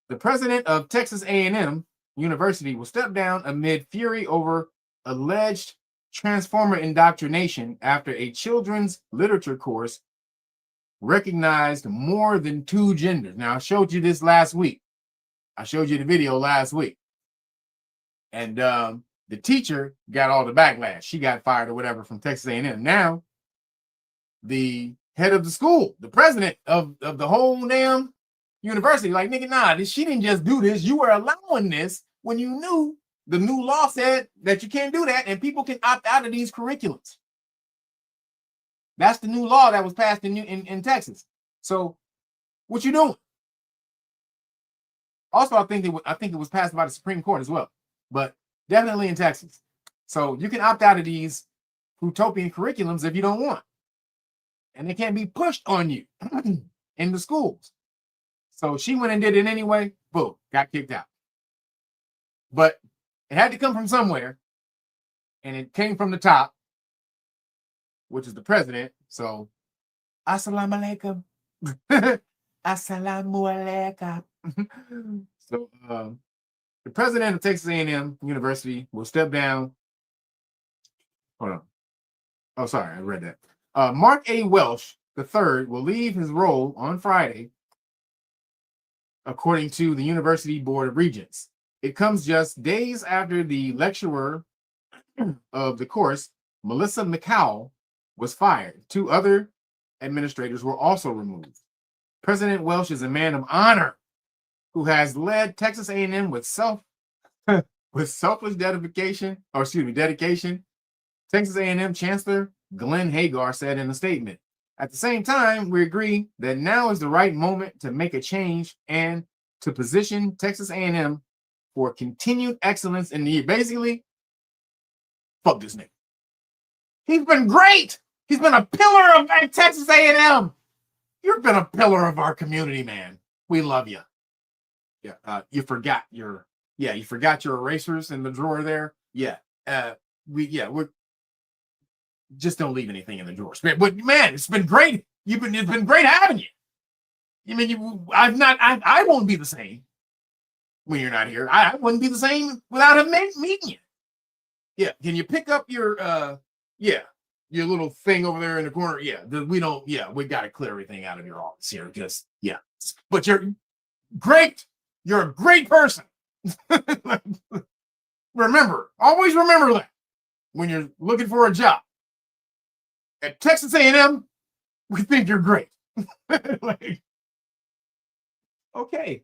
Speaker 3: The president of Texas A&M University will step down amid fury over alleged transformer indoctrination after a children's literature course recognized more than 2 genders. Now, I showed you this last week. I showed you the video last week. And the teacher got all the backlash. She got fired or whatever from Texas A&M. Now, the head of the school, the president of the whole damn university, like, nigga, nah, she didn't just do this. You were allowing this when you knew the new law said that you can't do that and people can opt out of these curriculums. That's the new law that was passed in Texas. So what you doing? Also, I think it was passed by the Supreme Court as well, but definitely in Texas. So you can opt out of these utopian curriculums if you don't want, and they can't be pushed on you in the schools. So she went and did it anyway. Boom, got kicked out. But it had to come from somewhere, and it came from the top, which is the president. So, assalamu alaikum. Assalamu alaikum. So, the president of Texas A&M University will step down. Hold on. Oh, sorry, I read that. Mark A. Welsh III will leave his role on Friday, according to the University Board of Regents. It comes just days after the lecturer of the course, Melissa McCowell, was fired. 2 other administrators were also removed. President Welsh is a man of honor who has led Texas A&M with selfless dedication. Texas A&M Chancellor Glenn Hagar said in a statement. At the same time, we agree that now is the right moment to make a change and to position Texas A&M for continued excellence in the year. Basically, fuck this nigga. He's been great. He's been a pillar of Texas A&M. You've been a pillar of our community, man. We love you. Yeah, you forgot your erasers in the drawer there. Yeah, we're just don't leave anything in the drawers. But man, it's been great. It's been great having you. I mean, I won't be the same when you're not here. I wouldn't be the same without him meeting you. Yeah, can you pick up your your little thing over there in the corner? Yeah, we got to clear everything out of your office here because but you're great. You're a great person. Always remember that when you're looking for a job at Texas A&M, we think you're great. Like, okay,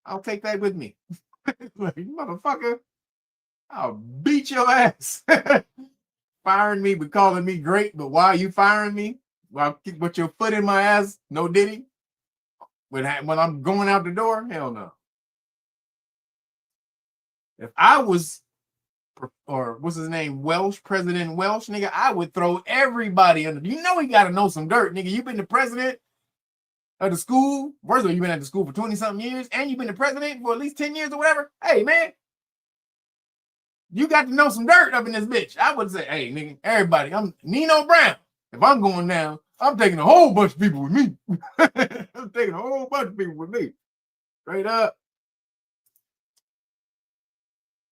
Speaker 3: I'll take that with me. Like, motherfucker, I'll beat your ass. Firing me but calling me great, but why are you firing me? Well, put your foot in my ass, no diddy. When I'm going out the door, hell no. If I was, or what's his name, President Welsh, nigga, I would throw everybody under. You know he got to know some dirt, nigga. You've been the president of the school. First of all, you've been at the school for 20-something years, and you've been the president for at least 10 years or whatever. Hey, man, you got to know some dirt up in this bitch. I would say, hey, nigga, everybody, I'm Nino Brown. If I'm going down, I'm taking a whole bunch of people with me. I'm taking a whole bunch of people with me. Straight up.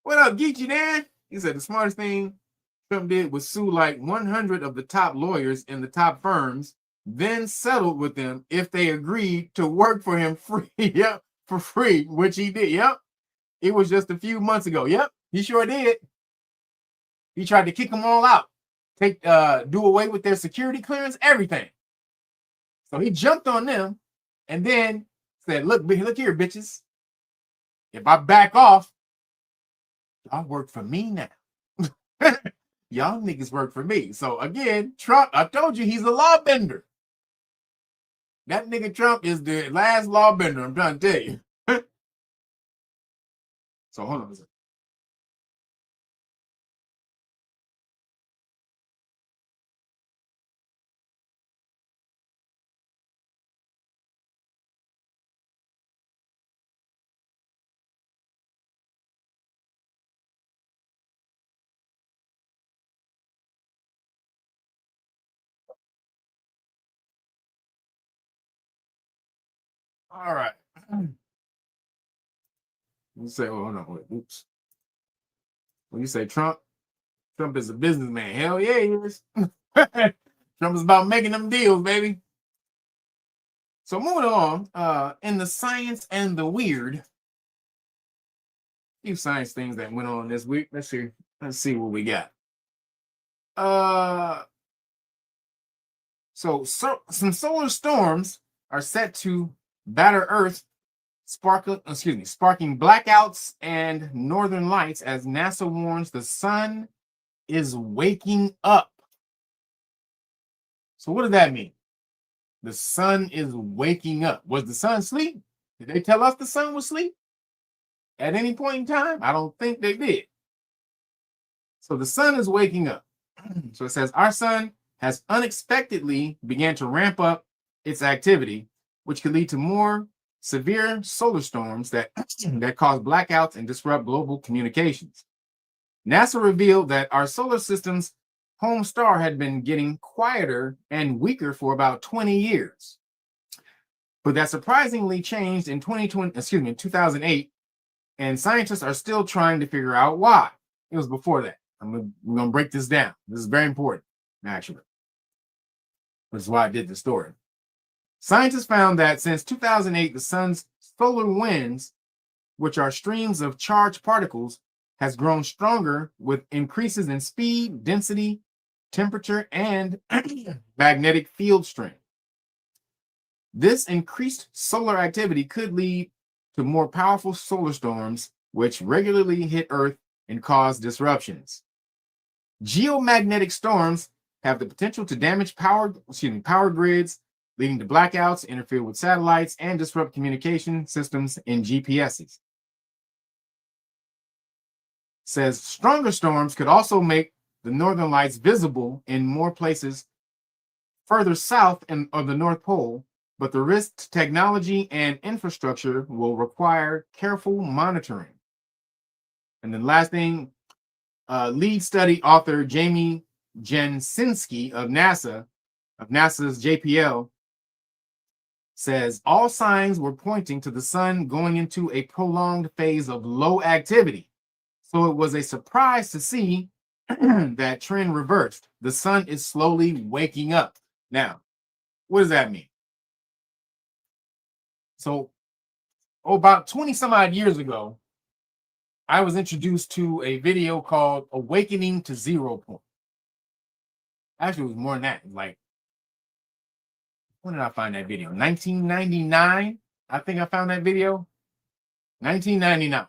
Speaker 3: What up, Geechee Dan? He said the smartest thing Trump did was sue like 100 of the top lawyers in the top firms, then settled with them if they agreed to work for him free. Yep, for free, which he did. Yep. It was just a few months ago. Yep, he sure did. He tried to kick them all out. Do away with their security clearance, everything. So he jumped on them and then said, look here, bitches. If I back off, y'all work for me now. Y'all niggas work for me. So again, Trump, I told you he's a law bender. That nigga Trump is the last law bender, I'm trying to tell you. So hold on a second. All right. You say, oh, hold on, wait, oops. When you say Trump is a businessman. Hell yeah, he is. Trump is about making them deals, baby. So moving on, in the science and the weird, a few science things that went on this week. Let's see what we got. So some solar storms are set to batter Earth, sparking blackouts and northern lights as NASA warns the sun is waking up. So what does that mean? The sun is waking up. Was the sun asleep? Did they tell us the sun was asleep at any point in time? I don't think they did. So the sun is waking up. So it says our sun has unexpectedly began to ramp up its activity, which could lead to more severe solar storms that cause blackouts and disrupt global communications. NASA revealed that our solar system's home star had been getting quieter and weaker for about 20 years. But that surprisingly changed in 2008, and scientists are still trying to figure out why. It was before that. We're going to break this down. This is very important, actually. Which is why I did the story. Scientists found that since 2008, the sun's solar winds, which are streams of charged particles, has grown stronger with increases in speed, density, temperature, and magnetic field strength. This increased solar activity could lead to more powerful solar storms, which regularly hit Earth and cause disruptions. Geomagnetic storms have the potential to damage power grids, leading to blackouts, interfere with satellites, and disrupt communication systems and GPSs. Says stronger storms could also make the northern lights visible in more places further south of the North Pole, but the risk to technology and infrastructure will require careful monitoring. And then last thing, Lead study author Jamie Jensinski of NASA's JPL says all signs were pointing to the sun going into a prolonged phase of low activity. So it was a surprise to see that trend reversed. The sun is slowly waking up. Now, what does that mean? So, about 20 some odd years ago, I was introduced to a video called Awakening to Zero Point. Actually, it was more than that. Like, when did I find that video? 1999, I think I found that video. 1999.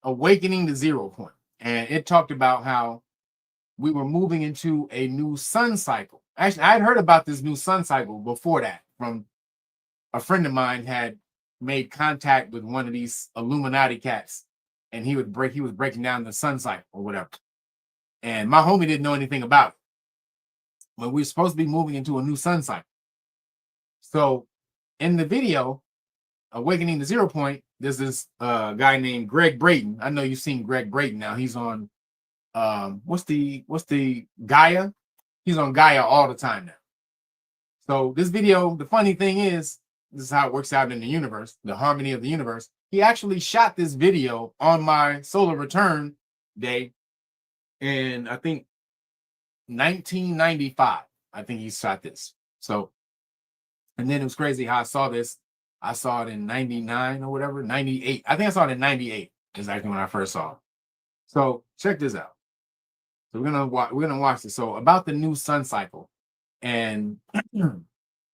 Speaker 3: Awakening to Zero Point. And it talked about how we were moving into a new sun cycle. Actually, I had heard about this new sun cycle before that from a friend of mine had made contact with one of these Illuminati cats, and he was breaking down the sun cycle or whatever. And my homie didn't know anything about it. But we're supposed to be moving into a new sun cycle. So in the video, Awakening to Zero Point, there's this guy named Greg Brayton. I know you've seen Greg Brayton now. He's on what's the Gaia? He's on Gaia all the time now. So this video, the funny thing is, this is how it works out in the universe, the harmony of the universe. He actually shot this video on my solar return day in, I think, 1995. I think he shot this. So, and then it was crazy how I saw this. I saw it in 99 or whatever, 98. I think I saw it in 98 is actually when I first saw it. So check this out. So we're gonna watch this. So about the new sun cycle and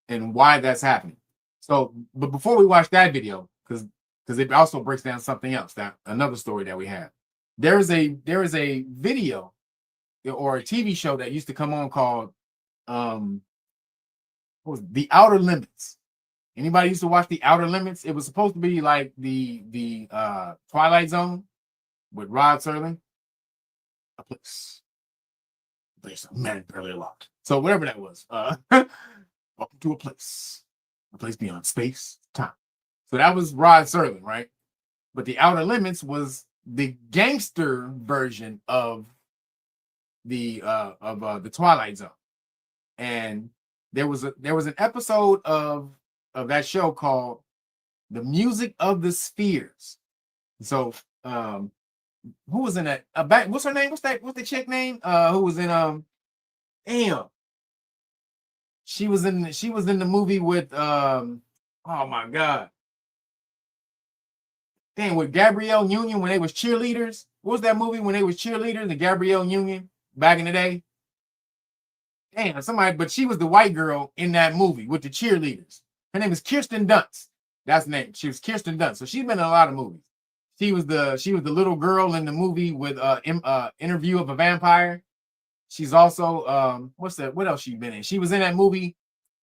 Speaker 3: why that's happening. So, but before we watch that video, because it also breaks down something else, that another story that we have. There is a video or a TV show that used to come on called what was it? The Outer Limits. Anybody used to watch The Outer Limits? It was supposed to be like the Twilight Zone with Rod Serling. A place man barely locked. So whatever that was. Welcome to a place beyond space, time. So that was Rod Serling, right? But The Outer Limits was the gangster version of the Twilight Zone. And there was an episode of that show called The Music of the Spheres. So who was in that? What's her name? What's the chick name? Who was in damn. She was in the movie with oh my god. Damn, with Gabrielle Union when they was cheerleaders. What was that movie when they was cheerleaders, the Gabrielle Union back in the day? Damn, but she was the white girl in that movie with the cheerleaders. Her name is Kirsten Dunst. That's the name. She was Kirsten Dunst. So she's been in a lot of movies. She was the little girl in the movie with Interview of a Vampire. She's also what else she been in? She was in that movie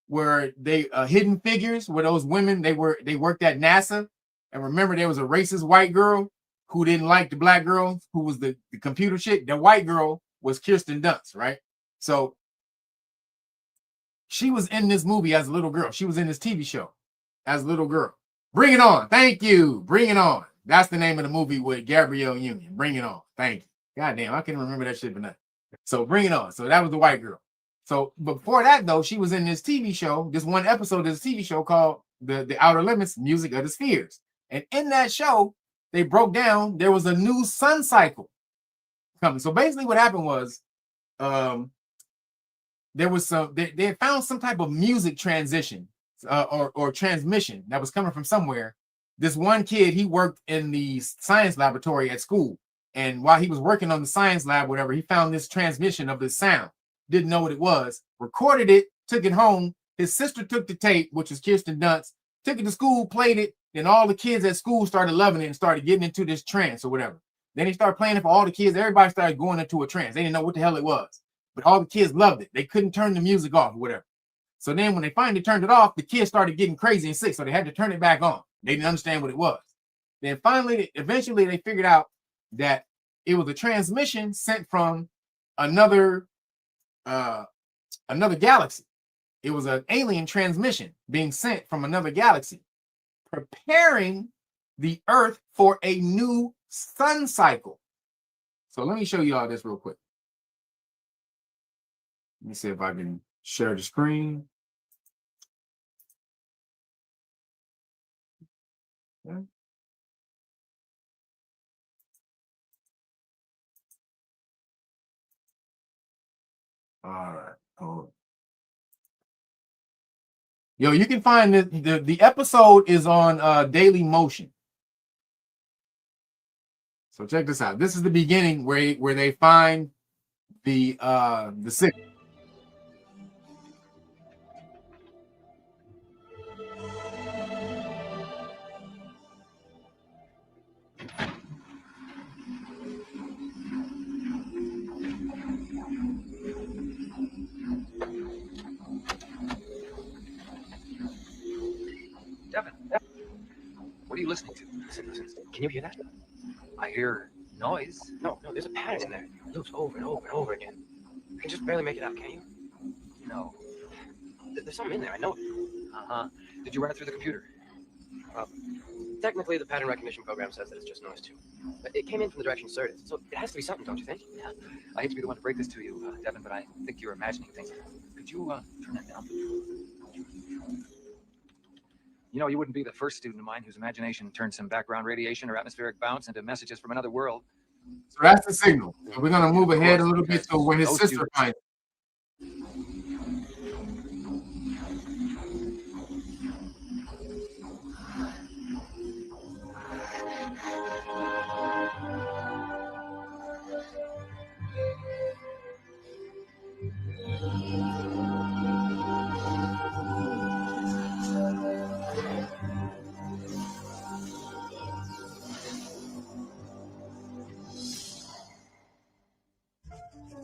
Speaker 3: where they Hidden Figures, where those women they worked at NASA. And remember, there was a racist white girl who didn't like the black girl, who was the computer chick. The white girl was Kirsten Dunst, right? So she was in this movie as a little girl. She was in this TV show as a little girl. Bring It On. Thank you. Bring It On. That's the name of the movie with Gabrielle Union. Bring It On. Thank you. God damn, I can't remember that shit for nothing. So Bring It On. So that was the white girl. So before that, though, she was in this TV show, this one episode of this TV show called The Outer Limits, Music of the Spheres. And in that show, they broke down, there was a new sun cycle coming. So basically what happened was there was they had found some type of music transition or transmission that was coming from somewhere. This one kid, he worked in the science laboratory at school. And while he was working on the science lab, whatever, he found this transmission of this sound. Didn't know what it was. Recorded it, took it home. His sister took the tape, which was Kirsten Dunst, took it to school, played it. Then all the kids at school started loving it and started getting into this trance or whatever. Then he started playing it for all the kids. Everybody started going into a trance. They didn't know what the hell it was. But all the kids loved it. They couldn't turn the music off or whatever. So then when they finally turned it off, the kids started getting crazy and sick. So they had to turn it back on. They didn't understand what it was. Then finally, eventually they figured out that it was a transmission sent from another galaxy. It was an alien transmission being sent from another galaxy, preparing the Earth for a new sun cycle. So let me show you all this real quick. Let me see if I can share the screen. Okay. All right. Oh. Yo, you can find the episode is on Daily Motion. So check this out. This is the beginning where they find the sick.
Speaker 10: Devin, what are you listening to? Listen. Can you hear that? I hear noise. No, there's a pattern in there. It loops over and over and over again. I can just barely make it out, can you? No. There's something in there, I know it. Uh-huh. Did you run it through the computer? Technically, the pattern recognition program says that it's just noise, too. But it came in from the direction started, so it has to be something, don't you think? Yeah. I hate to be the one to break this to you, Devin, but I think you're imagining things. Could you turn that down? You know, you wouldn't be the first student of mine whose imagination turned some background radiation or atmospheric bounce into messages from another world.
Speaker 3: So that's the signal. So we're gonna move ahead a little bit to where his sister finds it.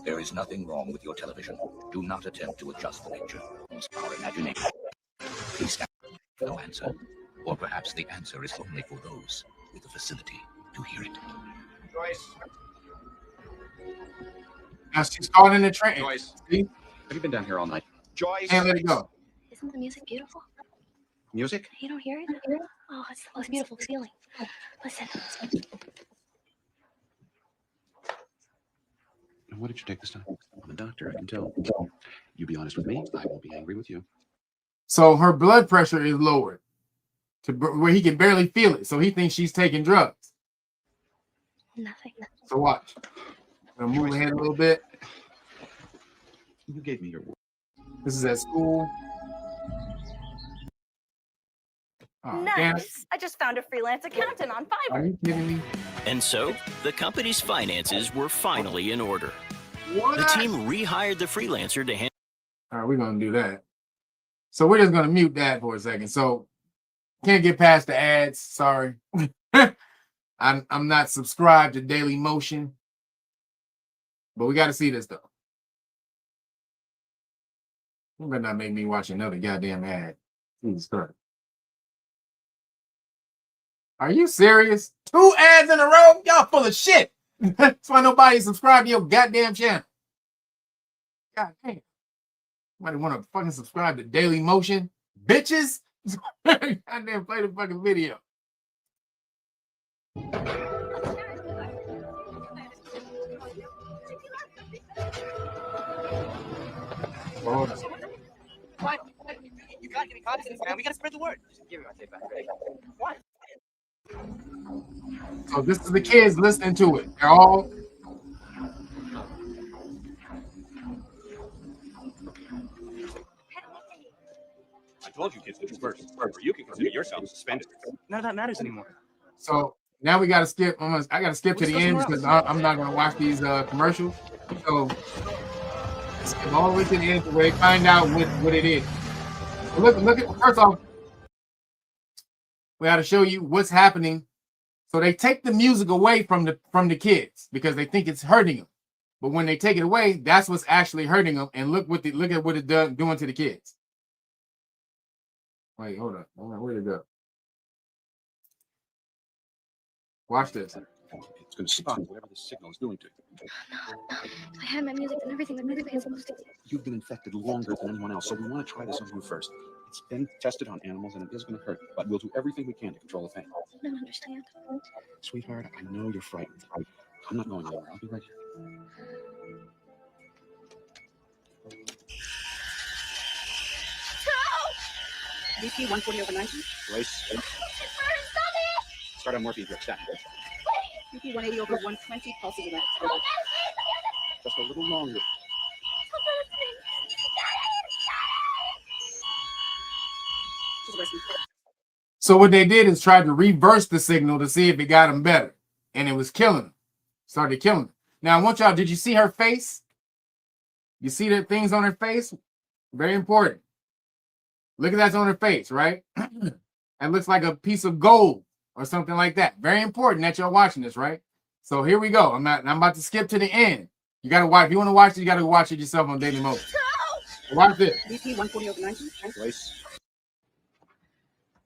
Speaker 11: There is nothing wrong with your television. Do not attempt to adjust the picture. Use our imagination. Please stand. No answer. Or perhaps the answer is only for those with the facility to hear it.
Speaker 10: Joyce.
Speaker 3: Now she's caught in the train.
Speaker 10: Joyce.
Speaker 3: See?
Speaker 10: Have you been down here all night? Joyce.
Speaker 3: Can't let it go.
Speaker 12: Isn't the music beautiful?
Speaker 10: Music?
Speaker 12: You don't hear it? Oh, it's the most beautiful feeling. Listen.
Speaker 10: And what did you take this time? I'm a doctor, I can tell. You be honest with me, I won't be angry with you.
Speaker 3: So her blood pressure is lowered to where he can barely feel it. So he thinks she's taking drugs.
Speaker 12: Nothing.
Speaker 3: So watch. I'm gonna move ahead a little bit.
Speaker 10: You gave me your word.
Speaker 3: This is at school. Oh, damn it.
Speaker 13: Nice. I just found a freelance accountant on Fiverr.
Speaker 3: Are you kidding me?
Speaker 14: And so, the company's finances were finally in order.
Speaker 3: What?
Speaker 14: The team rehired the freelancer to handle.
Speaker 3: All right, we're gonna do that. So we're just gonna mute that for a second. So can't get past the ads. Sorry. I'm not subscribed to Daily Motion, but we got to see this though. You better not make me watch another goddamn ad. Jesus Christ. Are you serious? 2 ads in a row? Y'all full of shit. That's why nobody subscribed to your goddamn channel. God damn. Somebody want to fucking subscribe to Daily Motion? Bitches? Goddamn, play the fucking video. Hold on.
Speaker 10: What? You gotta give me copies of this, man. We gotta spread the word. Just give me my tape back. What?
Speaker 3: So this is the kids listening to it. They're all.
Speaker 10: I told you kids to disperse, or you can consider yourself suspended. None of that matters anymore.
Speaker 3: So now we got to skip. I got to skip to the end because I'm not going to watch these commercials. So skip all the way to the end where they find out what it is. So look at first off, we got to show you what's happening. So they take the music away from the kids because they think it's hurting them. But when they take it away, that's what's actually hurting them. And look at what it's doing to the kids. Wait, hold up. Where'd it go? Watch this.
Speaker 10: It's going to stop whatever the signal is doing to you.
Speaker 12: No. I had my music and everything that music is supposed to do.
Speaker 10: You've been infected longer than anyone else, so we want to try this on you first. It's been tested on animals, and it is going to hurt, but we'll do everything we can to control the thing.
Speaker 12: I don't understand.
Speaker 10: Sweetheart, I know you're frightened.
Speaker 11: I'm not going anywhere. I'll be right here.
Speaker 9: BP 140 over 90.
Speaker 11: Royce. Start on morphine drip. Stack.
Speaker 9: BP 180 over 120. Pulses event.
Speaker 11: Just a little longer.
Speaker 3: So what they did is try to reverse the signal to see if it got him better, and it was killing him. Started killing him. Now I want y'all. Did you see her face? You see the things on her face? Very important. Look at that's on her face, right? That looks like a piece of gold or something like that. Very important that y'all watching this, right? So here we go. I'm about to skip to the end. You gotta watch. If you want to watch it, you gotta watch it yourself on Daily Motion. Watch this.
Speaker 9: BP 140 over 90.
Speaker 11: Royce.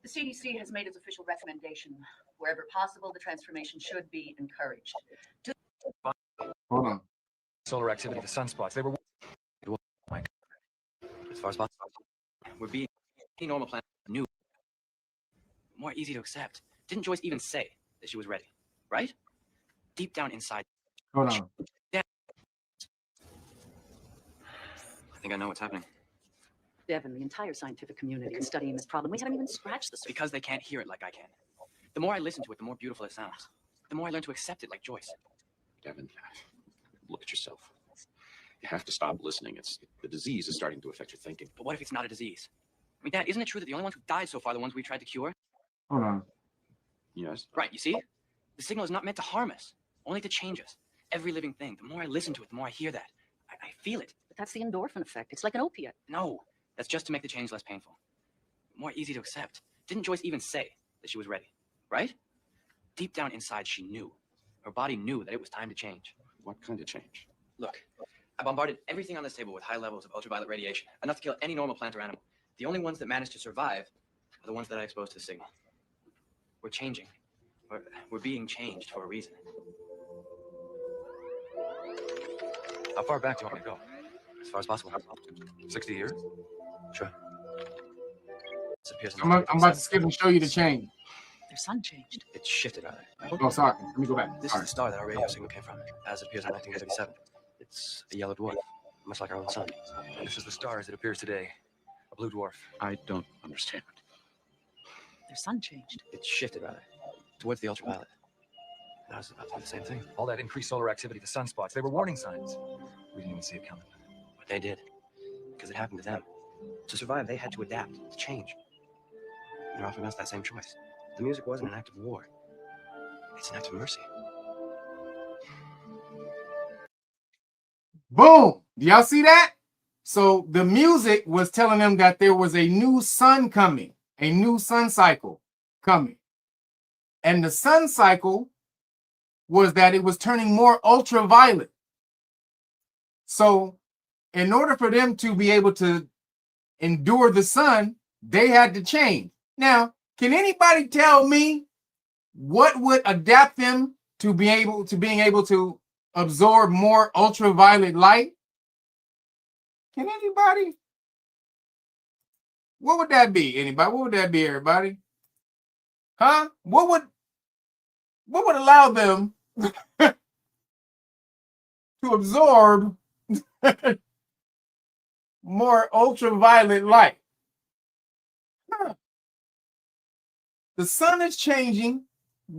Speaker 15: The CDC has made its official recommendation. Wherever possible, the transformation should be encouraged.
Speaker 3: Hold on.
Speaker 10: Solar activity, the sunspots, they were...
Speaker 6: As far as possible, we're being any normal planet new, more easy to accept. Didn't Joyce even say that she was ready, right? Deep down inside.
Speaker 3: Hold on.
Speaker 6: I think I know what's happening.
Speaker 15: Devin, the entire scientific community is studying this problem. We haven't even scratched the surface.
Speaker 6: Because they can't hear it like I can. The more I listen to it, the more beautiful it sounds. The more I learn to accept it like Joyce.
Speaker 11: Devin, look at yourself. You have to stop listening. The disease is starting to affect your thinking.
Speaker 6: But what if it's not a disease? I mean, Dad, isn't it true that the only ones who died so far are the ones we tried to cure?
Speaker 3: Hold on.
Speaker 11: Yes.
Speaker 6: Right, you see? The signal is not meant to harm us, only to change us. Every living thing, the more I listen to it, the more I hear that. I feel it.
Speaker 15: But that's the endorphin effect. It's like an opiate.
Speaker 6: No, that's just to make the change less painful. More easy to accept. Didn't Joyce even say that she was ready, right? Deep down inside, she knew. Her body knew that it was time to change.
Speaker 11: What kind of change?
Speaker 6: Look, I bombarded everything on this table with high levels of ultraviolet radiation, enough to kill any normal plant or animal. The only ones that managed to survive are the ones that I exposed to the signal. We're changing. We're being changed for a reason.
Speaker 10: How far back do you want me to go?
Speaker 6: As far as possible.
Speaker 10: 60 years?
Speaker 6: Sure.
Speaker 3: I'm about to skip and show you the change.
Speaker 15: Their sun changed.
Speaker 6: It shifted, rather.
Speaker 3: Oh, sorry. Let me go back.
Speaker 6: This is the star that our radio signal came from, as it appears in 1937. It's a yellow dwarf, much like our own sun.
Speaker 10: This is the star as it appears today. A blue dwarf.
Speaker 11: I don't understand.
Speaker 15: Their sun changed.
Speaker 6: It shifted, rather, towards the ultraviolet. And I was about to do the same thing.
Speaker 10: All that increased solar activity, the sunspots, they were warning signs. We didn't even see it coming.
Speaker 6: But they did, because it happened to them. To survive, they had to adapt, to change. They're offering us that same choice. The music wasn't an act of war. It's an act of mercy.
Speaker 3: Boom! Do y'all see that? So the music was telling them that there was a new sun coming, a new sun cycle coming. And the sun cycle was that it was turning more ultraviolet. So in order for them to be able to endure the sun, they had to change. Now, can anybody tell me what would adapt them to being able to absorb more ultraviolet light? Can anybody? What would that be? Anybody? What would that be, everybody? Huh? What would allow them to absorb more ultraviolet light? Huh. The sun is changing,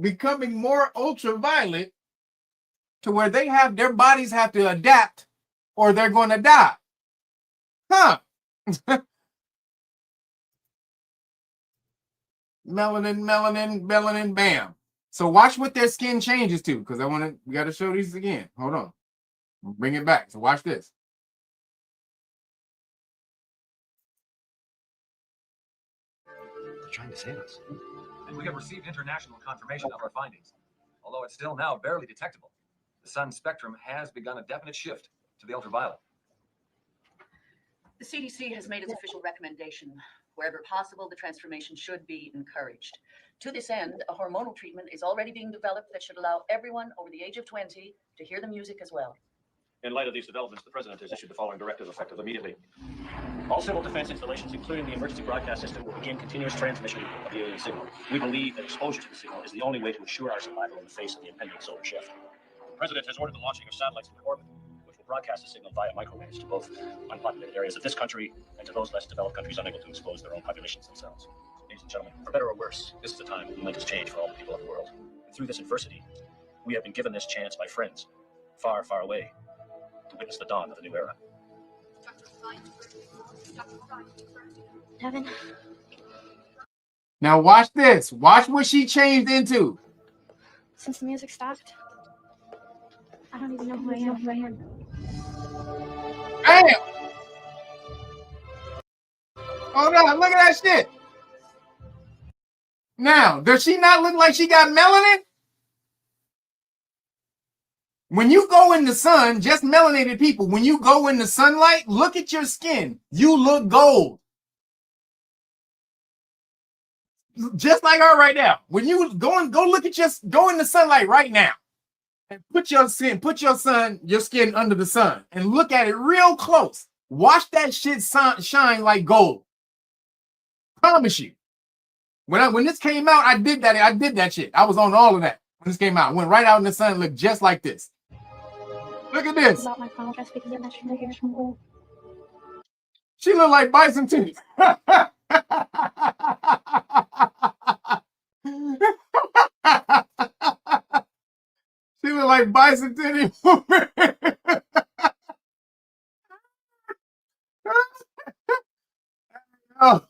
Speaker 3: becoming more ultraviolet to where their bodies have to adapt or they're going to die. Huh. Melanin, bam. So watch what their skin changes to, because we got to show these again. Hold on. Bring it back. So watch this.
Speaker 6: They're trying to save us.
Speaker 10: And we have received international confirmation of our findings. Although it's still now barely detectable, the sun's spectrum has begun a definite shift to the ultraviolet.
Speaker 15: The CDC has made its official recommendation. Wherever possible, the transformation should be encouraged. To this end, a hormonal treatment is already being developed that should allow everyone over the age of 20 to hear the music as well.
Speaker 16: In light of these developments, the President has issued the following directive effective immediately. All civil defense installations, including the emergency broadcast system, will begin continuous transmission of the alien signal. We believe that exposure to the signal is the only way to assure our survival in the face of the impending solar shift. President has ordered the launching of satellites into orbit, which will broadcast the signal via microwaves to both unpopulated areas of this country and to those less developed countries unable to expose their own populations themselves. Ladies and gentlemen, for better or worse, this is a time when momentous change for all the people of the world. And through this adversity, we have been given this chance by friends, far, far away, to witness the dawn of a new era.
Speaker 12: Devin,
Speaker 3: Now watch this. Watch what she changed into.
Speaker 12: since the music stopped, I don't even know who I am.
Speaker 3: Damn! Hold on, look at that shit. Now, does she not look like she got melanin? When you go in the sun, just melanated people, when you go in the sunlight, look at your skin. You look gold. Just like her right now. When you go look at go in the sunlight right now and put your skin under the sun and look at it real close. Watch that shit shine like gold. Promise you. When this came out, I did that shit. I was on all of that when this came out. Went right out in the sun and looked just like this. Look at this.
Speaker 12: About my final dress because I'm not sure hair from gold.
Speaker 3: She look like bison titties. She look like bison titty. Oh.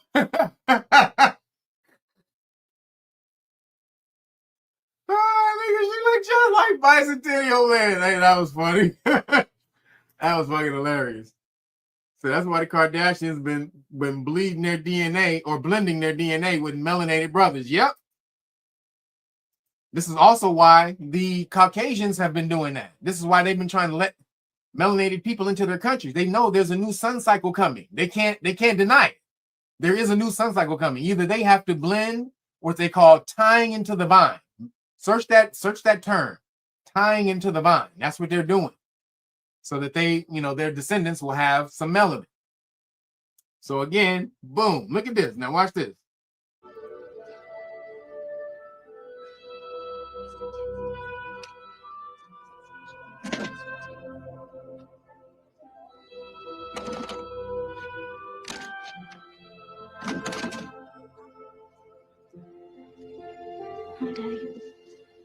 Speaker 3: She look just like bison titty over there. Hey, that was funny. That was fucking hilarious. So that's why the Kardashians been bleeding their DNA or blending their DNA with melanated brothers. Yep. This is also why the Caucasians have been doing that. This is why they've been trying to let melanated people into their countries. They know there's a new sun cycle coming. They can't deny it. There is a new sun cycle coming. Either they have to blend what they call tying into the vine. Search that term, tying into the vine. That's what they're doing. So that they, their descendants will have some melanin. So again, boom, look at this. Now watch this.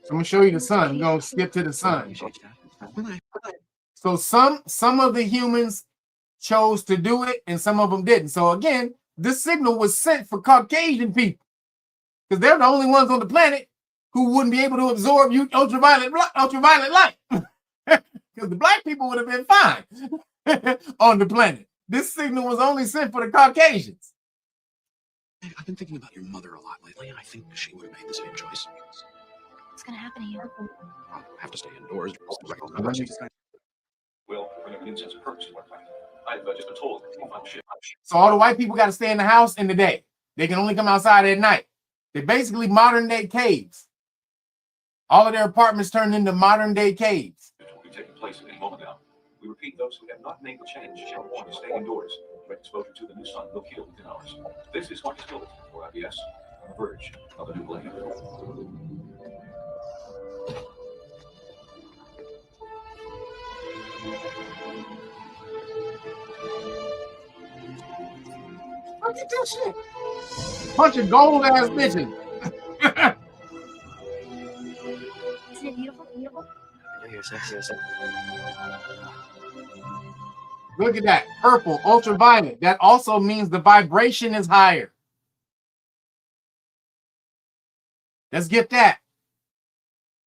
Speaker 3: So I'm gonna show you the sun. I'm gonna skip to the sun. So some of the humans chose to do it and some of them didn't. So again, this signal was sent for Caucasian people because they're the only ones on the planet who wouldn't be able to absorb ultraviolet light. Because the black people would have been fine on the planet. This signal was only sent for the Caucasians.
Speaker 11: I've been thinking about your mother a lot lately, and I think she would have made the same choice.
Speaker 12: What's gonna happen to you?
Speaker 11: I'll have to stay indoors.
Speaker 16: We'll bring up an incense of purpose to our planet. I've just been told that we'll ship.
Speaker 3: So all the white people got to stay in the house in the day. They can only come outside at night. They're basically modern day caves. All of their apartments turned into modern day caves.
Speaker 16: It will be taking place any moment now. We repeat, those who have not made the change shall want to stay indoors. Direct exposure to the new sun will kill within hours. This is Marcus Gilbert for IBS on the verge of a new millennium.
Speaker 3: Look at this shit. Bunch of gold ass bitches.
Speaker 12: Isn't it beautiful? Beautiful?
Speaker 3: Look at that. Purple, ultraviolet. That also means the vibration is higher. Let's get that.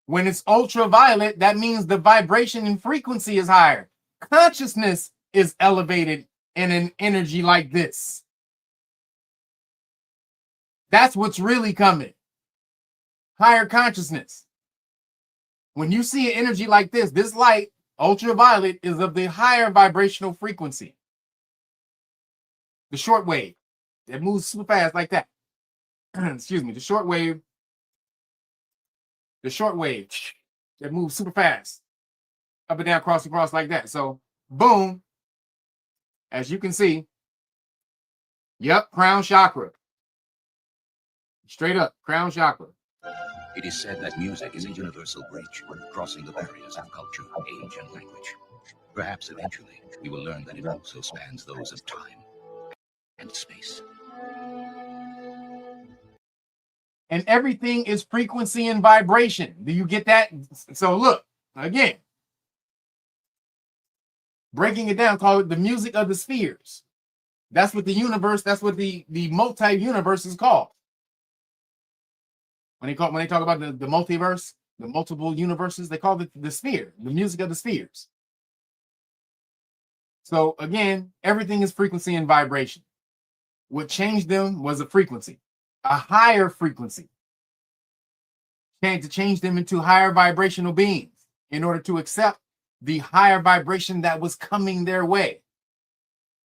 Speaker 3: When it's ultraviolet, that means the vibration and frequency is higher. Consciousness is elevated in an energy like this. That's what's really coming. Higher consciousness. When you see an energy like this light, ultraviolet, is of the higher vibrational frequency. The short wave that moves super fast like that. Excuse me, the short wave that moves super fast up and down, across like that. So boom, as you can see, yep, crown chakra. Straight up, crown chakra.
Speaker 11: It is said that music is a universal bridge, crossing the barriers of culture, age, and language. Perhaps eventually we will learn that it also spans those of time and space.
Speaker 3: And everything is frequency and vibration. Do you get that? So look, again, breaking it down, call it the music of the spheres. That's what the universe, that's what the multi-universe is called. When they talk about the multiverse, the multiple universes, they call it the sphere, the music of the spheres. So again, everything is frequency and vibration. What changed them was a frequency, a higher frequency. To change them into higher vibrational beings in order to accept the higher vibration that was coming their way.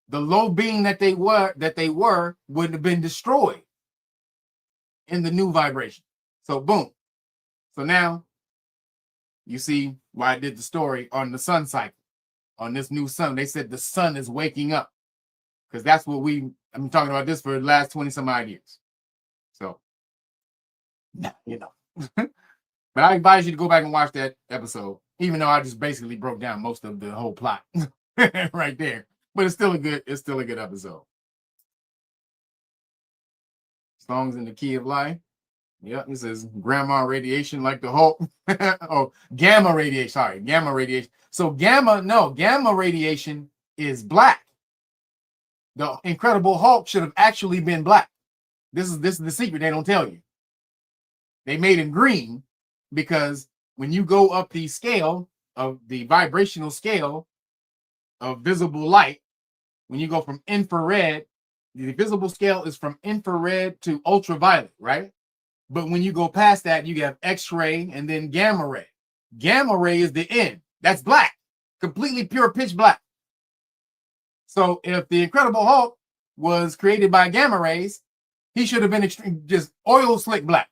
Speaker 3: The low being that they were would have been destroyed in the new vibration. So boom. So now you see why I did the story on the sun cycle, on this new sun. They said the sun is waking up because that's what I've been talking about this for the last 20 some odd years. So, you know, but I advise you to go back and watch that episode, even though I just basically broke down most of the whole plot right there. But it's still a good episode. Songs in the Key of Life. Yep, it says grandma radiation like the Hulk. Oh, gamma radiation. Sorry, gamma radiation. So gamma radiation is black. The Incredible Hulk should have actually been black. This is the secret they don't tell you. They made him green because when you go up the scale of the vibrational scale of visible light, when you go from infrared, the visible scale is from infrared to ultraviolet, right? But when you go past that, you have X-ray and then gamma ray. Gamma ray is the end. That's black, completely pure pitch black. So if the Incredible Hulk was created by gamma rays, he should have been just oil slick black.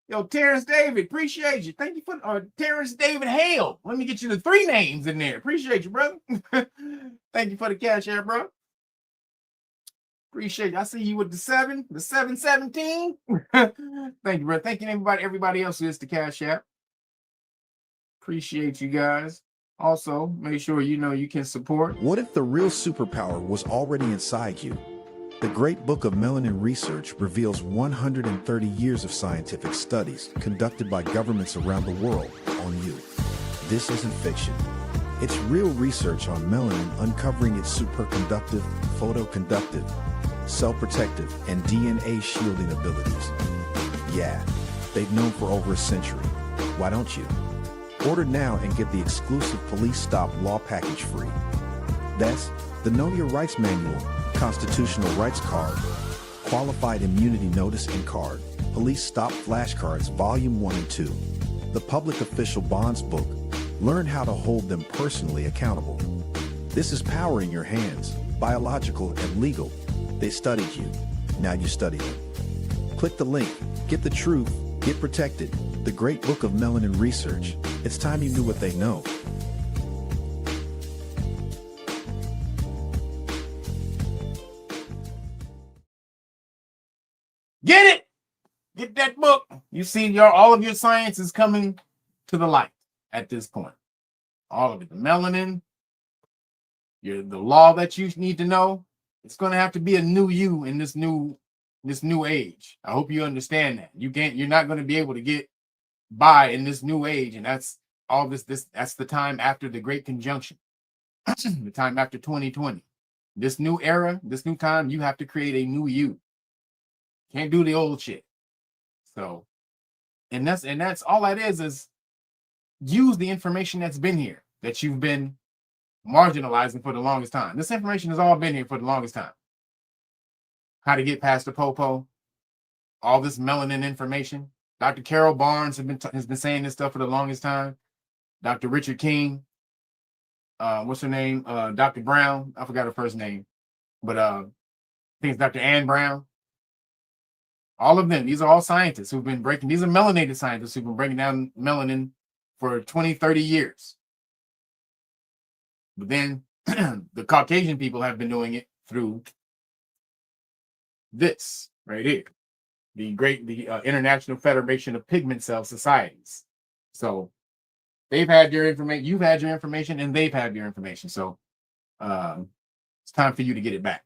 Speaker 3: Yo, Terrence David, appreciate you. Thank you for Terrence David Hale. Let me get you the 3 names in there. Appreciate you, brother. Thank you for the cash app, bro. Appreciate you. I see you with the 717. Thank you, bro. Thank you, everybody else who is the cash app. Appreciate you guys. Also, make sure you know you can support.
Speaker 1: What if the real superpower was already inside you? The Great Book of Melanin Research reveals 130 years of scientific studies conducted by governments around the world on you. This isn't fiction. It's real research on melanin uncovering its superconductive, photoconductive, cell-protective, and DNA shielding abilities. Yeah, they've known for over a century. Why don't you? Order now and get the exclusive Police Stop Law Package free. That's the Know Your Rights Manual, Constitutional Rights Card, Qualified Immunity Notice and Card, Police Stop Flashcards Volume 1 and 2, the Public Official Bonds Book. Learn how to hold them personally accountable. This is power in your hands, biological and legal. They studied you. Now you study them. Click the link. Get the truth. Get protected. The Great Book of Melanin Research. It's time you knew what they know.
Speaker 3: Get it! Get that book. You see, all of your science is coming to the light at this point. All of it. The melanin, the law that you need to know. It's going to have to be a new you in this new age. I hope you understand that. You're not going to be able to get by in this new age, and that's all that's the time after the Great Conjunction. The time after 2020. This new era, this new time, you have to create a new you. Can't do the old shit. So, and that's all that is use the information that's been here, that you've been marginalizing for the longest time. This information has all been here for the longest time. How to get past the popo, all this melanin information. Dr. Carol Barnes has been saying this stuff for the longest time. Dr. Richard King, what's her name? Dr. Brown, I forgot her first name, but I think it's Dr. Ann Brown. All of them, these are all scientists who've been these are melanated scientists who've been breaking down melanin for 20, 30 years. But then the Caucasian people have been doing it through this right here. the International Federation of Pigment Cell Societies. So they've had your information, you've had your information, and they've had your information. So it's time for you to get it back.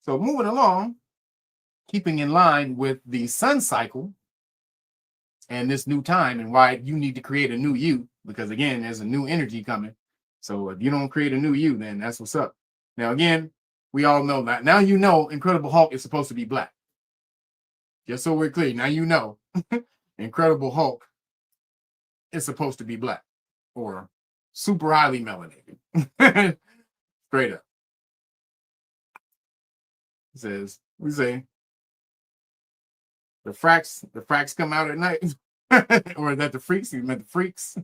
Speaker 3: So moving along, keeping in line with the sun cycle and this new time and why you need to create a new you, because again, there's a new energy coming. So if you don't create a new you, then that's what's up. Now, again, we all know that. Now you know Incredible Hulk is supposed to be black. Just so we're clear, now you know Incredible Hulk is supposed to be black or super highly melanated. Straight up. It says, we say, the fracks come out at night. Or is that the freaks? You meant the freaks?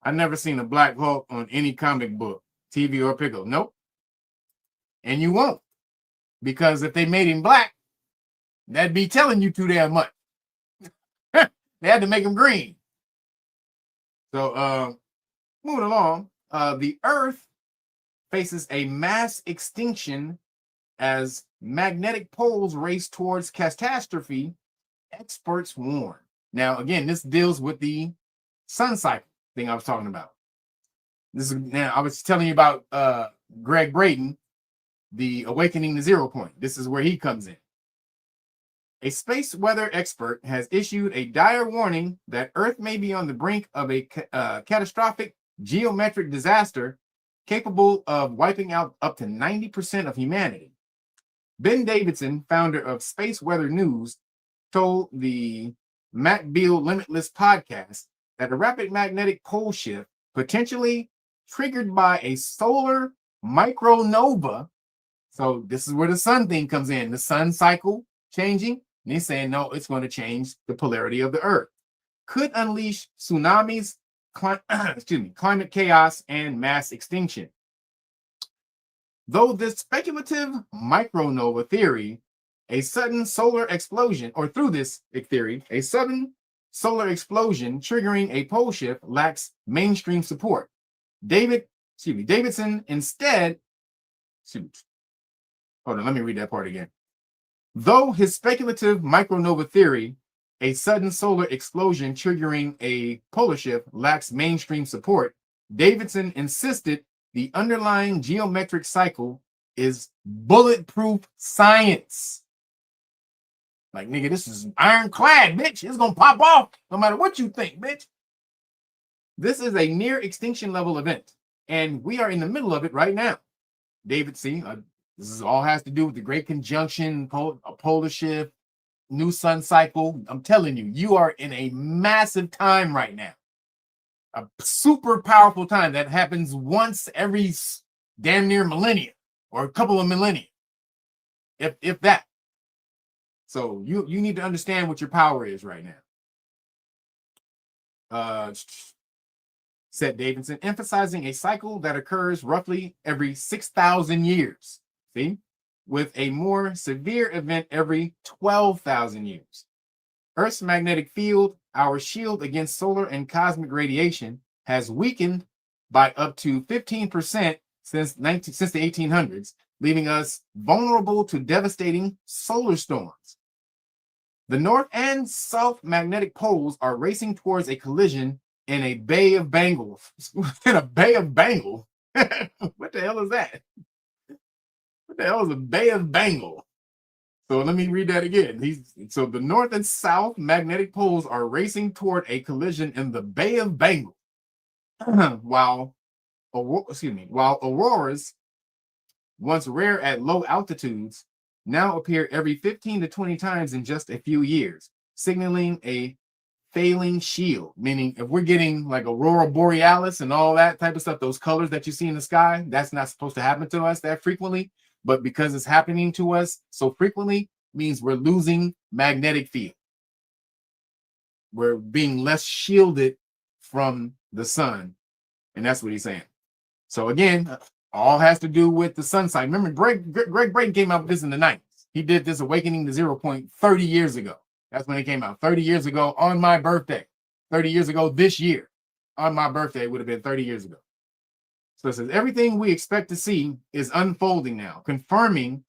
Speaker 3: I never seen a black Hulk on any comic book, TV, or pickle. Nope. And you won't. Because if they made him black, that'd be telling you too damn much. They had to make him green. So moving along, the Earth faces a mass extinction as magnetic poles race towards catastrophe, experts warn. Now, again, this deals with the sun cycle thing I was talking about. This is now I was telling you about Greg Braden, the Awakening the Zero Point. This is where he comes in. A space weather expert has issued a dire warning that Earth may be on the brink of a catastrophic geometric disaster capable of wiping out up to 90% of humanity. Ben Davidson, founder of Space Weather News, told the Matt Beal Limitless podcast that a rapid magnetic pole shift, potentially triggered by a solar micronova, so this is where the sun thing comes in, the sun cycle changing, and he's saying, no, it's going to change the polarity of the Earth, could unleash tsunamis, climate chaos, and mass extinction. Though this speculative micronova theory, a sudden solar explosion, or through this theory, a sudden solar explosion triggering a pole shift lacks mainstream support. Davidson instead, hold on, let me read that part again. Though his speculative micronova theory, a sudden solar explosion triggering a polar shift, lacks mainstream support, Davidson insisted the underlying geometric cycle is bulletproof science. Like, nigga, this is ironclad, bitch. It's gonna pop off no matter what you think, bitch. This is a near extinction level event, and we are in the middle of it right now. This is all has to do with the Great Conjunction, a polar shift, new sun cycle. I'm telling you, you are in a massive time right now. A super powerful time that happens once every damn near millennia or a couple of millennia, if that. So you need to understand what your power is right now. Said Davidson, emphasizing a cycle that occurs roughly every 6,000 years. See, with a more severe event every 12,000 years. Earth's magnetic field, our shield against solar and cosmic radiation, has weakened by up to 15% since the 1800s, leaving us vulnerable to devastating solar storms. The north and south magnetic poles are racing towards a collision in a Bay of Bengal. In a Bay of Bengal? What the hell is that? What the hell is a Bay of Bengal? So let me read that again. So the north and south magnetic poles are racing toward a collision in the Bay of Bengal, while auroras, once rare at low altitudes, now appear every 15 to 20 times in just a few years, signaling a failing shield. Meaning, if we're getting like aurora borealis and all that type of stuff, those colors that you see in the sky, that's not supposed to happen to us that frequently. But because it's happening to us so frequently, means we're losing magnetic field. We're being less shielded from the sun. And that's what he's saying. So again, all has to do with the sun side. Remember, Greg Braden came out with this in the 90s. He did this Awakening the Zero Point 30 years ago. That's when it came out. 30 years ago on my birthday. 30 years ago this year. On my birthday would have been 30 years ago. So it says everything we expect to see is unfolding now, confirming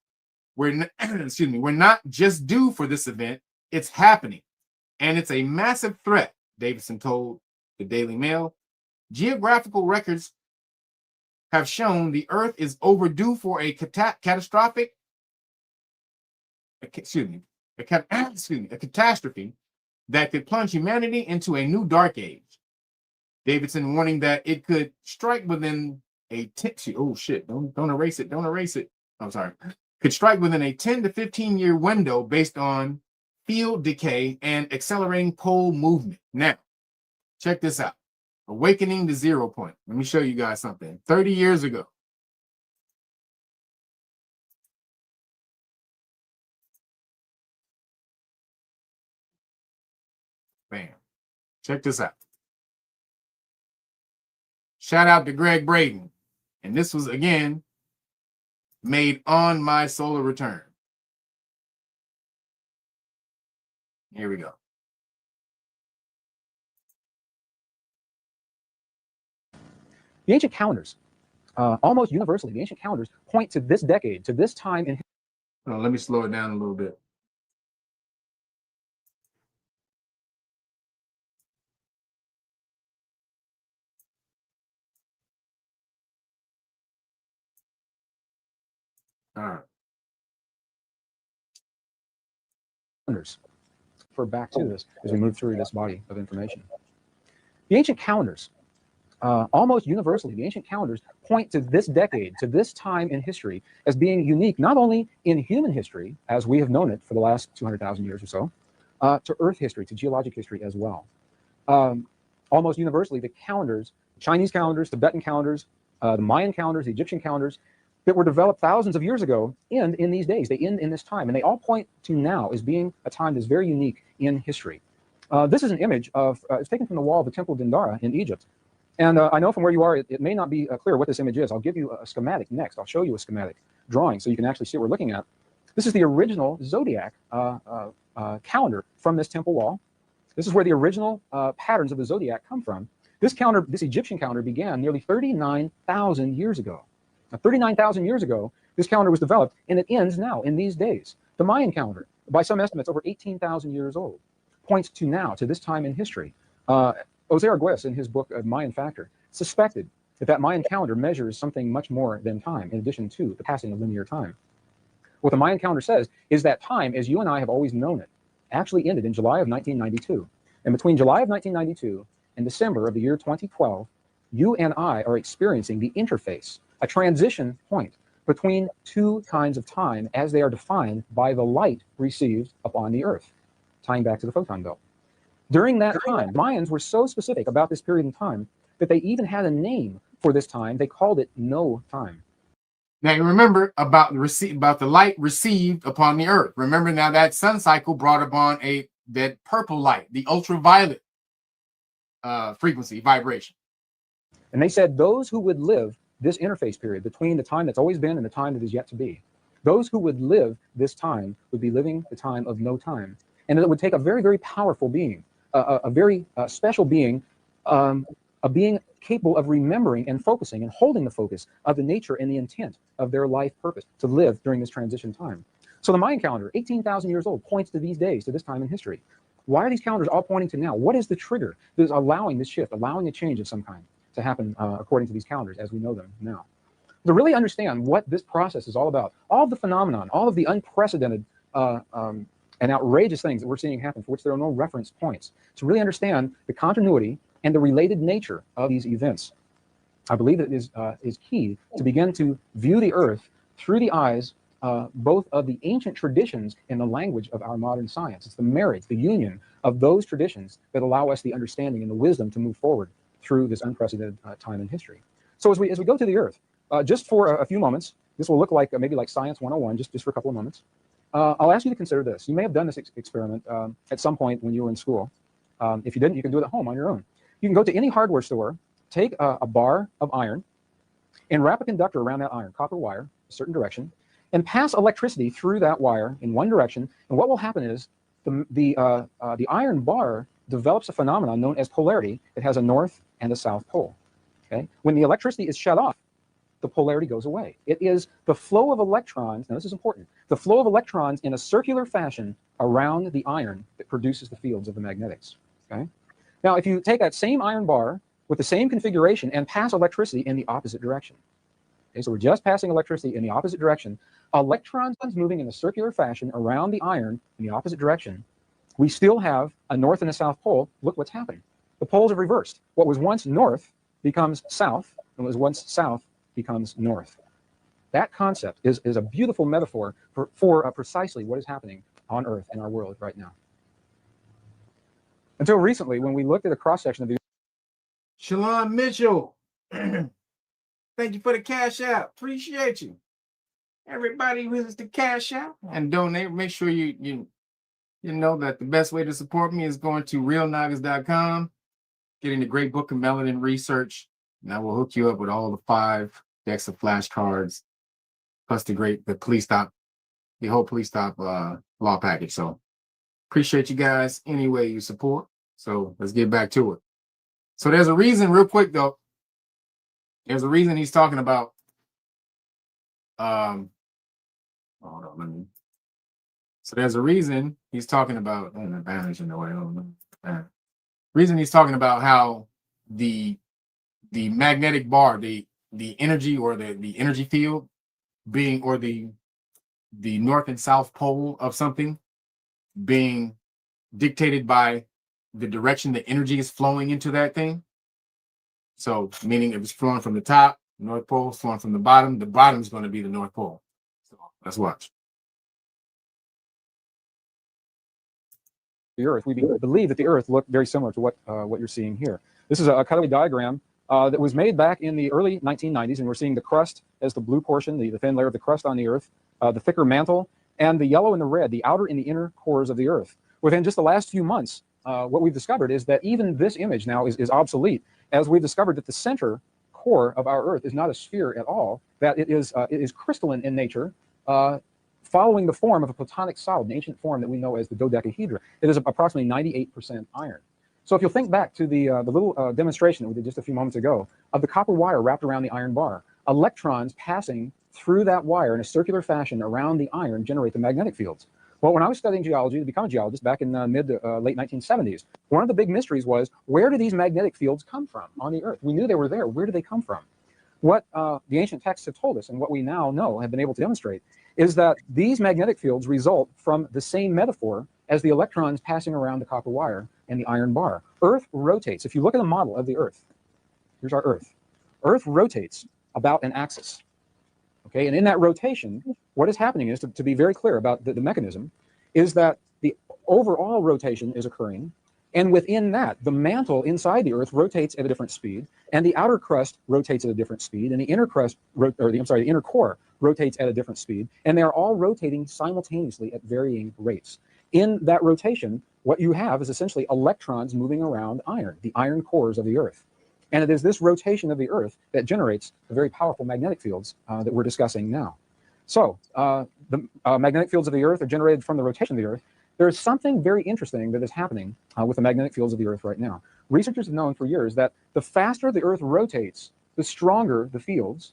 Speaker 3: excuse me, we're not just due for this event, it's happening. And it's a massive threat, Davidson told the Daily Mail. Geographical records have shown the Earth is overdue for a catastrophe that could plunge humanity into a new dark age. Davidson warning that it could strike within a don't erase it. I'm sorry. Could strike within a 10 to 15 year window based on field decay and accelerating pole movement. Now, check this out. Awakening the 0 point. Let me show you guys something. 30 years ago, bam. Check this out. Shout out to Greg Braden. And this was, again, made on my solar return. Here we go.
Speaker 17: The ancient calendars, almost universally, the ancient calendars point to this decade, to this time in.
Speaker 3: Let me slow it down a little bit. All right.
Speaker 17: For back to this as we move through this body of information. The ancient calendars, almost universally, the ancient calendars point to this decade, to this time in history as being unique, not only in human history, as we have known it for the last 200,000 years or so, to Earth history, to geologic history as well. Almost universally, the calendars, Chinese calendars, Tibetan calendars, the Mayan calendars, the Egyptian calendars, that were developed thousands of years ago end in these days. They end in this time, and they all point to now as being a time that's very unique in history. This is an image of, it's taken from the wall of the Temple of Dendara in Egypt. And I know from where you are, it may not be clear what this image is. I'll give you a schematic next. I'll show you a schematic drawing so you can actually see what we're looking at. This is the original zodiac calendar from this temple wall. This is where the original patterns of the zodiac come from. This calendar, this Egyptian calendar, began nearly 39,000 years ago. Now, 39,000 years ago, this calendar was developed, and it ends now in these days. The Mayan calendar, by some estimates, over 18,000 years old, points to now, to this time in history. Jose Arguelles, in his book Mayan Factor, suspected that that Mayan calendar measures something much more than time, in addition to the passing of linear time. What the Mayan calendar says is that time, as you and I have always known it, actually ended in July of 1992. And between July of 1992 and December of the year 2012, you and I are experiencing the interface, a transition point between two kinds of time as they are defined by the light received upon the Earth, tying back to the photon belt. During that time, Mayans were so specific about this period in time that they even had a name for this time. They called it no time.
Speaker 3: Now you remember about the light received upon the Earth. Remember now that sun cycle brought upon that purple light, the ultraviolet frequency vibration.
Speaker 17: And they said those who would live this interface period between the time that's always been and the time that is yet to be, those who would live this time would be living the time of no time. And it would take a very, very powerful being, a very special being, a being capable of remembering and focusing and holding the focus of the nature and the intent of their life purpose to live during this transition time. So the Mayan calendar, 18,000 years old, points to these days, to this time in history. Why are these calendars all pointing to now? What is the trigger that is allowing this shift, allowing a change of some kind to happen according to these calendars as we know them now? To really understand what this process is all about, all of the phenomenon, all of the unprecedented and outrageous things that we're seeing happen for which there are no reference points, to really understand the continuity and the related nature of these events, I believe it is key to begin to view the Earth through the eyes both of the ancient traditions and the language of our modern science. It's the marriage, the union of those traditions that allow us the understanding and the wisdom to move forward through this unprecedented time in history. So as we go to the Earth, just for a few moments, this will look like maybe like Science 101, just for a couple of moments. I'll ask you to consider this. You may have done this experiment at some point when you were in school. If you didn't, you can do it at home on your own. You can go to any hardware store, take a bar of iron, and wrap a conductor around that iron, copper wire, a certain direction, and pass electricity through that wire in one direction. And what will happen is the iron bar develops a phenomenon known as polarity. It has a north and a south pole. Okay? When the electricity is shut off the polarity goes away. It is the flow of electrons, now this is important, the flow of electrons in a circular fashion around the iron that produces the fields of the magnetics. Okay? Now, if you take that same iron bar with the same configuration and pass electricity in the opposite direction. Okay, so we're just passing electricity in the opposite direction. Electrons moving in a circular fashion around the iron in the opposite direction. We still have a north and a south pole. Look what's happening. The poles have reversed. What was once north becomes south, and what was once south becomes north. That concept is a beautiful metaphor for precisely what is happening on Earth in our world right now. Until recently, when we looked at a cross-section of the
Speaker 3: Shalon Mitchell, thank you for the Cash App. Appreciate you. Everybody who visits the Cash App and donate, make sure you know that the best way to support me is going to realnagas.com, getting the great book of melanin research, and I will hook you up with all the 5 decks of flashcards, plus the whole police stop law package. So appreciate you guys any way you support. So let's get back to it. So there's a reason, real quick though, there's a reason he's talking about hold on, so there's a reason he's talking about an advantage in the way. Reason he's talking about how the magnetic bar, the energy or the energy field being, or the north and south pole of something being dictated by the direction the energy is flowing into that thing. So meaning if it's flowing from the top, North Pole, flowing from the bottom is going to be the North Pole. So let's watch.
Speaker 17: The Earth, we believe that the Earth looked very similar to what you're seeing here. This is a cutaway diagram that was made back in the early 1990s, and we're seeing the crust as the blue portion, the thin layer of the crust on the Earth, the thicker mantle, and the yellow and the red, the outer and the inner cores of the Earth. Within just the last few months, what we've discovered is that even this image now is obsolete, as we've discovered that the center core of our Earth is not a sphere at all, that it is crystalline in nature, following the form of a platonic solid, an ancient form that we know as the dodecahedra. It is approximately 98% iron. So if you'll think back to the little demonstration that we did just a few moments ago of the copper wire wrapped around the iron bar, electrons passing through that wire in a circular fashion around the iron generate the magnetic fields. Well, when I was studying geology to become a geologist back in the late 1970s, one of the big mysteries was, where do these magnetic fields come from on the Earth? We knew they were there. Where do they come from? What the ancient texts have told us, and what we now know, have been able to demonstrate, is that these magnetic fields result from the same metaphor as the electrons passing around the copper wire and the iron bar. Earth rotates. If you look at a model of the Earth, here's our Earth. Earth rotates about an axis. Okay, and in that rotation, what is happening is, to be very clear about the mechanism, is that the overall rotation is occurring, and within that, the mantle inside the Earth rotates at a different speed, and the outer crust rotates at a different speed, and the inner crust, the inner core rotates at a different speed, and they are all rotating simultaneously at varying rates. In that rotation, what you have is essentially electrons moving around iron, the iron cores of the Earth. And it is this rotation of the Earth that generates the very powerful magnetic fields that we're discussing now. So the magnetic fields of the Earth are generated from the rotation of the Earth. There is something very interesting that is happening with the magnetic fields of the Earth right now. Researchers have known for years that the faster the Earth rotates, the stronger the fields,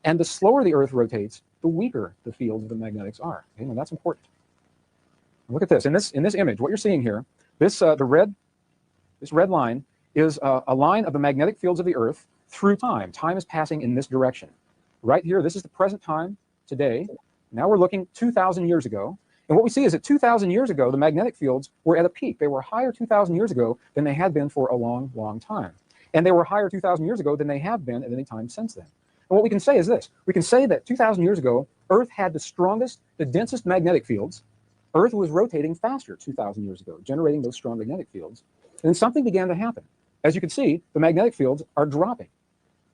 Speaker 17: and the slower the Earth rotates, the weaker the fields of the magnetics are. Okay, now that's important. Look at this. In this image, what you're seeing here, this red line is a line of the magnetic fields of the Earth through time. Time is passing in this direction. Right here, this is the present time today. Now we're looking 2,000 years ago. And what we see is that 2,000 years ago, the magnetic fields were at a peak. They were higher 2,000 years ago than they had been for a long, long time. And they were higher 2,000 years ago than they have been at any time since then. And what we can say is this. We can say that 2,000 years ago, Earth had the strongest, the densest magnetic fields. Earth was rotating faster 2,000 years ago, generating those strong magnetic fields. And then something began to happen. As you can see, the magnetic fields are dropping.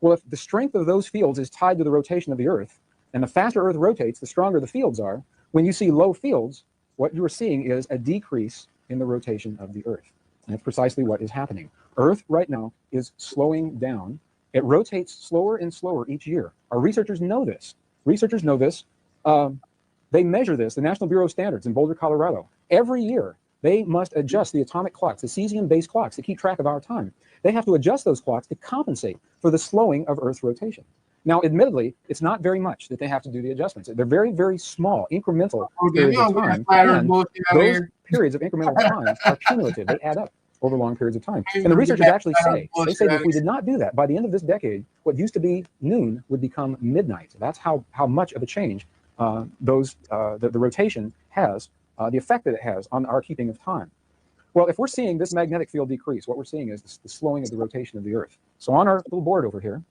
Speaker 17: Well, if the strength of those fields is tied to the rotation of the Earth, and the faster Earth rotates, the stronger the fields are, when you see low fields, what you are seeing is a decrease in the rotation of the Earth. And that's precisely what is happening. Earth right now is slowing down. It rotates slower and slower each year. Our researchers know this. Researchers know this. They measure this, the National Bureau of Standards in Boulder, Colorado. Every year, they must adjust the atomic clocks, the cesium-based clocks that keep track of our time. They have to adjust those clocks to compensate for the slowing of Earth's rotation. Now, admittedly, it's not very much that they have to do the adjustments. They're very, very small, incremental periods of time. And those periods of incremental time are cumulative. They add up over long periods of time. And the researchers actually say, they say that if we did not do that, by the end of this decade, what used to be noon would become midnight. That's how much of a change the rotation has, the effect that it has on our keeping of time. Well, if we're seeing this magnetic field decrease, what we're seeing is the slowing of the rotation of the Earth. So on our little board over here,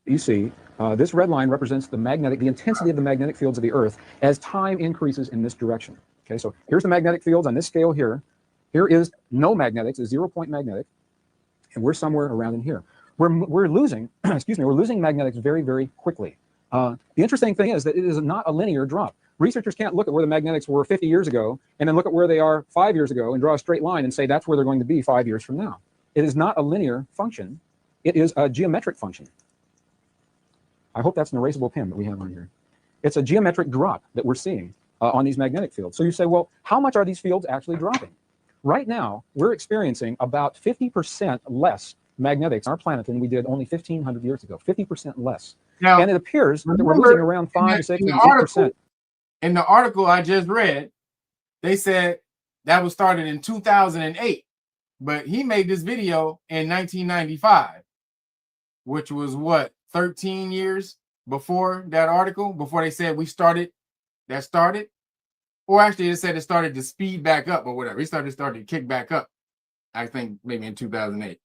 Speaker 17: you see this red line represents the intensity of the magnetic fields of the Earth as time increases in this direction. Okay, so here's the magnetic fields on this scale here. Here is no magnetics, a 0-point magnetic, and we're somewhere around in here. We're losing, excuse me, we're losing magnetics very, very quickly. The interesting thing is that it is not a linear drop. Researchers can't look at where the magnetics were 50 years ago and then look at where they are 5 years ago and draw a straight line and say that's where they're going to be 5 years from now. It is not a linear function. It is a geometric function. I hope that's an erasable pen that we have on here. It's a geometric drop that we're seeing on these magnetic fields. So you say, well, how much are these fields actually dropping? Right now, we're experiencing about 50% less magnetics on our planet than we did only 1,500 years ago, 50% less. Now, and it appears that we're losing around 5 to 6 to 8%.
Speaker 3: In the article I just read, they said that was started in 2008, but he made this video in 1995, which was what, 13 years before that article, before they said that started, or actually it said it started to speed back up or whatever. It started to kick back up, I think maybe in 2008.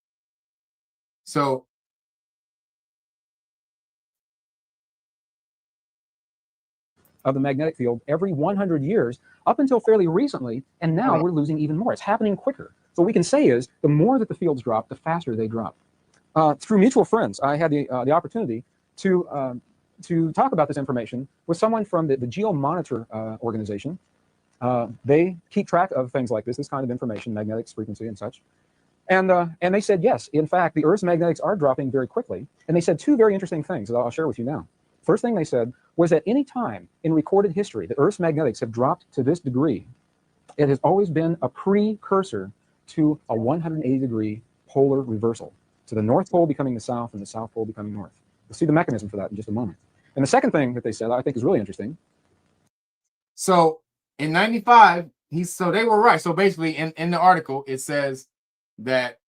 Speaker 3: So
Speaker 17: of the magnetic field every 100 years up until fairly recently, and now we're losing even more. It's happening quicker. So what we can say is the more that the fields drop, the faster they drop. Through mutual friends, I had the opportunity to talk about this information with someone from the Geomonitor organization. They keep track of things like this kind of information, magnetics, frequency, and such. And they said, yes, in fact, the Earth's magnetics are dropping very quickly. And they said two very interesting things that I'll share with you now. First thing they said was that any time in recorded history the Earth's magnetics have dropped to this degree, it has always been a precursor to a 180-degree polar reversal, to the North Pole becoming the South and the South Pole becoming North. We'll see the mechanism for that in just a moment. And the second thing that they said I think is really interesting.
Speaker 3: So in 95, so they were right. So basically in the article, it says that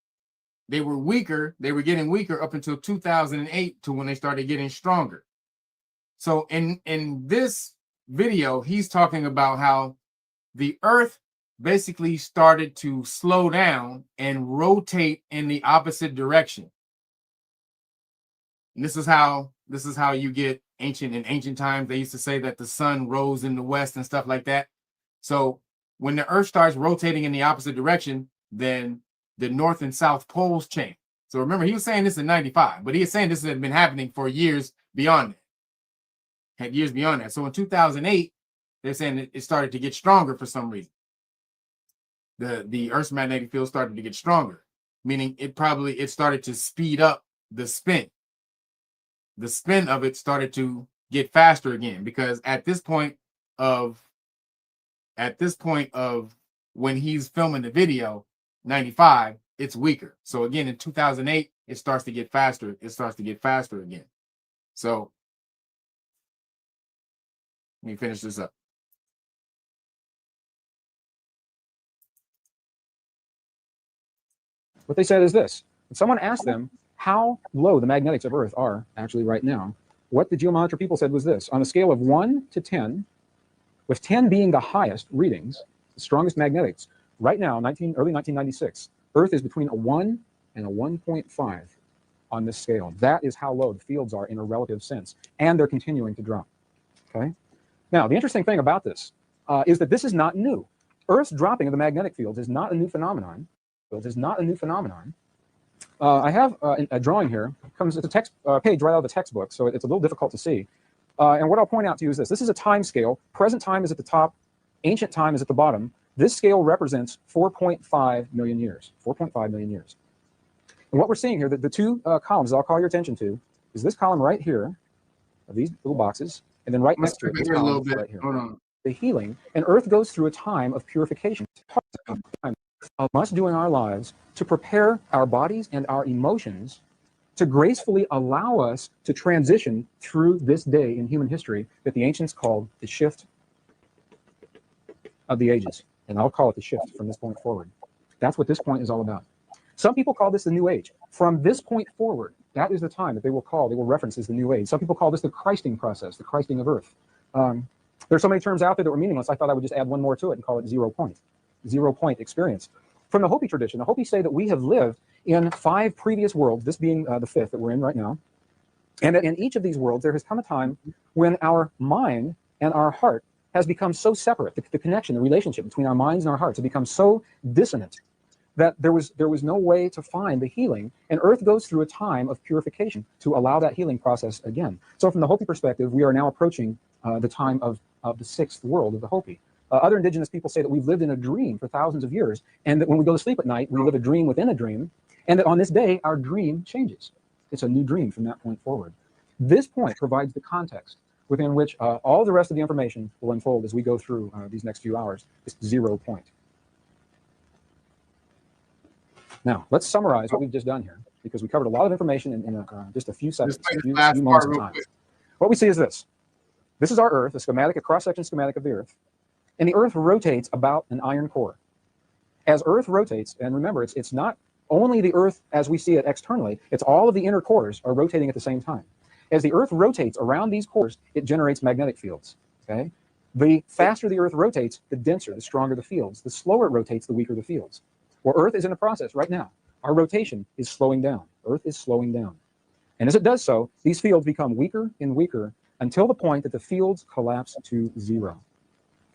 Speaker 3: they were weaker, they were getting weaker up until 2008 to when they started getting stronger. So in this video, he's talking about how the Earth basically started to slow down and rotate in the opposite direction. And this is how you get in ancient times. They used to say that the sun rose in the west and stuff like that. So when the Earth starts rotating in the opposite direction, then the North and South poles change. So remember, he was saying this in 95, but he is saying this had been happening for years beyond that. Had years beyond that. So in 2008, they're saying it started to get stronger for some reason. The Earth's magnetic field started to get stronger, meaning it started to speed up the spin. The spin of it started to get faster again, because at this point of when he's filming the video, 95, it's weaker. So again, in 2008, it starts to get faster. It starts to get faster again. So let me finish this up.
Speaker 17: What they said is this. When someone asked them how low the magnetics of Earth are actually right now, what the Geomonitor people said was this. On a scale of 1 to 10, with 10 being the highest readings, the strongest magnetics, right now, early 1996, Earth is between a 1 and a 1.5 on this scale. That is how low the fields are in a relative sense, and they're continuing to drop. Okay. Now, the interesting thing about this is that this is not new. Earth's dropping of the magnetic fields is not a new phenomenon. I have a drawing here. It's a text page right out of the textbook, so it's a little difficult to see. And what I'll point out to you is this. This is a time scale. Present time is at the top. Ancient time is at the bottom. This scale represents 4.5 million years. 4.5 million years. And what we're seeing here, the two columns I'll call your attention to, is this column right here, of these little boxes, and then right next to it, this column right here. The healing. And Earth goes through a time of purification. must do in our lives to prepare our bodies and our emotions to gracefully allow us to transition through this day in human history that the ancients called the shift of the ages. And I'll call it the shift from this point forward. That's what this point is all about. Some people call this the New Age. From this point forward, that is the time that they will reference as the New Age. Some people call this the Christing process, the Christing of Earth. There's so many terms out there that were meaningless, I thought I would just add one more to it and call it 0 point. 0 point experience. From the Hopi tradition, the Hopi say that we have lived in 5 previous worlds, this being the 5th that we're in right now, and that in each of these worlds there has come a time when our mind and our heart has become so separate, the connection, the relationship between our minds and our hearts have become so dissonant that there was no way to find the healing, and Earth goes through a time of purification to allow that healing process again. So from the Hopi perspective, we are now approaching the time of the 6th world of the Hopi. Other indigenous people say that we've lived in a dream for thousands of years, and that when we go to sleep at night, we live a dream within a dream, and that on this day, our dream changes. It's a new dream from that point forward. This point provides the context within which all the rest of the information will unfold as we go through these next few hours, this 0 point. Now, let's summarize what we've just done here, because we covered a lot of information in just a few seconds, a few moments of time. What we see is this. This is our Earth, a schematic, a cross-section schematic of the Earth. And the Earth rotates about an iron core. As Earth rotates, and remember, it's not only the Earth as we see it externally, it's all of the inner cores are rotating at the same time. As the Earth rotates around these cores, it generates magnetic fields, okay? The faster the Earth rotates, the denser, the stronger the fields. The slower it rotates, the weaker the fields. Well, Earth is in a process right now. Our rotation is slowing down. Earth is slowing down. And as it does so, these fields become weaker and weaker until the point that the fields collapse to 0.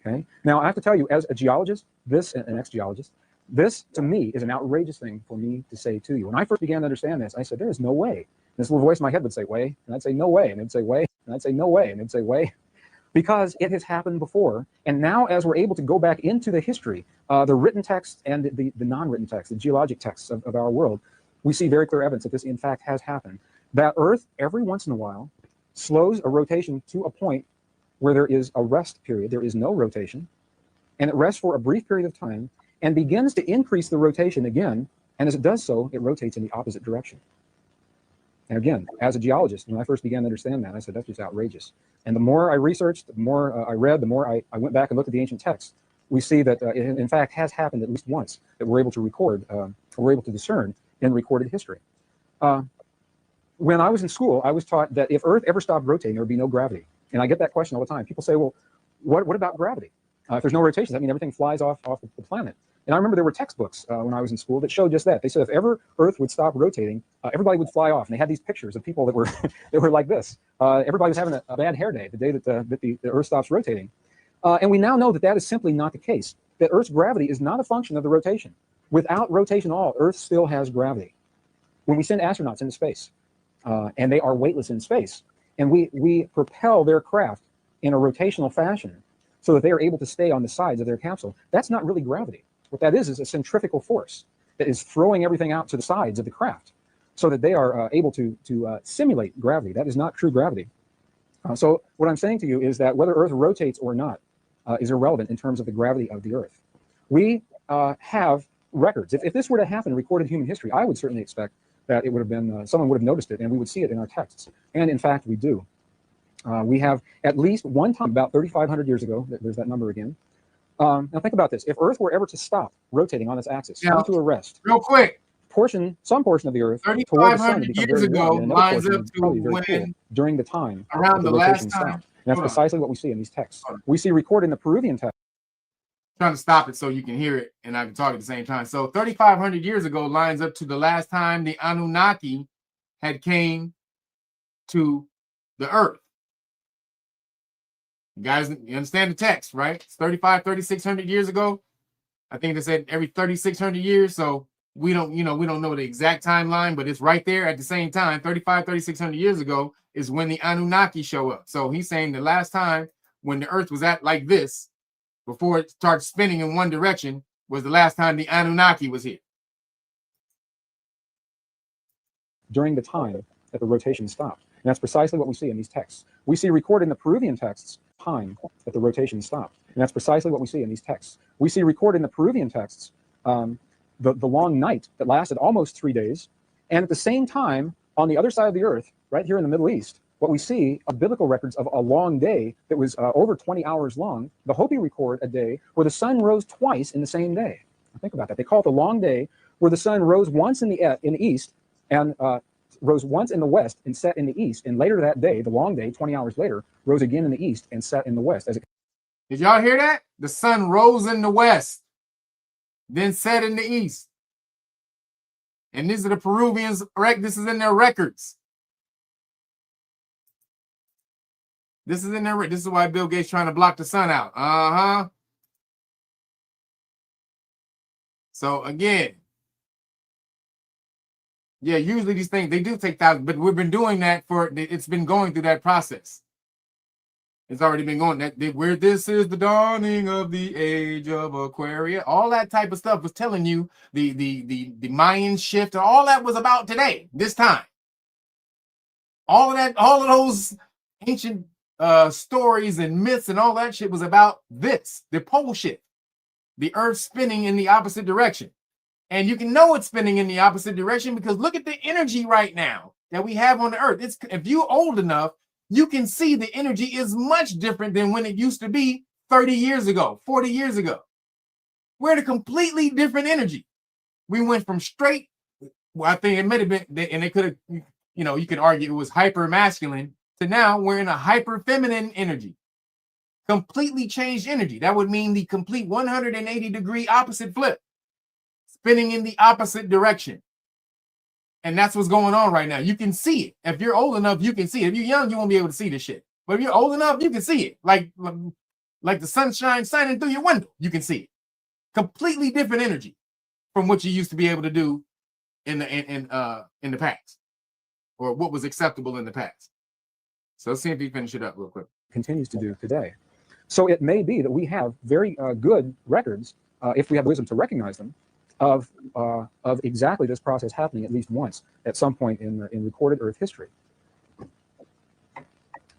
Speaker 17: Okay. Now, I have to tell you, as a geologist, an ex-geologist, this to me is an outrageous thing for me to say to you. When I first began to understand this, I said, there is no way. This little voice in my head would say, way, and I'd say, no way, and it'd say, way, and I'd say, no way, and it'd say, way, because it has happened before. And now, as we're able to go back into the history, the written text and the non-written text, the geologic texts of our world, we see very clear evidence that this, in fact, has happened. That Earth, every once in a while, slows a rotation to a point where there is a rest period, there is no rotation, and it rests for a brief period of time and begins to increase the rotation again, and as it does so, it rotates in the opposite direction. And again, as a geologist, when I first began to understand that, I said, that's just outrageous. And the more I researched, the more I read, the more I went back and looked at the ancient texts, we see that it in fact has happened at least once, that we're able to record, we're able to discern in recorded history. When I was in school, I was taught that if Earth ever stopped rotating, there would be no gravity. And I get that question all the time. People say, well, what about gravity? If there's no rotation, does that mean everything flies off the planet? And I remember there were textbooks when I was in school that showed just that. They said if ever Earth would stop rotating, everybody would fly off. And they had these pictures of people that were that were like this. Everybody was having a bad hair day the day that the Earth stops rotating. And we now know that that is simply not the case, that Earth's gravity is not a function of the rotation. Without rotation at all, Earth still has gravity. When we send astronauts into space, and they are weightless in space, and we propel their craft in a rotational fashion so that they are able to stay on the sides of their capsule, that's not really gravity. What that is a centrifugal force that is throwing everything out to the sides of the craft so that they are able to simulate gravity. That is not true gravity. So what I'm saying to you is that whether Earth rotates or not is irrelevant in terms of the gravity of the Earth. We have records. If this were to happen in recorded human history, I would certainly expect that it would have been, someone would have noticed it, and we would see it in our texts. And in fact, we do. We have at least one time, about 3,500 years ago, there's that number again. Now think about this. If Earth were ever to stop rotating on its axis, come to a rest,
Speaker 3: real quick,
Speaker 17: some portion of the Earth,
Speaker 3: 3,500 years ago, lines up to when
Speaker 17: cool during the time
Speaker 3: around the last time.
Speaker 17: Stopped. And that's precisely what we see in these texts. We see recorded in the Peruvian text.
Speaker 3: Trying to stop it so you can hear it and I can talk at the same time. So 3,500 years ago lines up to the last time the Anunnaki had came to the Earth. You guys, you understand the text, right? It's 3,600 years ago. I think they said every 3,600 years. So we don't know the exact timeline, but it's right there at the same time. 3,600 years ago is when the Anunnaki show up. So he's saying the last time when the Earth was at like this, before it started spinning in one direction, was the last time the Anunnaki was here.
Speaker 17: During the time that the rotation stopped. And that's precisely what we see in these texts. We see recorded in the Peruvian texts time that the rotation stopped. And that's precisely what we see in these texts. We see recorded in the Peruvian texts the long night that lasted almost 3 days. And at the same time, on the other side of the earth, right here in the Middle East, what we see are biblical records of a long day that was over 20 hours long. The Hopi record a day where the sun rose twice in the same day. Now think about that. They call it the long day, where the sun rose once in the east and rose once in the west and set in the east. And later that day, the long day, 20 hours later, rose again in the east and set in the west.
Speaker 3: Did y'all hear that? The sun rose in the west, then set in the east. And these are the Peruvians, this is in their records. This is in their, this is why Bill Gates trying to block the sun out. Uh-huh. So again, yeah, usually these things, they do take thousands, but we've been doing that for, it's been going through that process. It's already been going that where this is the dawning of the age of Aquarius. All that type of stuff was telling you the Mayan shift. All that was about today, this time. All of that, all of those ancient stories and myths and all that shit was about this, the pole shift, the earth spinning in the opposite direction. And you can know it's spinning in the opposite direction because look at the energy right now that we have on the earth. It's, if you're old enough, you can see the energy is much different than when it used to be 30 years ago, 40 years ago. We're in a completely different energy. We went from straight, well, I think it might have been, and it could have, you know, you could argue it was hyper masculine, to now we're in a hyper feminine energy. Completely changed energy. That would mean the complete 180-degree opposite flip, spinning in the opposite direction. And that's what's going on right now. You can see it. If you're old enough, you can see it. If you're young, you won't be able to see this shit. But if you're old enough, you can see it. Like the sunshine shining through your window, you can see it. Completely different energy from what you used to be able to do in the past, or what was acceptable in the past. So let's see if you finish it up real quick.
Speaker 17: Continues to do today. So it may be that we have very good records, if we have wisdom to recognize them, of exactly this process happening at least once at some point in recorded Earth history.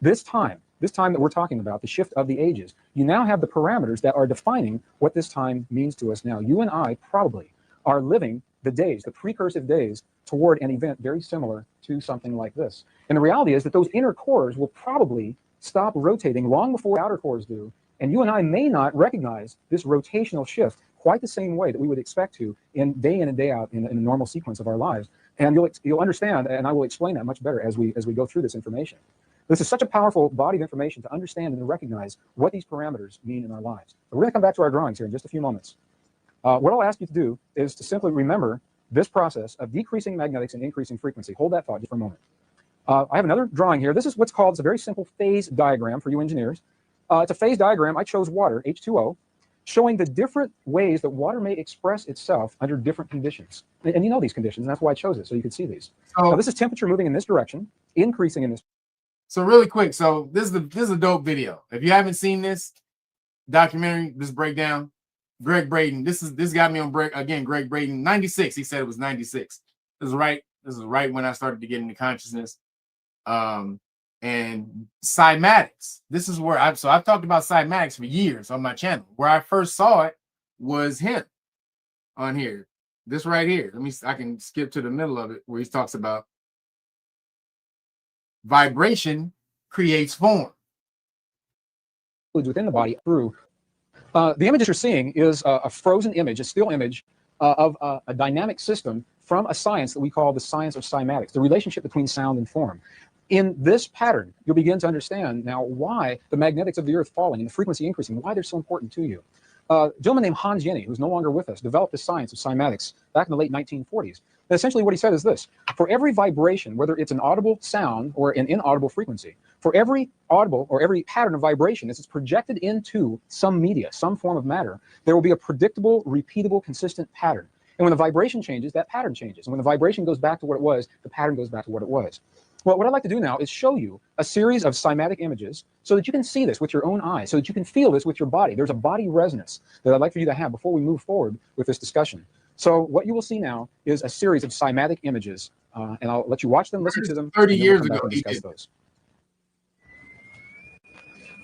Speaker 17: This time that we're talking about, the shift of the ages, you now have the parameters that are defining what this time means to us now. You and I probably are living the days, the precursive days, toward an event very similar to something like this. And the reality is that those inner cores will probably stop rotating long before outer cores do, and you and I may not recognize this rotational shift quite the same way that we would expect to in and day out in a normal sequence of our lives. And you'll understand, and I will explain that much better as we go through this information. This is such a powerful body of information to understand and to recognize what these parameters mean in our lives. But we're going to come back to our drawings here in just a few moments. What I'll ask you to do is to simply remember this process of decreasing magnetics and increasing frequency. Hold that thought just for a moment. I have another drawing here. This is what's called, it's a very simple phase diagram for you engineers. It's a phase diagram. I chose water, H2O, showing the different ways that water may express itself under different conditions. And you know these conditions, and that's why I chose it, so you can see these. Now, this is temperature moving in this direction, increasing in this.
Speaker 3: So really quick, so this is a dope video. If you haven't seen this documentary, this breakdown, Greg Braden, this got me on break again. Greg Braden, 96. He said it was 96. This is right when I started to get into consciousness. And cymatics. This is where I've talked about cymatics for years on my channel. Where I first saw it was him on here. This right here. I can skip to the middle of it where he talks about vibration creates form.
Speaker 17: Within the body through. The image that you're seeing is a frozen image, a still image of a dynamic system from a science that we call the science of cymatics, the relationship between sound and form. In this pattern, you'll begin to understand now why the magnetics of the Earth falling and the frequency increasing, why they're so important to you. A gentleman named Hans Jenny, who's no longer with us, developed the science of cymatics back in the late 1940s. And essentially what he said is this: for every vibration, whether it's an audible sound or an inaudible frequency, for every audible or every pattern of vibration as it's projected into some media, some form of matter, there will be a predictable, repeatable, consistent pattern. And when the vibration changes, that pattern changes. And when the vibration goes back to what it was, the pattern goes back to what it was. Well, what I'd like to do now is show you a series of cymatic images so that you can see this with your own eyes, so that you can feel this with your body. There's a body resonance that I'd like for you to have before we move forward with this discussion. So what you will see now is a series of cymatic images, and I'll let you watch them, listen to them.
Speaker 3: 30 years ago,
Speaker 17: he did those.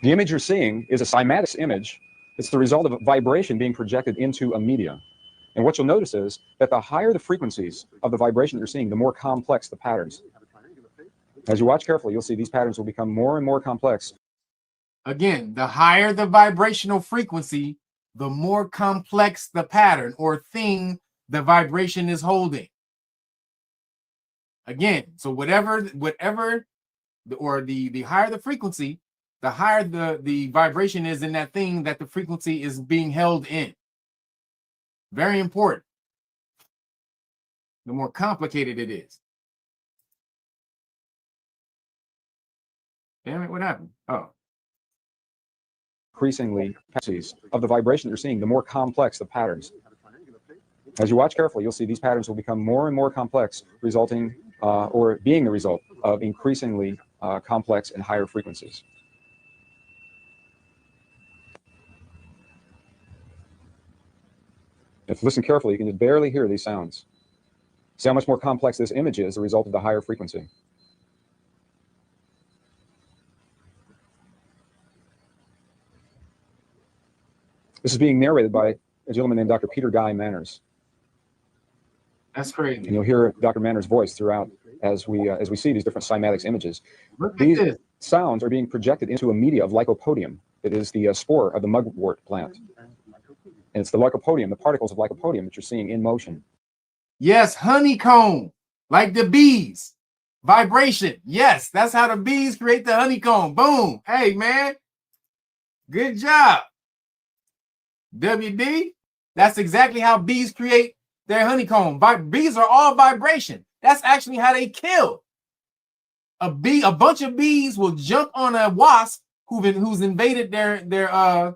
Speaker 17: The image you're seeing is a cymatics image. It's the result of a vibration being projected into a media. And what you'll notice is that the higher the frequencies of the vibration that you're seeing, the more complex the patterns. As you watch carefully, you'll see these patterns will become more and more complex.
Speaker 3: Again, the higher the vibrational frequency, the more complex the pattern or thing the vibration is holding. Again, so whatever the higher the frequency, the higher the vibration is in that thing that the frequency is being held in. Very important. The more complicated it is. Damn it, what happened? Oh.
Speaker 17: Increasingly, of the vibration that you're seeing, the more complex the patterns. As you watch carefully, you'll see these patterns will become more and more complex, resulting or being the result of increasingly complex and higher frequencies. If you listen carefully, you can just barely hear these sounds. See how much more complex this image is as a result of the higher frequency. This is being narrated by a gentleman named Dr. Peter Guy Manners.
Speaker 3: That's crazy.
Speaker 17: And you'll hear Dr. Manners' voice throughout as we see these different cymatics images. These sounds are being projected into a media of lycopodium. That is the spore of the mugwort plant. And it's the lycopodium, the particles of lycopodium that you're seeing in motion.
Speaker 3: Yes, honeycomb, like the bees. Vibration. Yes, that's how the bees create the honeycomb. Boom. Hey, man. Good job. WD, that's exactly how bees create their honeycomb. Bees are all vibration. That's actually how they kill. A bunch of bees will jump on a wasp who's invaded their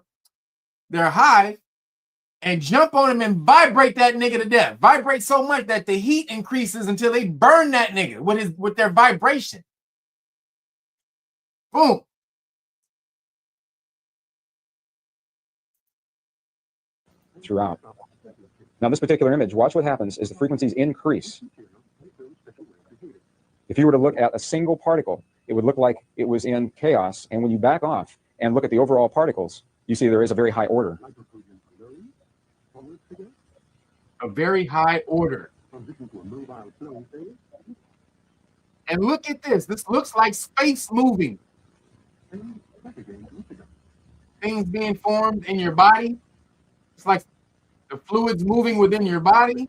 Speaker 3: hive and jump on him and vibrate that nigga to death. Vibrate so much that the heat increases until they burn that nigga with their vibration. Boom.
Speaker 17: Throughout. Now, this particular image, watch what happens as the frequencies increase. If you were to look at a single particle, it would look like it was in chaos. And when you back off and look at the overall particles, you see there is a very high order.
Speaker 3: A very high order. And look at this. This looks like space moving. Things being formed in your body. It's like the fluids moving within your body.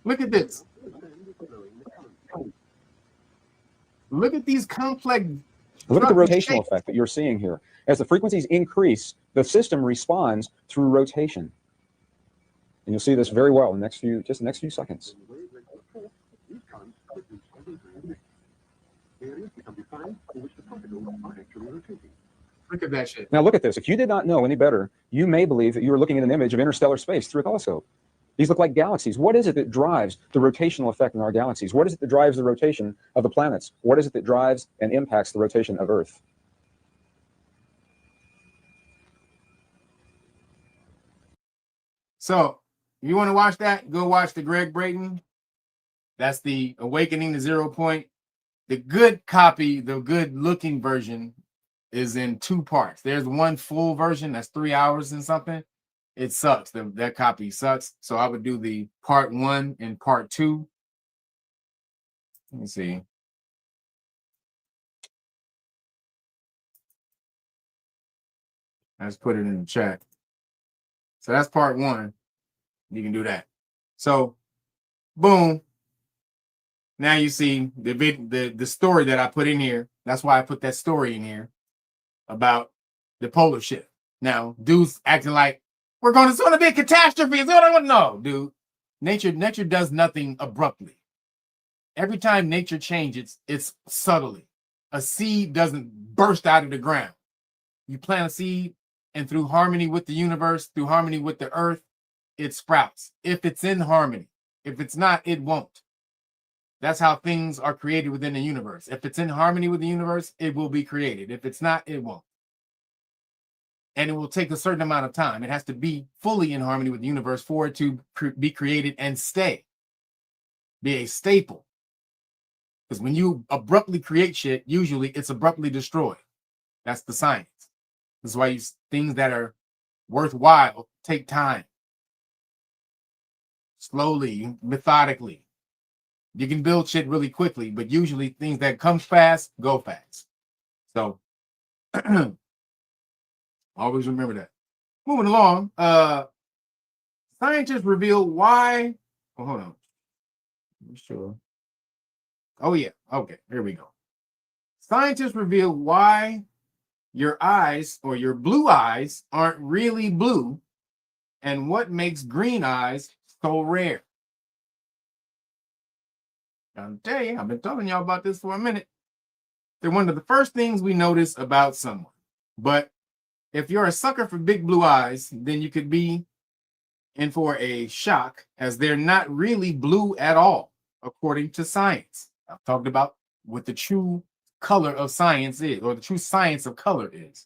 Speaker 3: Look at this. Look at these complex.
Speaker 17: Look at the rotational effect that you're seeing here. As the frequencies increase, the system responds through rotation. And you'll see this very well in the next few seconds.
Speaker 3: Look at that shit.
Speaker 17: Now look at this. If you did not know any better, you may believe that you were looking at an image of interstellar space through a telescope. These look like galaxies. What is it that drives the rotational effect in our galaxies? What is it that drives the rotation of the planets? What is it that drives and impacts the rotation of Earth?
Speaker 3: So, if you want to watch that, go watch the Greg Brayton. That's the Awakening to Zero Point. The good copy, the good looking version is in 2 parts. There's one full version that's 3 hours and something. It sucks. That copy sucks. So I would do the part 1 and part 2. Let me see. Let's put it in the chat. So that's part 1. You can do that. So, boom. Now you see the story that I put in here. That's why I put that story in here about the polar shift. Now, dudes acting like it's going to be a catastrophe. No, dude. Nature does nothing abruptly. Every time nature changes, it's subtly. A seed doesn't burst out of the ground. You plant a seed, and through harmony with the universe, through harmony with the earth, it sprouts. If it's in harmony. If it's not, it won't. That's how things are created within the universe. If it's in harmony with the universe, it will be created. If it's not, it won't. And it will take a certain amount of time. It has to be fully in harmony with the universe for it to be created and stay. Be a staple. Because when you abruptly create shit, usually it's abruptly destroyed. That's the science. That's why things that are worthwhile take time. Slowly, methodically. You can build shit really quickly, but usually things that come fast, go fast. So always remember that. Moving along, scientists reveal why. Oh, hold on. I'm sure. Oh, yeah. Okay, here we go. Scientists reveal why your eyes or your blue eyes aren't really blue and what makes green eyes so rare. I'll tell you, I've been telling y'all about this for a minute. They're one of the first things we notice about someone. But if you're a sucker for big blue eyes, then you could be in for a shock, as they're not really blue at all, according to science. I've talked about what the true color of science is, or the true science of color is.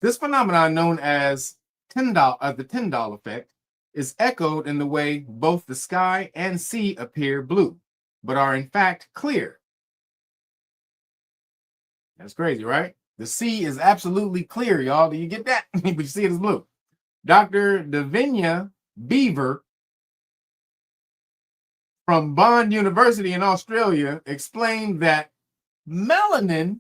Speaker 3: This phenomenon, known as the Tyndall effect, is echoed in the way both the sky and sea appear blue, but are in fact clear. That's crazy, right? The sea is absolutely clear, y'all. Do you get that? But you see it as blue. Dr. Davinia Beaver from Bond University in Australia explained that melanin,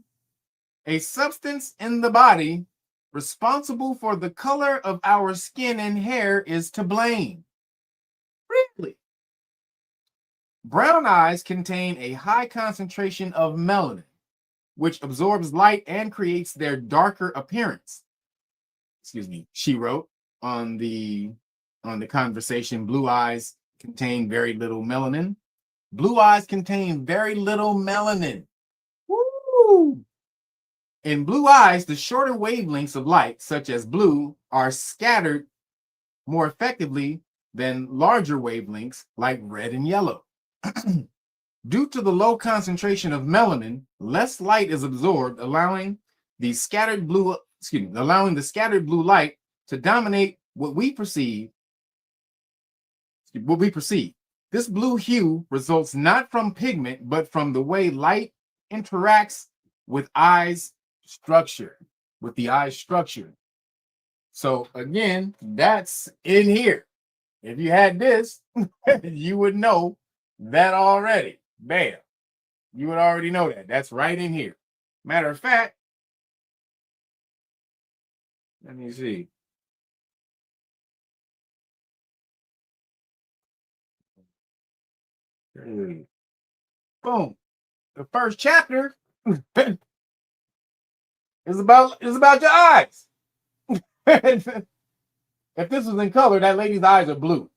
Speaker 3: a substance in the body responsible for the color of our skin and hair, is to blame. Really? Brown eyes contain a high concentration of melanin, which absorbs light and creates their darker appearance. Excuse me, she wrote on the conversation. Blue eyes contain very little melanin. Blue eyes contain very little melanin. Woo! In blue eyes, the shorter wavelengths of light, such as blue, are scattered more effectively than larger wavelengths like red and yellow. Due to the low concentration of melanin, less light is absorbed, allowing the scattered blue light to dominate what we perceive. This blue hue results not from pigment, but from the way light interacts with the eye structure. So again, that's in here. If you had this, you would know that already. Bam. You would already know that. That's right in here. Matter of fact, let me see. Boom. The first chapter is about your eyes. If this was in color, that lady's eyes are blue.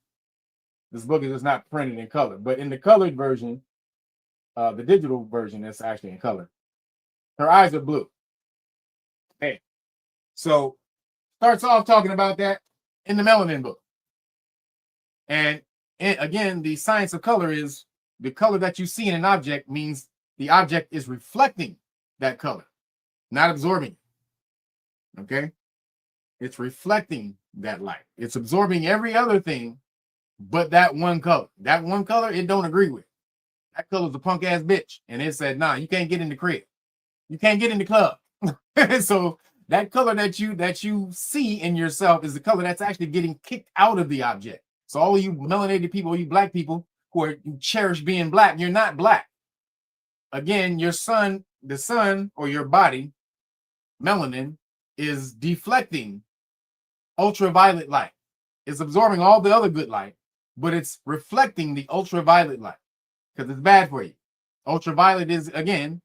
Speaker 3: This book is just not printed in color, but in the colored version, the digital version, that's actually in color. Her eyes are blue. Hey, so starts off talking about that in the melanin book. And again, the science of color is the color that you see in an object means the object is reflecting that color, not absorbing it. Okay? It's reflecting that light. It's absorbing every other thing but that one color. That one color it don't agree with. That color's a punk ass bitch. And it said, nah, you can't get in the crib. You can't get in the club. So that color that you see in yourself is the color that's actually getting kicked out of the object. So all of you melanated people, you black people who cherish being black, you're not black. Again, the sun or your body, melanin, is deflecting ultraviolet light. It's absorbing all the other good light, but it's reflecting the ultraviolet light because it's bad for you. Ultraviolet is, again,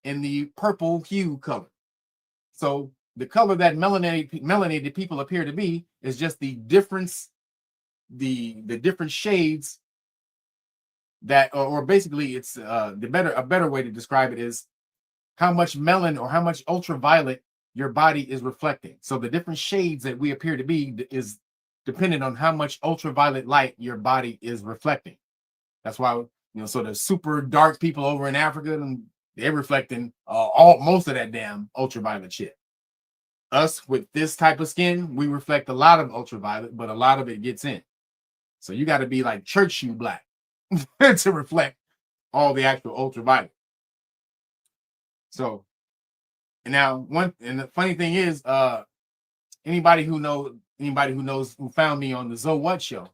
Speaker 3: in the purple hue color. So the color that melanated people appear to be is just the difference, the different shades that, or basically it's a better way to describe it is how much melanin or how much ultraviolet your body is reflecting. So the different shades that we appear to be is dependent on how much ultraviolet light your body is reflecting. That's why, so the super dark people over in Africa, they're reflecting most of that damn ultraviolet shit. Us with this type of skin, we reflect a lot of ultraviolet, but a lot of it gets in. So you got to be like church shoe black to reflect all the actual ultraviolet. So now and the funny thing is, anybody who knows who found me on the Zoe What show,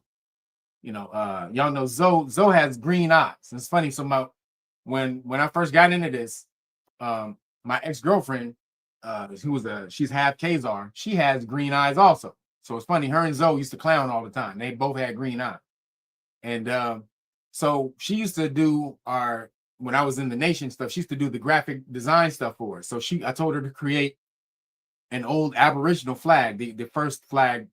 Speaker 3: y'all know Zoe has green eyes. It's funny. So when I first got into this, my ex-girlfriend, she's half Khazar, she has green eyes also. So it's funny, her and Zoe used to clown all the time. They both had green eyes. And so she used to do when I was in the Nation stuff, she used to do the graphic design stuff for us. So I told her to create an old Aboriginal flag, the first flag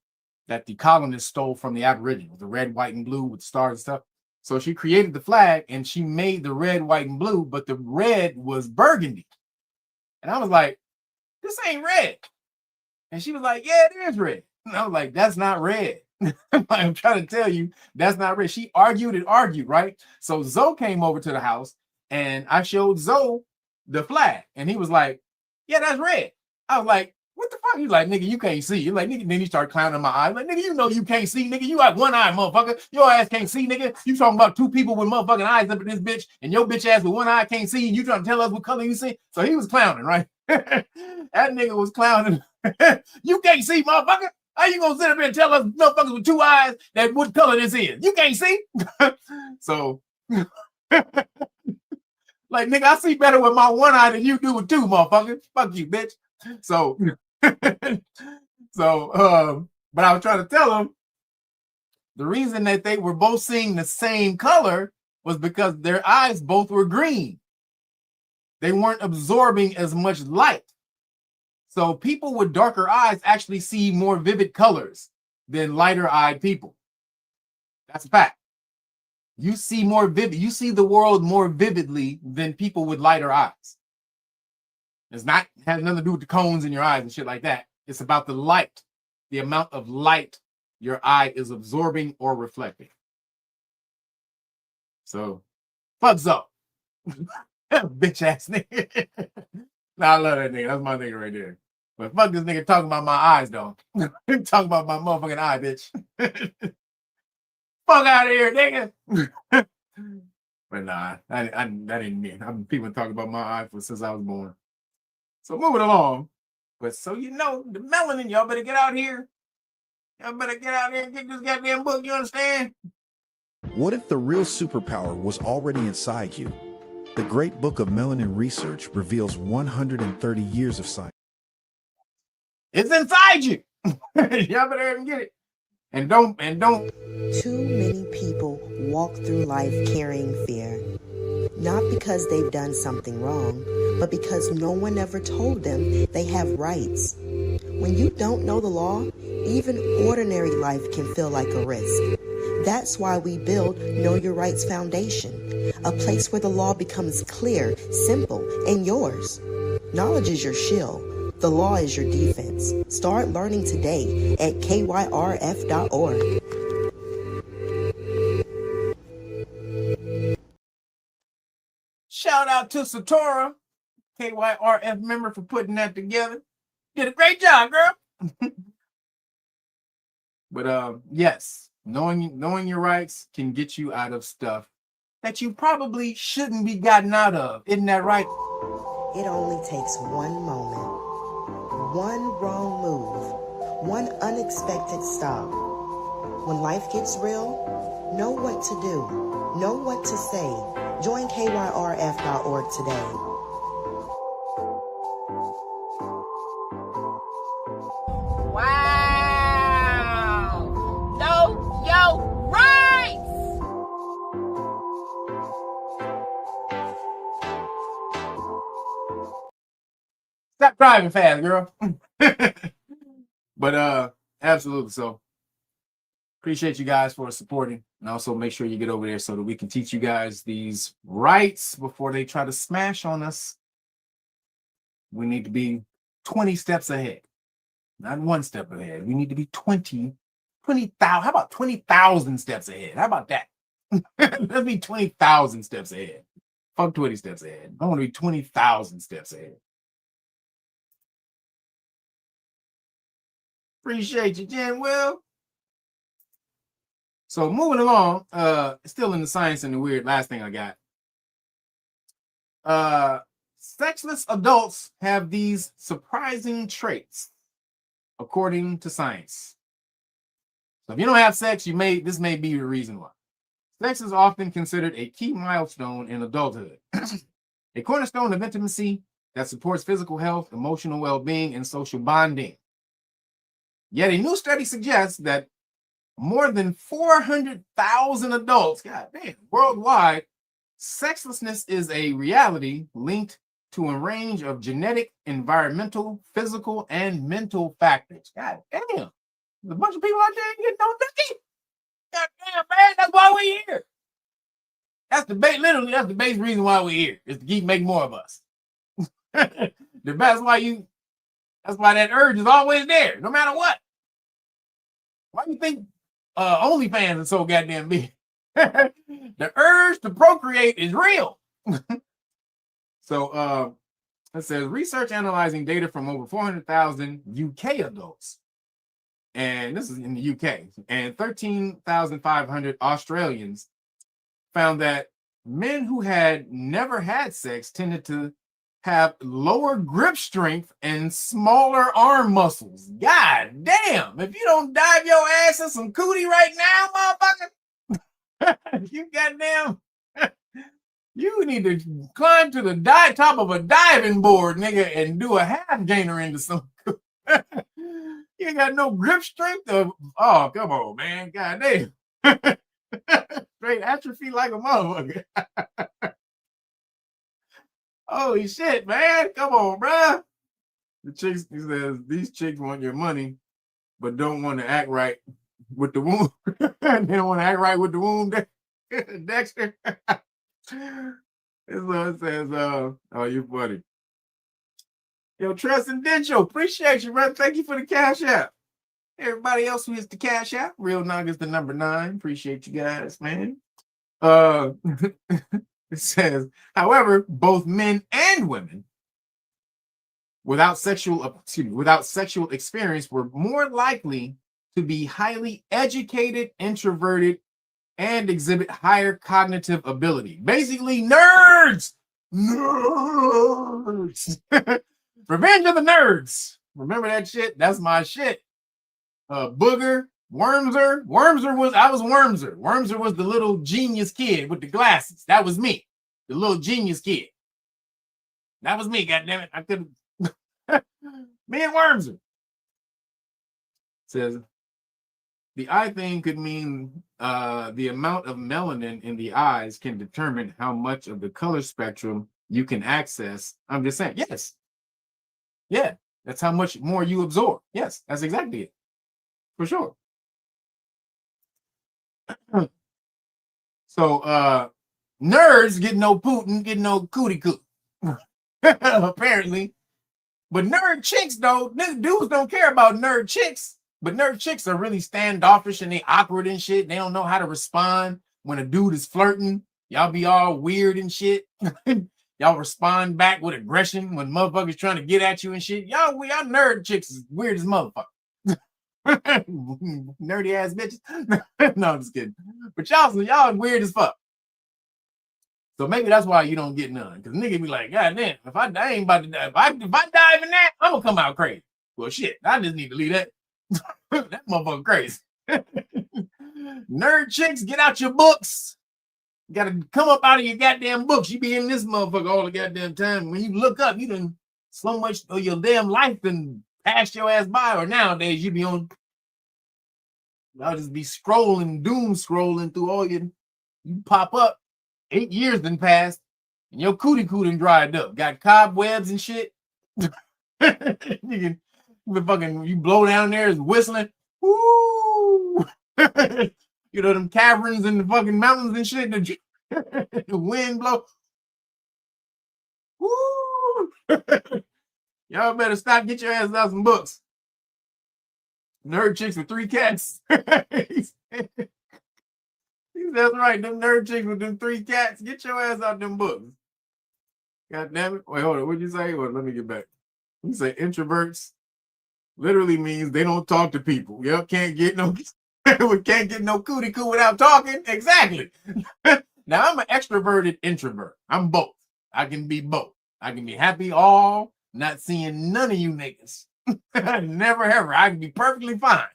Speaker 3: that the colonists stole from the Aboriginals, the red, white, and blue with stars and stuff. So she created the flag and she made the red, white, and blue, but the red was burgundy. And I was like, this ain't red. And she was like, yeah, it is red. And I was like, that's not red. I'm trying to tell you, that's not red. She argued, right? So Zoe came over to the house and I showed Zoe the flag. And he was like, yeah, that's red. I was like, what the fuck? He's like, nigga, you can't see. He's like, nigga, then he started clowning my eye. Like, nigga, you know you can't see, nigga. You got one eye, motherfucker. Your ass can't see, nigga. You talking about two people with motherfucking eyes up in this bitch, and your bitch ass with one eye can't see, and you trying to tell us what color you see? So he was clowning, right? That nigga was clowning. You can't see, motherfucker. How you gonna sit up here and tell us motherfuckers with two eyes that what color this is? You can't see. So, like, nigga, I see better with my one eye than you do with two, motherfucker. Fuck you, bitch. So, but I was trying to tell them the reason that they were both seeing the same color was because their eyes both were green. They weren't absorbing as much light. So people with darker eyes actually see more vivid colors than lighter-eyed people. That's a fact. You see more vivid. You see the world more vividly than people with lighter eyes. Has nothing to do with the cones in your eyes and shit like that. It's about the light, the amount of light your eye is absorbing or reflecting. So, fuck Zoe. Bitch ass nigga. Nah, I love that nigga. That's my nigga right there. But fuck this nigga talking about my eyes, though. Talking about my motherfucking eye, bitch. Fuck out of here, nigga. But nah, that ain't me. I've been talking about my eye since I was born. So moving along. But so you know, the melanin, y'all better get out here. Y'all better get out here and get this goddamn book, you understand?
Speaker 1: What if the real superpower was already inside you? The Great Book of Melanin Research reveals 130 years of science.
Speaker 3: It's inside you. Y'all better even get it. And don't.
Speaker 2: Too many people walk through life carrying fear. Not because they've done something wrong, but because no one ever told them they have rights. When you don't know the law, even ordinary life can feel like a risk. That's why we build Know Your Rights Foundation, a place where the law becomes clear, simple, and yours. Knowledge is your shield. The law is your defense. Start learning today at KYRF.org.
Speaker 3: Shout out to Satora, KYRF member, for putting that together. Did a great job, girl. But yes, knowing your rights can get you out of stuff that you probably shouldn't be gotten out of. Isn't that right?
Speaker 2: It only takes one moment, one wrong move, one unexpected stop. When life gets real, know what to do, know what to say. Join KYRF.org today.
Speaker 4: Wow! Know your rights!
Speaker 3: Stop driving fast, girl. But absolutely. So appreciate you guys for supporting, and also make sure you get over there so that we can teach you guys these rights before they try to smash on us. We need to be 20 steps ahead, not one step ahead. We need to be 20,000. How about 20,000 steps ahead? How about that? Let's be 20,000 steps ahead. Fuck 20 steps ahead. I want to be 20,000 steps ahead. Appreciate you, Jen Will. So moving along, still in the science and the weird, last thing I got. Sexless adults have these surprising traits. according to science. So if you don't have sex, this may be the reason why. Sex is often considered a key milestone in adulthood, a cornerstone of intimacy that supports physical health, emotional well-being, and social bonding. Yet a new study suggests that more than 400,000 adults, goddamn, worldwide, sexlessness is a reality linked to a range of genetic, environmental, physical, and mental factors. God damn, there's a bunch of people out there getting no dick. God damn, man, that's why we're here. That's the base, literally, that's the base reason why we're here, is to keep making more of us. That's why that urge is always there, no matter what. Why do you think OnlyFans is so goddamn big? The urge to procreate is real. So it says research analyzing data from over 400,000 UK adults, and this is in the UK, and 13,500 Australians found that men who had never had sex tended to have lower grip strength and smaller arm muscles. God damn, if you don't dive your ass in some cootie right now, motherfucker, you goddamn, you need to climb to the top of a diving board, nigga, and do a half gainer into some cootie. You ain't got no grip strength. Oh, come on, man. God damn. Straight atrophy like a motherfucker. Holy shit, man. Come on, bruh. The chicks, he says, these chicks want your money, but don't want to act right with the womb. They don't want to act right with the womb, Dexter. It says, oh, you funny. Yo, Transcendental, appreciate you, brother. Thank you for the Cash App. Everybody else who hits the Cash App, Real Nagas the number 9. Appreciate you guys, man. It says, however, both men and women without sexual experience were more likely to be highly educated, introverted, and exhibit higher cognitive ability. Basically, nerds. Nerds. Revenge of the Nerds. Remember that shit? That's my shit. Booger. Wormser I was Wormser. Wormser was the little genius kid with the glasses. That was me. The little genius kid. That was me, goddammit. I couldn't. Me and Wormser. Says the eye thing could mean the amount of melanin in the eyes can determine how much of the color spectrum you can access. I'm just saying, yes. Yeah, that's how much more you absorb. Yes, that's exactly it. For sure. So nerds get no Putin, get no cootie coo. Apparently. But nerd chicks though, dudes don't care about nerd chicks. But nerd chicks are really standoffish and they awkward and shit. They don't know how to respond when a dude is flirting. Y'all be all weird and shit. Y'all respond back with aggression when motherfuckers trying to get at you and shit. Y'all nerd chicks is weird as motherfucker. Nerdy ass bitches. No, I'm just kidding. But y'all weird as fuck. So maybe that's why you don't get none. Because nigga be like, God damn, if I ain't about to die, if I dive in that, I'm gonna come out crazy. Well shit, I just need to leave that. That motherfucker crazy. Nerd chicks, get out your books. You gotta come up out of your goddamn books. You be in this motherfucker all the goddamn time. When you look up, you done so much of your damn life done passed your ass by. Or nowadays you be on, y'all just be scrolling, doom scrolling through all your, you pop up, 8 years done passed, and your cootie done dried up. Got cobwebs and shit. You blow down there is whistling. Woo! You know, them caverns and the fucking mountains and shit. The wind blow. Woo! Y'all better stop, get your ass out some books. Nerd chicks with 3 cats. That's right, them nerd chicks with them 3 cats. Get your ass out them books. God damn it. Wait, hold on. What'd you say? Well, let me get back. You say introverts literally means they don't talk to people. Yep, can't get no cootie coo without talking. Exactly. Now I'm an extroverted introvert. I'm both. I can be both. I can be happy all, not seeing none of you niggas. Never ever. I can be perfectly fine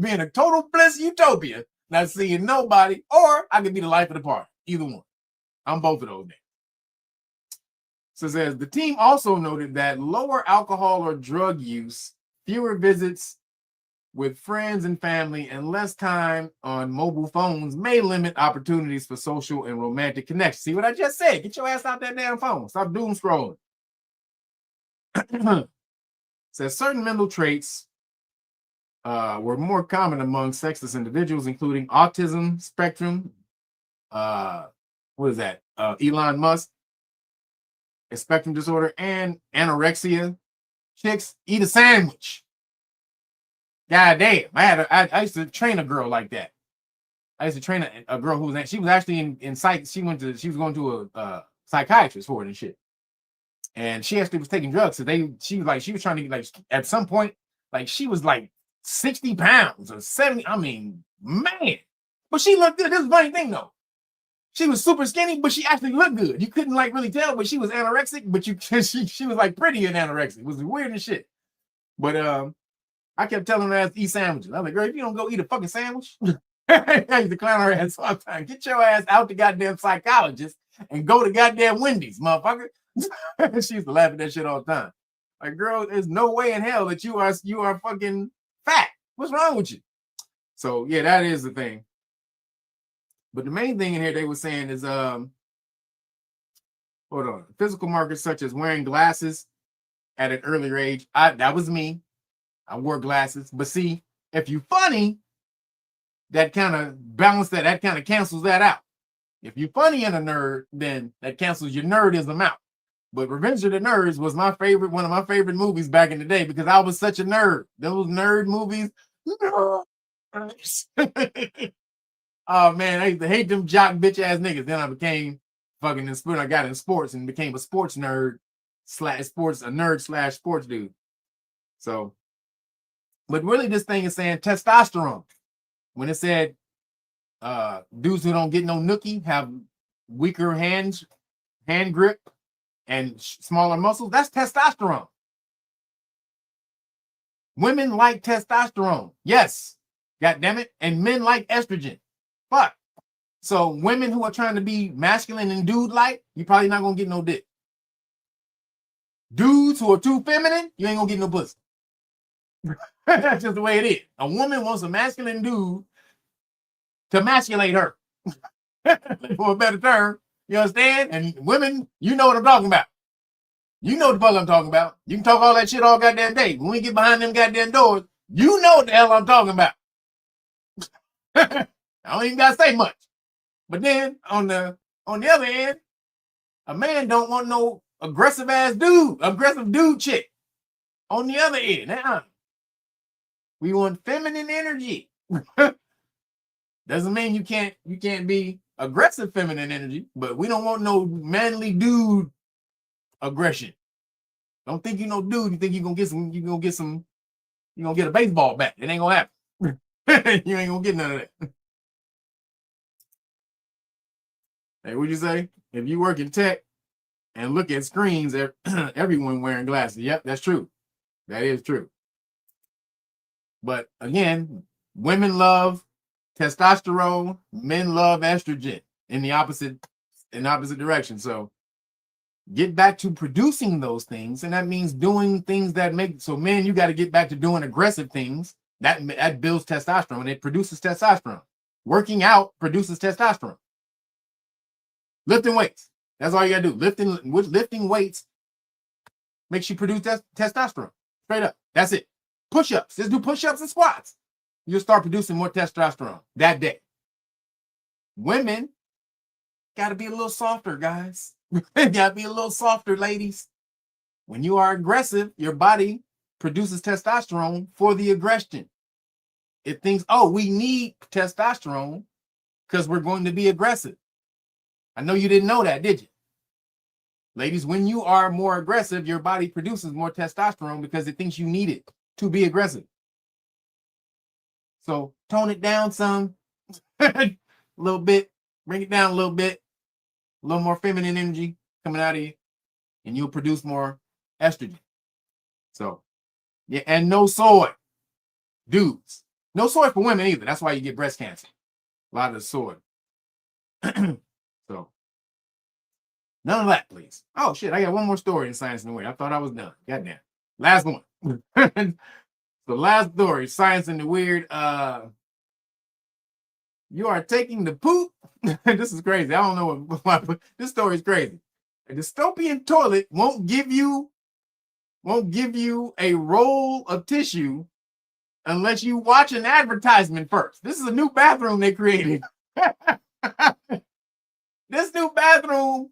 Speaker 3: be in a total bliss utopia, not seeing nobody, or I can be the life of the party. Either one. I'm both of those days. So it says the team also noted that lower alcohol or drug use, fewer visits with friends and family, and less time on mobile phones may limit opportunities for social and romantic connections. See what I just said? Get your ass out that damn phone. Stop doom scrolling. Says certain mental traits were more common among sexless individuals, including autism spectrum. What is that? Elon Musk, a spectrum disorder, and anorexia. Chicks eat a sandwich. God damn. I used to train a girl like that. I used to train a girl who was, she was actually in psych. She was going to a psychiatrist for it and shit. And she actually was taking drugs. So she was trying to, like, at some point, like, she was like 60 pounds or 70. I mean, man. But she looked good. This is the funny thing though. She was super skinny, but she actually looked good. You couldn't like really tell, but she was anorexic, but she was like pretty and anorexic. It was weird and shit. But I kept telling her ass to eat sandwiches. I was like, girl, if you don't go eat a fucking sandwich, I used to clown her ass all the time. Get your ass out the goddamn psychologist and go to goddamn Wendy's, motherfucker. She used to laugh at that shit all the time. Like, girl, there's no way in hell that you are fucking fat. What's wrong with you? So yeah, that is the thing. But the main thing in here they were saying is hold on, physical markers such as wearing glasses at an earlier age. That was me. I wore glasses. But see, if you funny, that kind of balance that kind of cancels that out. If you funny and a nerd, then that cancels your nerdism out. But Revenge of the Nerds was one of my favorite movies back in the day because I was such a nerd. Those nerd movies. Oh man, I used to hate them jock bitch ass niggas. Then I became fucking I got in sports and became a sports nerd / sports dude. So, but really this thing is saying testosterone. When it said dudes who don't get no nookie have weaker hand grip and smaller muscles, that's testosterone. Women like testosterone. Yes. God damn it. And men like estrogen. Fuck. So women who are trying to be masculine and dude-like, you're probably not gonna get no dick. Dudes who are too feminine, you ain't gonna get no pussy. That's just the way it is. A woman wants a masculine dude to masculate her. For a better term, you understand? And women, you know what I'm talking about. You know what the fuck I'm talking about. You can talk all that shit all goddamn day. When we get behind them goddamn doors, you know what the hell I'm talking about. I don't even gotta say much. But then on the other end, a man don't want no aggressive dude chick. On the other end, we want feminine energy. Doesn't mean you can't be aggressive feminine energy, but we don't want no manly dude aggression. Don't think you no dude. You think you're gonna get a baseball bat. It ain't gonna happen. You ain't gonna get none of that. Hey, what'd you say? If you work in tech and look at screens, everyone wearing glasses. Yep, that's true. That is true. But again, women love testosterone, men love estrogen in the opposite direction. So get back to producing those things, and that means doing things that make. So men, you got to get back to doing aggressive things. That builds testosterone. It produces testosterone. Working out produces testosterone. Lifting weights. That's all you gotta do. Lifting weights makes you produce testosterone. Straight up. That's it. Push-ups. Just do push-ups and squats. You'll start producing more testosterone that day. Women gotta be a little softer, guys. Gotta be a little softer, ladies. When you are aggressive, your body produces testosterone for the aggression. It thinks, oh, we need testosterone because we're going to be aggressive. I know you didn't know that, did you? Ladies, when you are more aggressive, your body produces more testosterone because it thinks you need it to be aggressive. So tone it down some, a little bit, bring it down a little bit, a little more feminine energy coming out of you, and you'll produce more estrogen. So Yeah, and no soy. Dudes. No soy for women either. That's why you get breast cancer. A lot of the soy. So none of that, please. Oh shit, I got one more story in Science in the Weird. I thought I was done. Goddamn. Last one. The last story, Science in the Weird. You are taking the poop. This is crazy. I don't know what this story is crazy. A dystopian toilet won't give you a roll of tissue unless you watch an advertisement first. This is a new bathroom they created. This new bathroom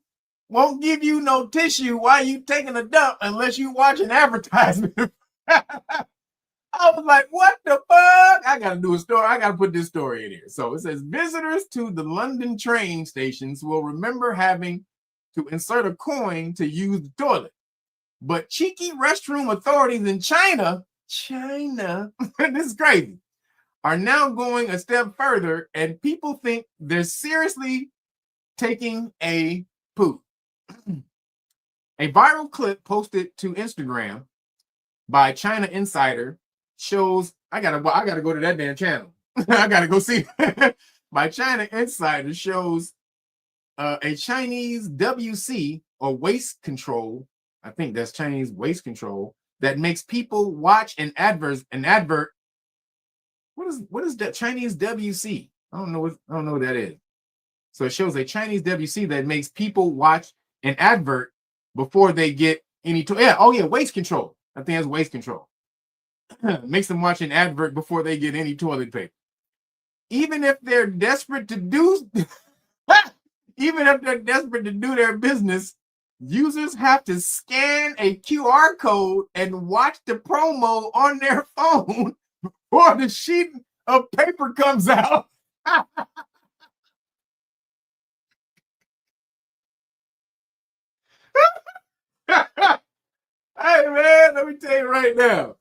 Speaker 3: won't give you no tissue while you taking a dump unless you watch an advertisement. I was like, what the fuck? I gotta do a story. I gotta put this story in here. So it says visitors to the London train stations will remember having to insert a coin to use the toilet. But cheeky restroom authorities in China, this is crazy, are now going a step further, and people think they're seriously taking a poop. A viral clip posted to Instagram by China Insider shows, I gotta go to that damn channel. I gotta go see. By China Insider shows a Chinese WC or waste control. I think that's Chinese waste control that makes people watch an advert. What is that Chinese WC? I don't know what that is. So it shows a Chinese WC that makes people watch an advert before they get any waste control. I think that's waste control. Makes them watch an advert before they get any toilet paper. Even if they're desperate to do their business, users have to scan a QR code and watch the promo on their phone before the sheet of paper comes out. Hey man, let me tell you right now.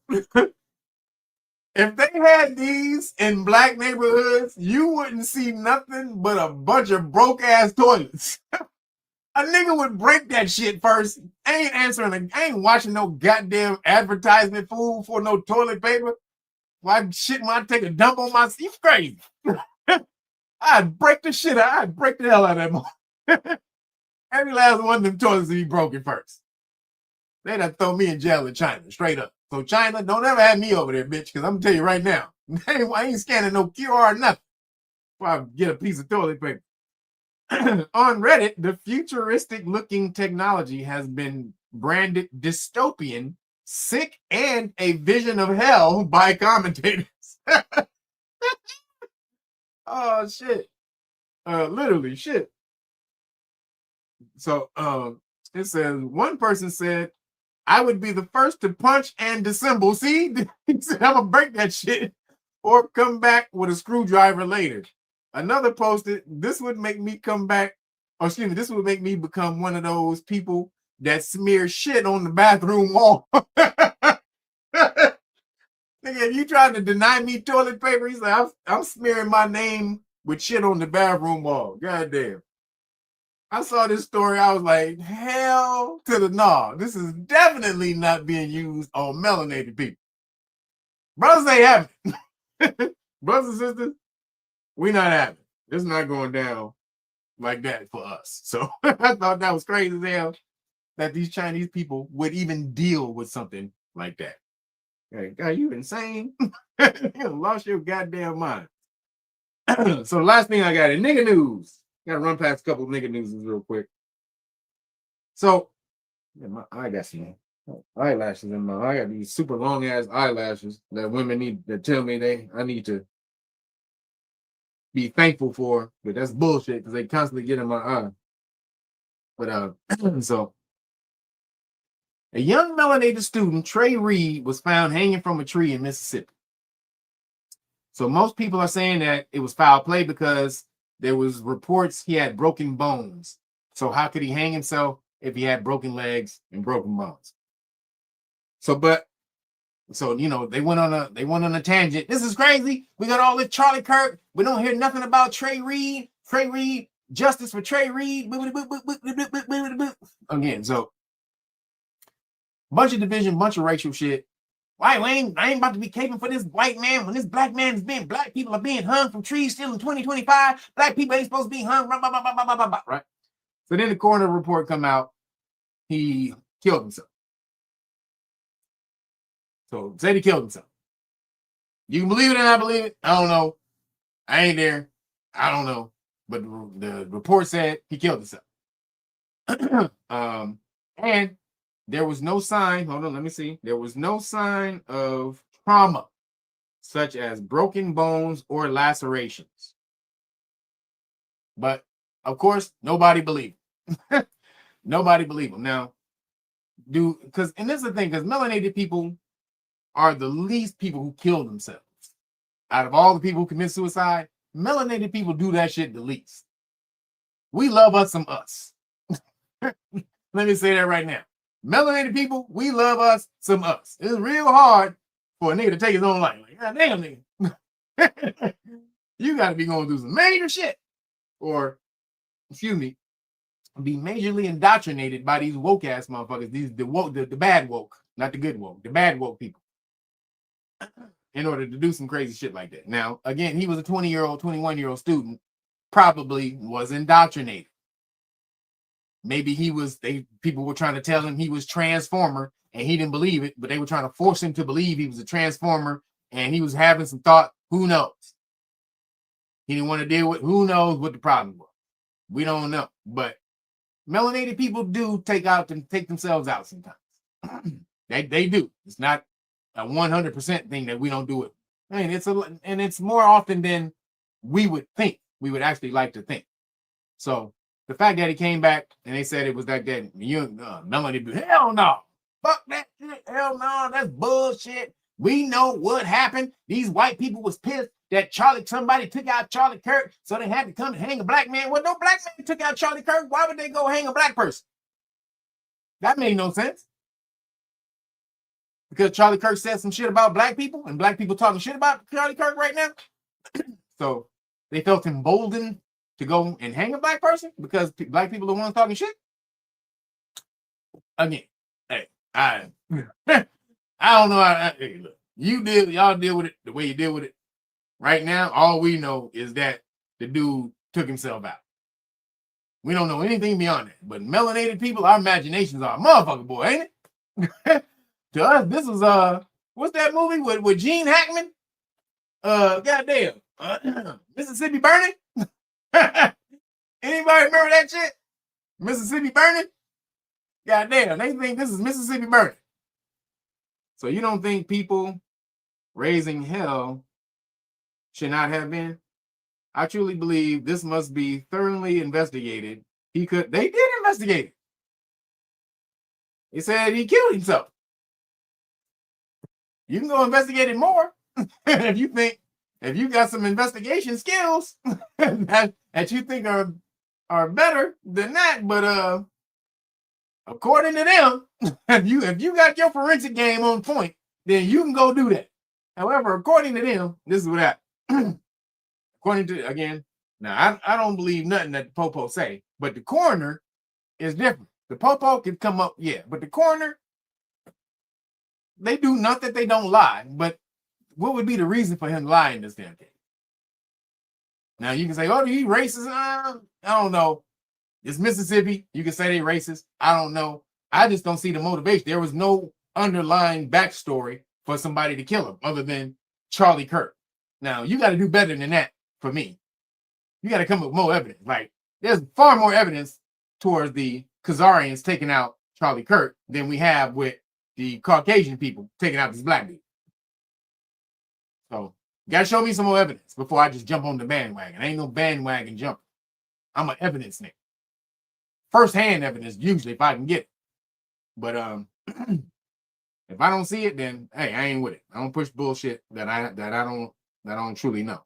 Speaker 3: If they had these in black neighborhoods, you wouldn't see nothing but a bunch of broke ass toilets. A nigga would break that shit first. I ain't watching no goddamn advertisement fool for no toilet paper. Why shit when I take a dump on my seat? Crazy. I'd break the shit out. I'd break the hell out of that. Every last one of them toilets would be broken first. They'd have to throw me in jail in China, straight up. So China, don't ever have me over there, bitch, because I'm going to tell you right now, I ain't scanning no QR or nothing before I get a piece of toilet paper. On Reddit, the futuristic-looking technology has been branded dystopian, sick, and a vision of hell by commentators. Oh, shit. Literally, shit. So it says, one person said, I would be the first to punch and disassemble. See, he said, I'm gonna break that shit or come back with a screwdriver later. Another posted, this would make me this would make me become one of those people that smear shit on the bathroom wall. Nigga, if you trying to deny me toilet paper, he's like, I'm smearing my name with shit on the bathroom wall. Goddamn. I saw this story. I was like, hell to the no. This is definitely not being used on melanated people. Brothers ain't having it. Brothers and sisters, we not having it. It's not going down like that for us. So I thought that was crazy as hell that these Chinese people would even deal with something like that. Hey, God, you insane? You lost your goddamn mind. So the last thing I got in nigga news. Gotta run past a couple of nigga newses real quick. So, I got some eyelashes in my eye. I got these super long ass eyelashes that women need to tell me I need to be thankful for, but that's bullshit because they constantly get in my eye. But so a young melanated student, Trey Reed, was found hanging from a tree in Mississippi. So most people are saying that it was foul play because there was reports he had broken bones. So how could he hang himself if he had broken legs and broken bones? So you know, they went on a tangent. This is crazy. We got all this Charlie Kirk. We don't hear nothing about Trey Reed. Trey Reed, justice for Trey Reed. Again, so bunch of division, bunch of racial shit. Why I ain't about to be caping for this white man when this black man is being black people are being hung from trees still in 2025. Black people ain't supposed to be hung. Blah, blah, blah, blah, blah, blah, blah, right? So then the coroner report come out. He killed himself. So said he killed himself. You can believe it or not believe it. I don't know. I ain't there. I don't know. But the report said he killed himself. And there was no sign. Hold on, let me see. There was no sign of trauma, such as broken bones or lacerations. But of course, nobody believed him. Nobody believed him. Now, and this is the thing, because melanated people are the least people who kill themselves. Out of all the people who commit suicide, melanated people do that shit the least. We love us some us. Let me say that right now. Melanated people, we love us some us. It's real hard for a nigga to take his own life. Like, God damn, nigga. You got to be going through some major shit. Or, excuse me, be majorly indoctrinated by these woke ass motherfuckers. The bad woke, not the good woke, the bad woke people. In order to do some crazy shit like that. Now, again, he was a 20-year-old, 21-year-old student, probably was indoctrinated. Maybe people were trying to tell him he was Transformer and he didn't believe it, but they were trying to force him to believe he was a Transformer and he was having some thought. Who knows? He didn't want to deal with, who knows what the problem was. We don't know. But melanated people do take themselves out sometimes. They do. It's not a 100% thing that we don't do it. I mean, it's more often than we would think. We would actually like to think. So the fact that he came back and they said it was that melanated, hell no, fuck that shit, hell no, that's bullshit. We know what happened. These white people was pissed that somebody took out Charlie Kirk, so they had to come and hang a black man. Well, no black man took out Charlie Kirk. Why would they go hang a black person? That made no sense. Because Charlie Kirk said some shit about black people, and black people talking shit about Charlie Kirk right now. So they felt emboldened to go and hang a black person because black people are the ones talking shit. Again, hey, I don't know how. Hey, look, y'all deal with it the way you deal with it. Right now, all we know is that the dude took himself out. We don't know anything beyond that. But melanated people, our imaginations are a motherfucker, boy, ain't it? To us, this was what's that movie with Gene Hackman? Goddamn, Mississippi Burning. Anybody remember that shit? Mississippi Burning? Goddamn, they think this is Mississippi Burning. So you don't think people raising hell should not have been? I truly believe this must be thoroughly investigated. They did investigate it. He said he killed himself. You can go investigate it more if you got some investigation skills that you think are better than that. But according to them, if you got your forensic game on point, then you can go do that. However, according to them, this is what happened. According to, again, now I don't believe nothing that the popo say, but the coroner is different. The popo can come up, yeah, but the coroner, they do not that they don't lie, but what would be the reason for him lying in this damn case? Now you can say, oh, he racist? I don't know. It's Mississippi. You can say they racist. I don't know. I just don't see the motivation. There was no underlying backstory for somebody to kill him other than Charlie Kirk. Now you got to do better than that for me. You got to come up with more evidence. Like there's far more evidence towards the Khazarians taking out Charlie Kirk than we have with the Caucasian people taking out this black dude. So you got to show me some more evidence before I just jump on the bandwagon. I ain't no bandwagon jumper. I'm an evidence nigga. First-hand evidence usually if I can get it. But if I don't see it, then hey, I ain't with it. I don't push bullshit that I don't truly know.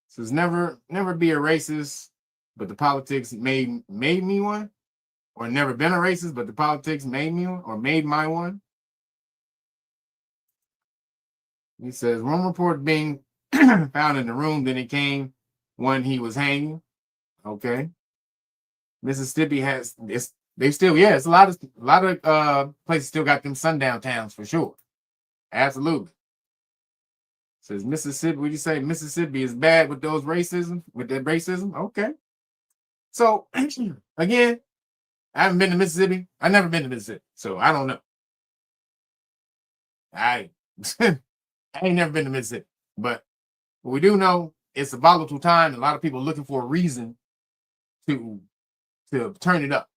Speaker 3: So it's never be a racist, but the politics made me one, or never been a racist, but the politics made me one, or made my one. He says one report being found in the room, then it came when he was hanging. Okay. Mississippi has this. They still, yeah, it's a lot of places still got them sundown towns for sure. Absolutely. Says Mississippi, would you say Mississippi is bad with those racism, with that racism? Okay. So again, I haven't been to Mississippi. I've never been to Mississippi, so I don't know. I ain't never been to Mississippi, but we do know it's a volatile time. A lot of people looking for a reason to turn it up.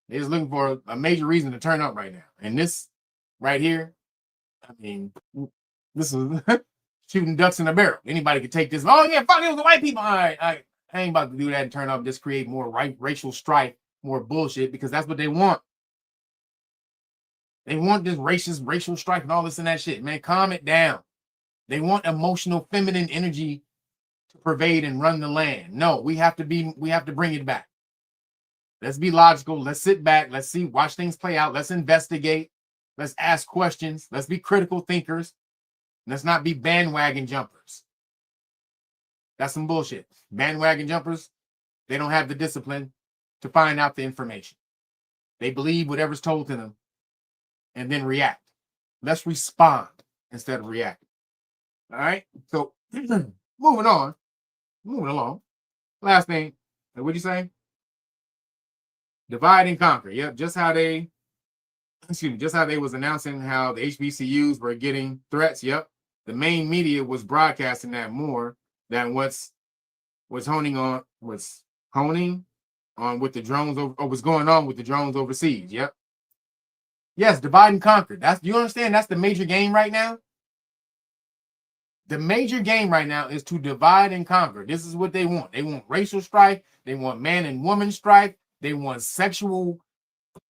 Speaker 3: They're just looking for a major reason to turn up right now. And this right here, I mean, this is shooting ducks in a barrel. Anybody could take this. Oh yeah, fuck it was the white people. All right, I ain't about to do that and turn up, just create more racial strife, more bullshit, because that's what they want. They want this racial strife and all this and that shit. Man, calm it down. They want emotional feminine energy to pervade and run the land. No, we have to bring it back. Let's be logical. Let's sit back. Let's see, watch things play out. Let's investigate. Let's ask questions. Let's be critical thinkers. Let's not be bandwagon jumpers. That's some bullshit. Bandwagon jumpers, they don't have the discipline to find out the information. They believe whatever's told to them and then react. Let's respond instead of react. All right. So moving along. Last thing, what'd you say? Divide and conquer. Yep, just how they was announcing how the HBCUs were getting threats. Yep, the main media was broadcasting that more than what's honing on with the drones or what's going on with the drones overseas. Yep. Yes, divide and conquer. You understand? That's the major game right now. The major game right now is to divide and conquer. This is what they want. They want racial strife. They want man and woman strife. They want sexual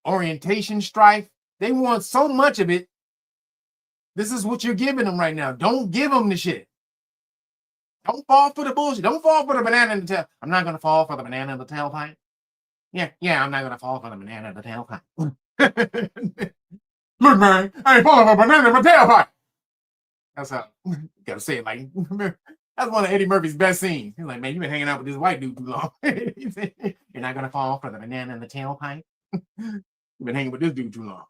Speaker 3: orientation strife. They want so much of it. This is what you're giving them right now. Don't give them the shit. Don't fall for the bullshit. Don't fall for the banana in the tail. I'm not going to fall for the banana in the tailpipe. Yeah, I'm not going to fall for the banana in the tailpipe. Look, man, I ain't falling for a banana in my tailpipe. That's how you got to say it like, that's one of Eddie Murphy's best scenes. He's like, man, you've been hanging out with this white dude too long. You're not going to fall for the banana in the tailpipe. You've been hanging with this dude too long.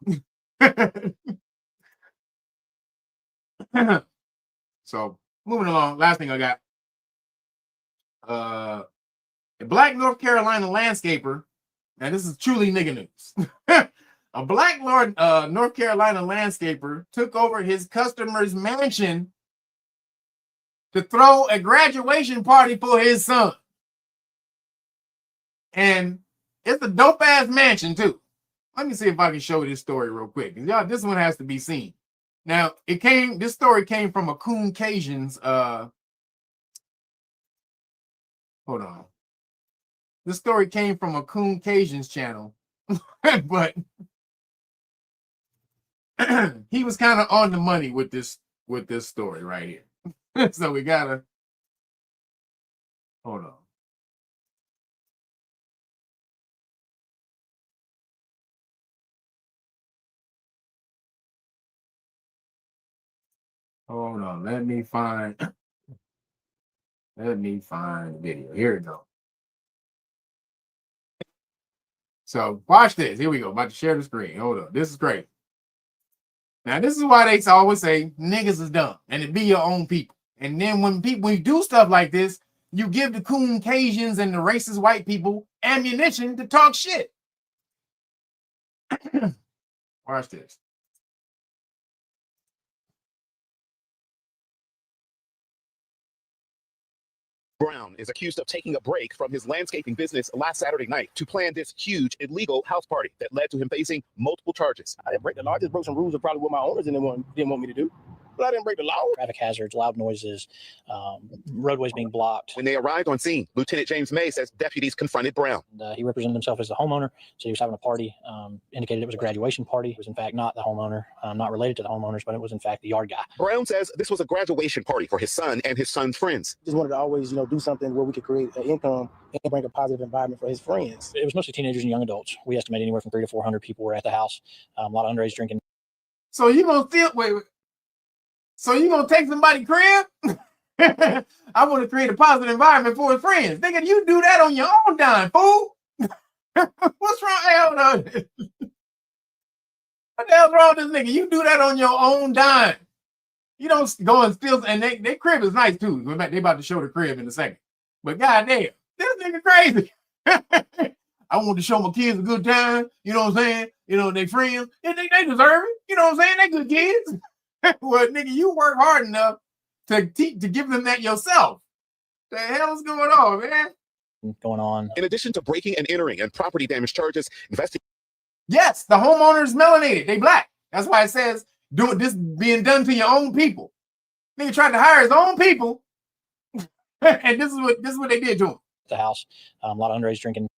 Speaker 3: So, moving along, last thing I got. A black North Carolina landscaper, and this is truly nigga news. A black North Carolina landscaper took over his customer's mansion to throw a graduation party for his son. And it's a dope ass mansion too. Let me see if I can show this story real quick. Y'all, this one has to be seen. Now, this story came from a Coon Cajun's hold on. This story came from a Coon Cajun's channel, but he was kind of on the money with this story right here. So we gotta hold on. Hold on, let me find the video. Here we go. So watch this. Here we go. About to share the screen. Hold up. This is great. Now, this is why they always say niggas is dumb and it be your own people. And then when you do stuff like this, you give the Coon Cajuns and the racist white people ammunition to talk shit. Watch this.
Speaker 18: Brown is accused of taking a break from his landscaping business last Saturday night to plan this huge illegal house party that led to him facing multiple charges.
Speaker 19: I didn't break the law. I just broke some rules of probably what my owners didn't want me to do. But I didn't break the law.
Speaker 20: Traffic hazards, loud noises, roadways being blocked.
Speaker 18: When they arrived on scene, Lieutenant James May says deputies confronted Brown.
Speaker 20: He represented himself as the homeowner, so he was having a party, indicated it was a graduation party. It was in fact not the homeowner, not related to the homeowners, but it was in fact the yard guy.
Speaker 18: Brown says this was a graduation party for his son and his son's friends.
Speaker 19: Just wanted to always, do something where we could create an income and bring a positive environment for his friends.
Speaker 20: It was mostly teenagers and young adults. We estimate anywhere from 300 to 400 people were at the house. A lot of underage drinking.
Speaker 3: So you gonna So you gonna take somebody's crib? I want to create a positive environment for his friends. Nigga, you do that on your own dime, fool. What's wrong? Hey, hold on. What the hell's wrong with this nigga? You do that on your own dime. You don't go and steal, and their crib is nice too. They about to show the crib in a second. But goddamn, this nigga crazy. I want to show my kids a good time. You know what I'm saying? You know, they friends. They deserve it. You know what I'm saying? They good kids. Well, nigga, you work hard enough to give them that yourself. The hell is going on, man?
Speaker 20: Going on.
Speaker 18: In addition to breaking and entering and property damage charges,
Speaker 3: Yes, the homeowner's melanated. They black. That's why it says this being done to your own people. Nigga tried to hire his own people, and this is what they did to him.
Speaker 20: The house, a lot of underage drinking.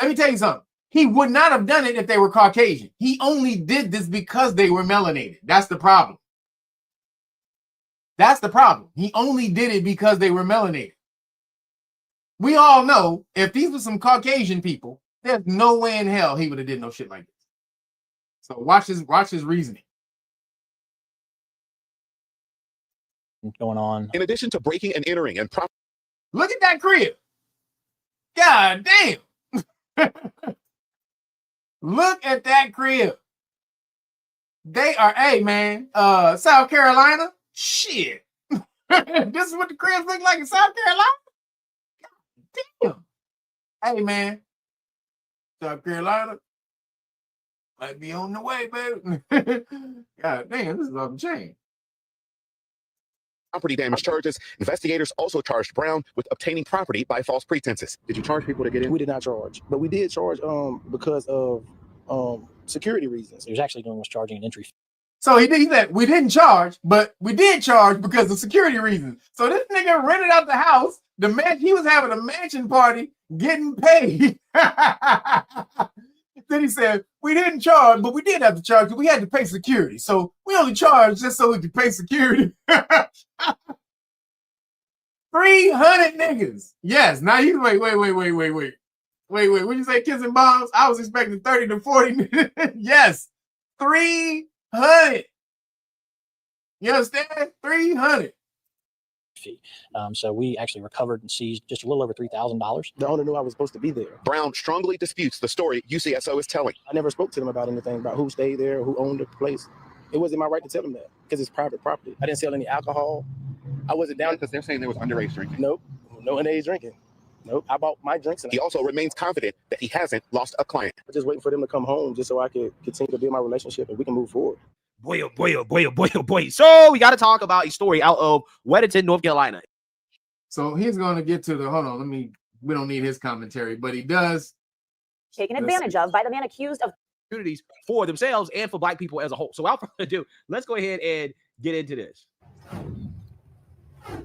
Speaker 3: Let me tell you something. He would not have done it if they were Caucasian. He only did this because they were melanated. That's the problem. That's the problem. He only did it because they were melanated. We all know if these were some Caucasian people, there's no way in hell he would have did no shit like this. So watch his reasoning.
Speaker 20: Going on.
Speaker 18: In addition to breaking and entering and property.
Speaker 3: Look at that crib. God damn. Look at that crib. They are, hey man, South Carolina. Shit. This is what the cribs look like in South Carolina. God damn. Hey man, South Carolina might be on the way, baby. God damn, this is off the chain.
Speaker 18: Property damage charges. Investigators also charged Brown with obtaining property by false pretenses. Did you charge people to get in?
Speaker 19: We did not charge, but we did charge because of security reasons.
Speaker 20: He was actually doing was charging an entry fee.
Speaker 3: So he said we didn't charge, but we did charge because of security reasons. So this nigga rented out the house. He was having a mansion party, getting paid. Then he said, we didn't charge, but we did have to charge because we had to pay security. So we only charged just so we could pay security. 300 niggas. Yes. Now you wait. Wait. What you say, kissing bombs? I was expecting 30 to 40. Yes. 300. You understand? 300.
Speaker 20: Fee. So we actually recovered and seized just a little over $3,000.
Speaker 19: The owner knew I was supposed to be there.
Speaker 18: Brown strongly disputes the story UCSO is telling.
Speaker 19: I never spoke to them about anything about who stayed there, or who owned the place. It wasn't my right to tell them that because it's private property. I didn't sell any alcohol. I wasn't down because
Speaker 18: they're saying there was underage drinking.
Speaker 19: Nope, no underage drinking. Nope, I bought my drinks.
Speaker 18: He also remains confident that he hasn't lost a client.
Speaker 19: I'm just waiting for them to come home just so I could continue to build my relationship and we can move forward.
Speaker 21: Boy, oh boy, oh boy, oh boy, oh boy. So we got to talk about a story out of Weddington, North Carolina.
Speaker 3: So he's going to get to the, hold on, we don't need his commentary, but he does.
Speaker 9: Taken advantage of by the man accused of
Speaker 21: opportunities for themselves and for Black people as a whole. So without further ado, let's go ahead and get into this.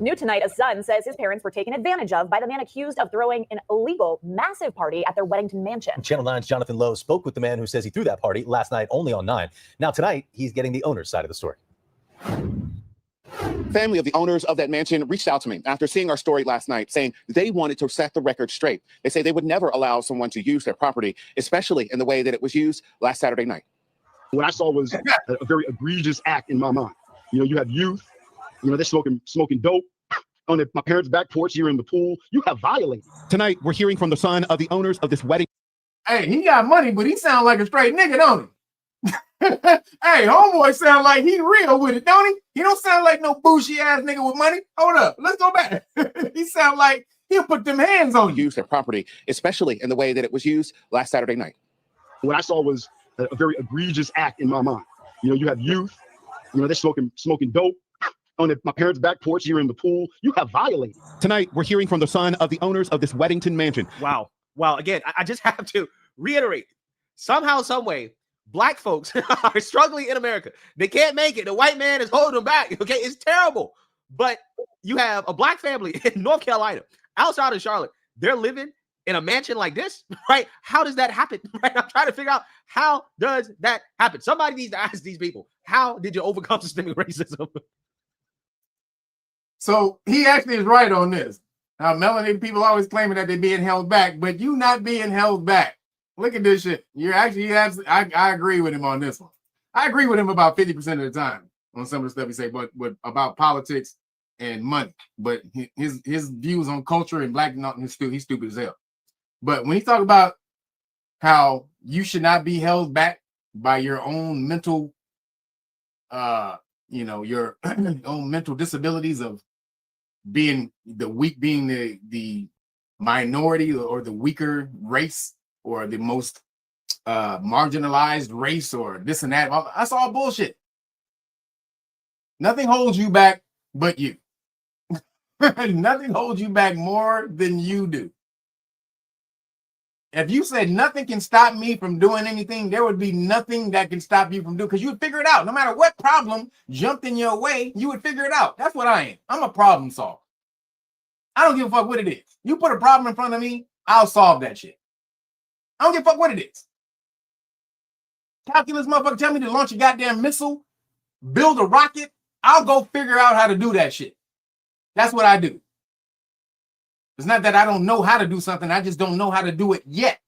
Speaker 9: New tonight, a son says his parents were taken advantage of by the man accused of throwing an illegal massive party at their Weddington mansion.
Speaker 22: Channel 9's Jonathan Lowe spoke with the man who says he threw that party last night only on 9. Now tonight, he's getting the owner's side of the story.
Speaker 18: Family of the owners of that mansion reached out to me after seeing our story last night, saying they wanted to set the record straight. They say they would never allow someone to use their property, especially in the way that it was used last Saturday night.
Speaker 23: What I saw was a very egregious act in my mind. You know, you have youth, you know, they're smoking dope on my parents' back porch here in the pool. You have violated.
Speaker 18: Tonight, we're hearing from the son of the owners of this wedding.
Speaker 3: Hey, he got money, but he sounds like a straight nigga, don't he? Hey, homeboy sound like he real with it, don't he? He don't sound like no bougie ass nigga with money. Hold up, let's go back. He sound like he'll put them hands on you.
Speaker 18: Use their property, especially in the way that it was used last Saturday night.
Speaker 23: What I saw was a very egregious act in my mind. You know, you have youth, you know, they're smoking dope on my parents' back porch here in the pool. You have violated.
Speaker 18: Tonight, we're hearing from the son of the owners of this Weddington mansion.
Speaker 21: Wow. Again, I just have to reiterate, somehow, some way, Black folks are struggling in America. They can't make it. The white man is holding them back. Okay, it's terrible. But you have a Black family in North Carolina, outside of Charlotte. They're living in a mansion like this, right? How does that happen? Right? I'm trying to figure out, how does that happen? Somebody needs to ask these people, how did you overcome systemic racism? So he actually is right on this. Now, melanated people always claiming that they're being held back, but you not being held back. Look at this shit. You're actually, I agree with him on this one. I agree with him about 50% of the time on some of the stuff he say, but about politics and money. But his views on culture and Black, he's stupid as hell. But when he talk about
Speaker 3: how you should not be held back by your own mental, your own mental disabilities of being the weak, being the minority or the weaker race or the most marginalized race or this and that. That's all bullshit. Nothing holds you back but you. Nothing holds you back more than you do. If you said nothing can stop me from doing anything, there would be nothing that can stop you from doing, because you would figure it out. No matter what problem jumped in your way, you would figure it out. That's what I am. I'm a problem solver. I don't give a fuck what it is. You put a problem in front of me, I'll solve that shit. I don't give a fuck what it is. Calculus motherfucker tell me to launch a goddamn missile, build a rocket, I'll go figure out how to do that shit. That's what I do. It's not that I don't know how to do something, I just don't know how to do it yet.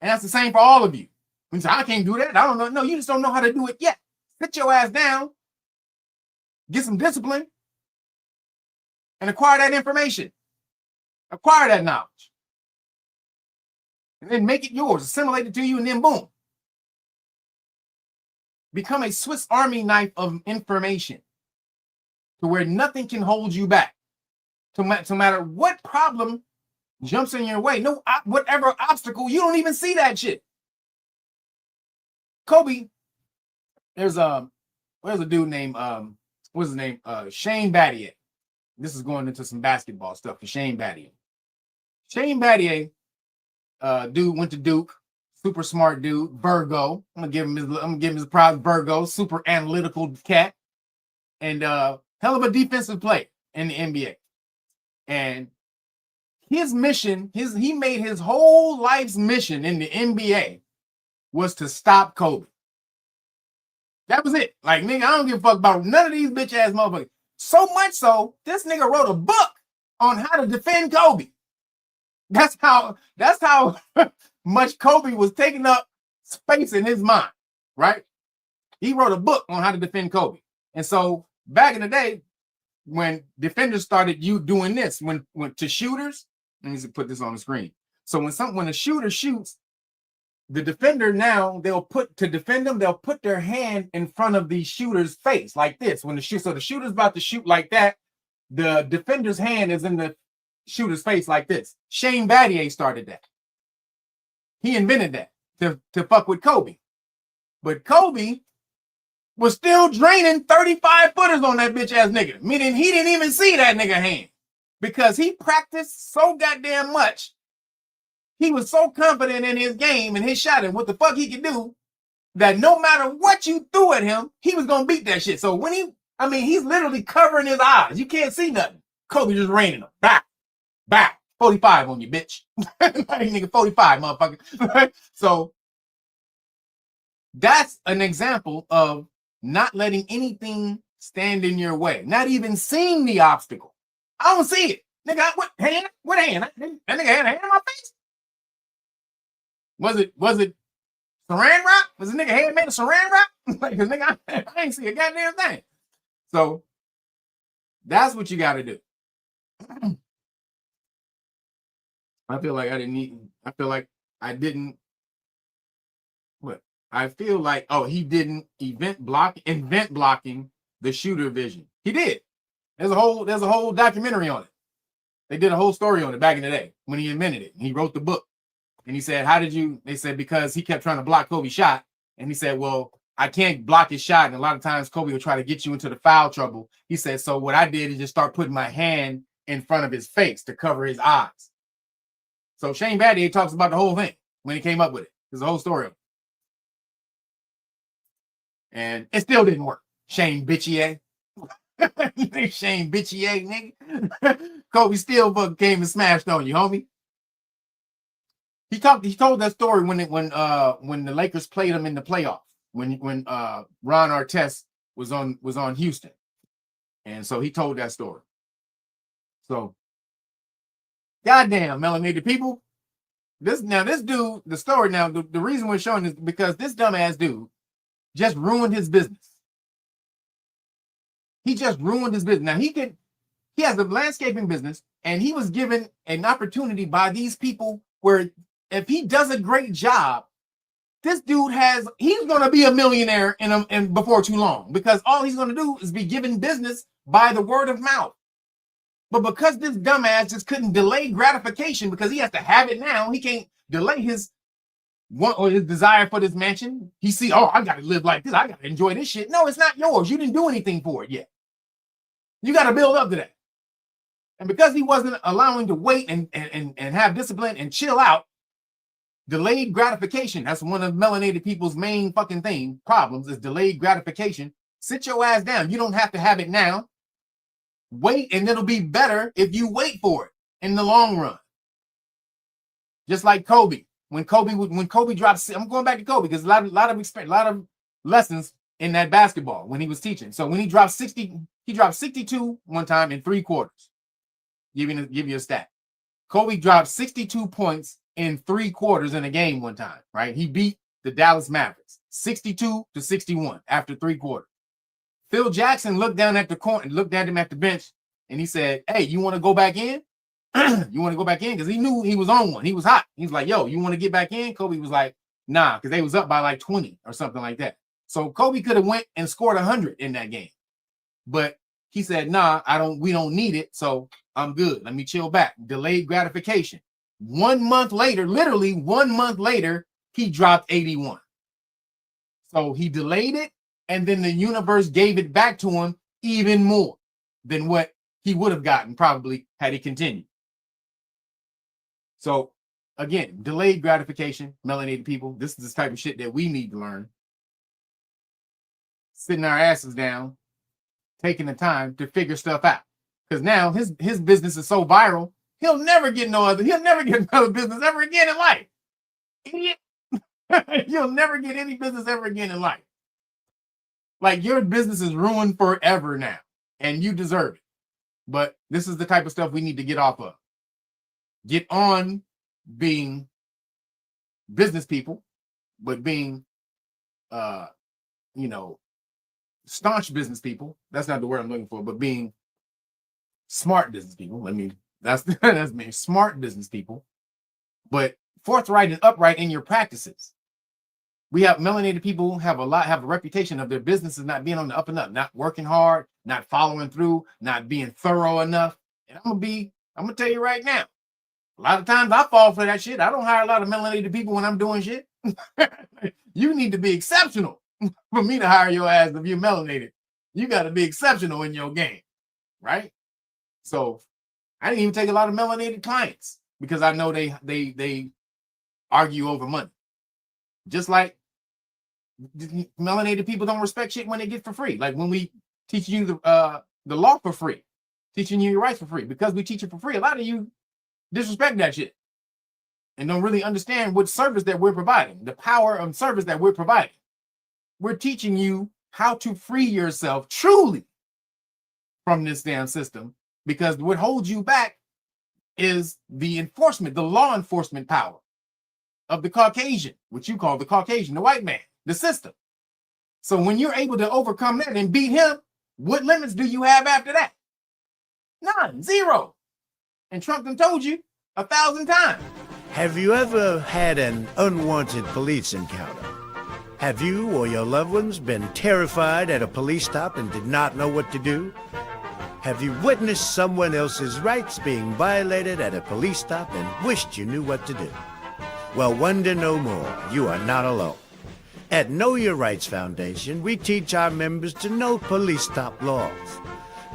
Speaker 3: And that's the same for all of you. When you say, I can't do that, I don't know. No, you just don't know how to do it yet. Sit your ass down, get some discipline, and acquire that information. Acquire that knowledge. And then make it yours, assimilate it to you, and then boom. Become a Swiss Army knife of information to where nothing can hold you back. No matter what problem jumps in your way, whatever obstacle, you don't even see that shit. Kobe, where's a dude named what's his name? Shane Battier. This is going into some basketball stuff for Shane Battier. Shane Battier, dude went to Duke, super smart dude, Virgo. I'm gonna give him his proud Virgo, super analytical cat, and hell of a defensive player in the NBA. And his mission, he made his whole life's mission in the NBA was to stop Kobe. That was it. Like, nigga, I don't give a fuck about none of these bitch ass motherfuckers. So much so, this nigga wrote a book on how to defend Kobe. That's how much Kobe was taking up space in his mind, right? He wrote a book on how to defend Kobe. And so back in the day, when defenders started doing this, when to shooters, let me put this on the screen. So when a shooter shoots, the defender now, they'll put their hand in front of the shooter's face like this. So the shooter's about to shoot like that, the defender's hand is in the shooter's face like this. Shane Battier started that. He invented that to fuck with Kobe. But Kobe was still draining 35 footers on that bitch ass nigga. Meaning he didn't even see that nigga hand because he practiced so goddamn much. He was so confident in his game and his shot and what the fuck he could do that no matter what you threw at him, he was going to beat that shit. So when he's literally covering his eyes. You can't see nothing. Kobe just raining him. Back. 45 on you, bitch. Nigga, 45, motherfucker. So that's an example of not letting anything stand in your way, not even seeing the obstacle. I don't see it. Nigga, what hand? What hand? That nigga had a hand in my face? Was it saran wrap? Was the nigga hand made of saran wrap? Like, nigga, I ain't see a goddamn thing. So that's what you got to do. I feel like he didn't invent blocking the shooter vision. He did. There's a whole documentary on it. They did a whole story on it back in the day when he invented it. And he wrote the book. And he said, they said, because he kept trying to block Kobe's shot. And he said, well, I can't block his shot. And a lot of times Kobe will try to get you into the foul trouble. He said, so what I did is just start putting my hand in front of his face to cover his eyes. So Shane Battier talks about the whole thing when he came up with it. There's a whole story of it. And it still didn't work. Shane Battier. Shane Battier, nigga. Kobe still came and smashed on you, homie. He told that story when the Lakers played him in the playoffs, when Ron Artest was on Houston. And so he told that story. So goddamn, melanated people. This dude, the story now, the reason we're showing is because this dumbass dude just ruined his business. He just ruined his business. Now he has a landscaping business, and he was given an opportunity by these people where if he does a great job, this dude he's going to be a millionaire in before too long, because all he's going to do is be given business by the word of mouth. But because this dumbass just couldn't delay gratification because he has to have it now, he can't delay his desire for this mansion. He see, oh, I got to live like this. I got to enjoy this shit. No, it's not yours. You didn't do anything for it yet. You got to build up to that. And because he wasn't allowing to wait and have discipline and chill out, delayed gratification. That's one of melanated people's main fucking problems is delayed gratification. Sit your ass down. You don't have to have it now. Wait, and it'll be better if you wait for it in the long run. Just like Kobe. When Kobe dropped, I'm going back to Kobe because a lot of lessons in that basketball when he was teaching. So when he dropped 62 one time in 3 quarters. Give you a stat. Kobe dropped 62 points in 3 quarters in a game one time, right? He beat the Dallas Mavericks 62-61 after 3 quarters. Phil Jackson looked down at the court and looked at him at the bench, and he said, "Hey, you want to go back in? You want to go back in?" Because he knew he was on one. He was hot. He was like, "Yo, you want to get back in?" Kobe was like, "Nah," because they was up by like 20 or something like that. So Kobe could have went and scored 100 in that game, but he said, "Nah, we don't need it, so I'm good. Let me chill back." Delayed gratification. 1 month later, literally 1 month later, he dropped 81. So he delayed it, and then the universe gave it back to him even more than what he would have gotten probably had he continued. So again, delayed gratification, melanated people, this is the type of shit that we need to learn. Sitting our asses down, taking the time to figure stuff out. Because now his business is so viral, he'll never get another business ever again in life. Idiot. You'll never get any business ever again in life. Like, your business is ruined forever now, and you deserve it. But this is the type of stuff we need to get off of. Get on being business people, but being, staunch business people. That's not the word I'm looking for, but being smart business people. That's me, smart business people, but forthright and upright in your practices. We have melanated people have a reputation of their businesses not being on the up and up, not working hard, not following through, not being thorough enough. And I'm gonna tell you right now, a lot of times I fall for that shit. I don't hire a lot of melanated people when I'm doing shit. You need to be exceptional for me to hire your ass if you're melanated. You got to be exceptional in your game, right? So I didn't even take a lot of melanated clients because I know they argue over money. Just like melanated people don't respect shit when they get for free. Like when we teach you the law for free, teaching you your rights for free, because we teach it for free. A lot of you disrespect that shit and don't really understand what service that we're providing, the power of service that we're providing. We're teaching you how to free yourself truly from this damn system, because what holds you back is the law enforcement power of the Caucasian, what you call the Caucasian, the white man, the system. So when you're able to overcome that and beat him, what limits do you have after that? None, zero. And Trump done told you 1,000 times.
Speaker 5: Have you ever had an unwanted police encounter? Have you or your loved ones been terrified at a police stop and did not know what to do? Have you witnessed someone else's rights being violated at a police stop and wished you knew what to do? Well, wonder no more. You are not alone. At Know Your Rights Foundation, we teach our members to know police stop laws.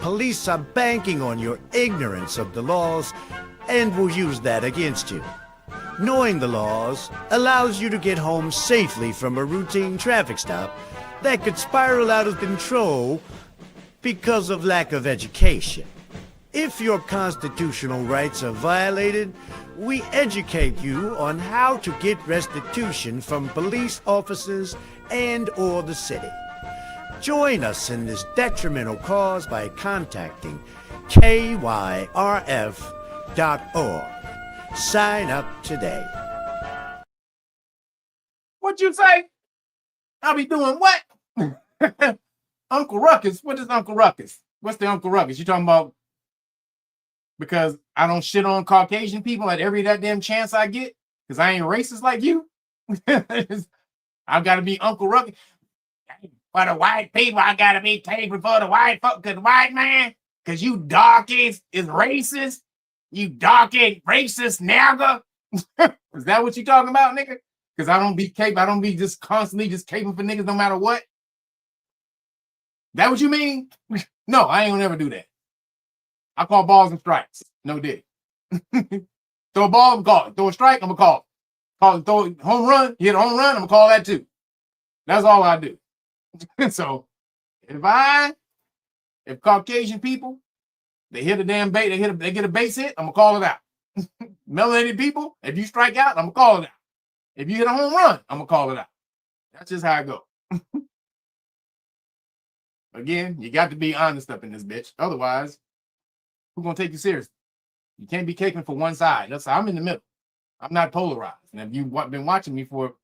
Speaker 5: Police are banking on your ignorance of the laws and will use that against you. Knowing the laws allows you to get home safely from a routine traffic stop that could spiral out of control because of lack of education. If your constitutional rights are violated, we educate you on how to get restitution from police officers and or the city. Join us in this detrimental cause by contacting KYRF.org. Sign up today.
Speaker 3: What you say? I'll be doing what? Uncle Ruckus. What is Uncle Ruckus? What's the Uncle Ruckus? You talking about because I don't shit on Caucasian people at every goddamn chance I get? because I ain't racist like you. I've got to be Uncle Rugged. For the white people, I got to be taping for the white folk, because white man, because you dark is racist. You dark racist NAGA. Is that what you talking about, nigga? Because I don't be just constantly just caping for niggas no matter what. That what you mean? No, I ain't gonna never do that. I call balls and strikes. No dick. Throw a ball, I'm call it. Throw a strike, I'm gonna call it. Throw a home run, hit a home run, I'm gonna call that too. That's all I do. So if Caucasian people, they hit a damn bait, they get a base hit, I'm gonna call it out. Melanated people, if you strike out, I'm gonna call it out. If you hit a home run, I'm gonna call it out. That's just how I go. Again, you got to be honest up in this bitch. Otherwise, who's gonna take you seriously? You can't be caking for one side. I'm in the middle. I'm not polarized. And if you've been watching me for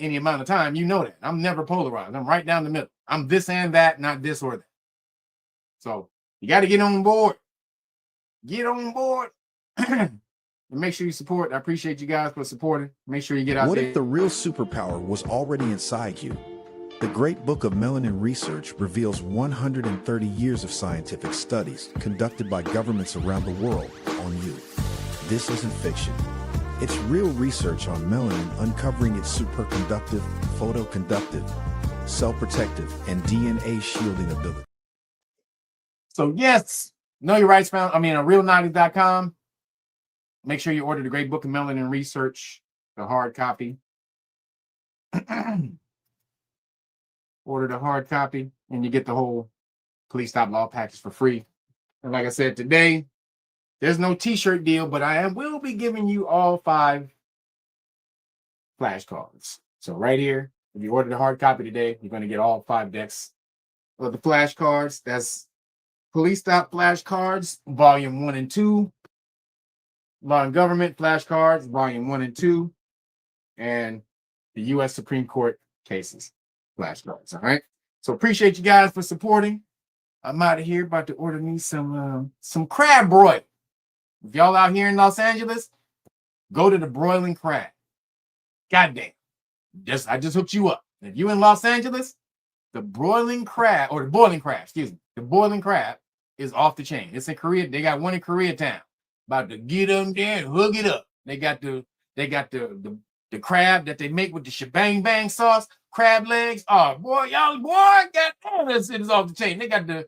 Speaker 3: any amount of time, you know that. I'm never polarized. I'm right down the middle. I'm this and that, not this or that. So you got to get on board. Get on board. And make sure you support. I appreciate you guys for supporting. Make sure you get out
Speaker 1: What
Speaker 3: there.
Speaker 1: if the real superpower was already inside you? The Great Book of Melanin Research reveals 130 years of scientific studies conducted by governments around the world on you. This isn't fiction. It's real research on melanin uncovering its superconductive, photoconductive, cell-protective, and DNA shielding ability.
Speaker 3: So yes, know your rights found. realnagas.com. Make sure you order the Great Book of Melanin Research, the hard copy. Order the hard copy, and you get the whole Police Stop Law package for free. And like I said today, there's no t-shirt deal, but I will be giving you all 5 flashcards. So right here, if you order the hard copy today, you're going to get all 5 decks of the flashcards. That's Police Stop Flashcards, Volume 1 and 2. Law and Government Flashcards, Volume 1 and 2. And the U.S. Supreme Court cases flashcards. All right. So appreciate you guys for supporting. I'm out of here, about to order me some crab broil. If y'all out here in Los Angeles, go to the Broiling Crab. Goddamn. I just hooked you up. If you in Los Angeles, the Broiling Crab, or the Boiling Crab, excuse me. The Boiling Crab is off the chain. It's in Korea. They got one in Koreatown. About to get them there and hook it up. They got the crab that they make with the shebang bang sauce, crab legs. Oh boy, y'all, goddamn, this shit is off the chain. They got the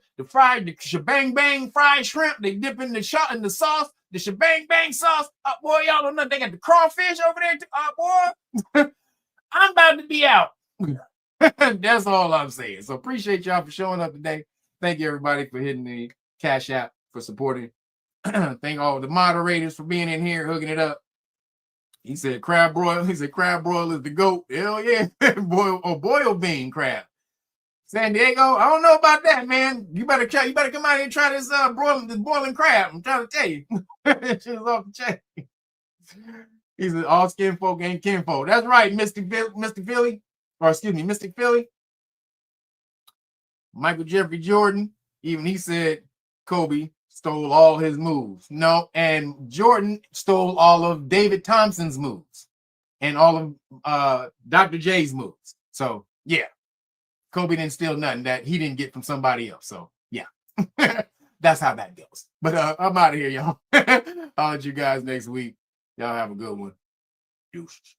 Speaker 3: shebang bang fried shrimp. They dip in the sauce, the shebang bang sauce. Oh boy, y'all don't know. They got the crawfish over there too. Oh boy, I'm about to be out. That's all I'm saying. So appreciate y'all for showing up today. Thank you everybody for hitting the Cash App, for supporting. Thank all the moderators for being in here, hooking it up. He said crab broil. He said crab broil is the GOAT. Hell yeah. Boil bean crab. San Diego, I don't know about that, man. You better come out here and try this boiling crab. I'm trying to tell you. Shit is off the chain. He said all skin folk ain't kinfolk. That's right, Mystic Philly. Or excuse me, Mystic Philly. Michael Jeffrey Jordan, even he said Kobe stole all his moves. No, and Jordan stole all of David Thompson's moves and all of Dr. J's moves. So yeah, Kobe didn't steal nothing that he didn't get from somebody else. So yeah, that's how that goes. But I'm out of here, y'all. I'll let you guys next week. Y'all have a good one. Deuces.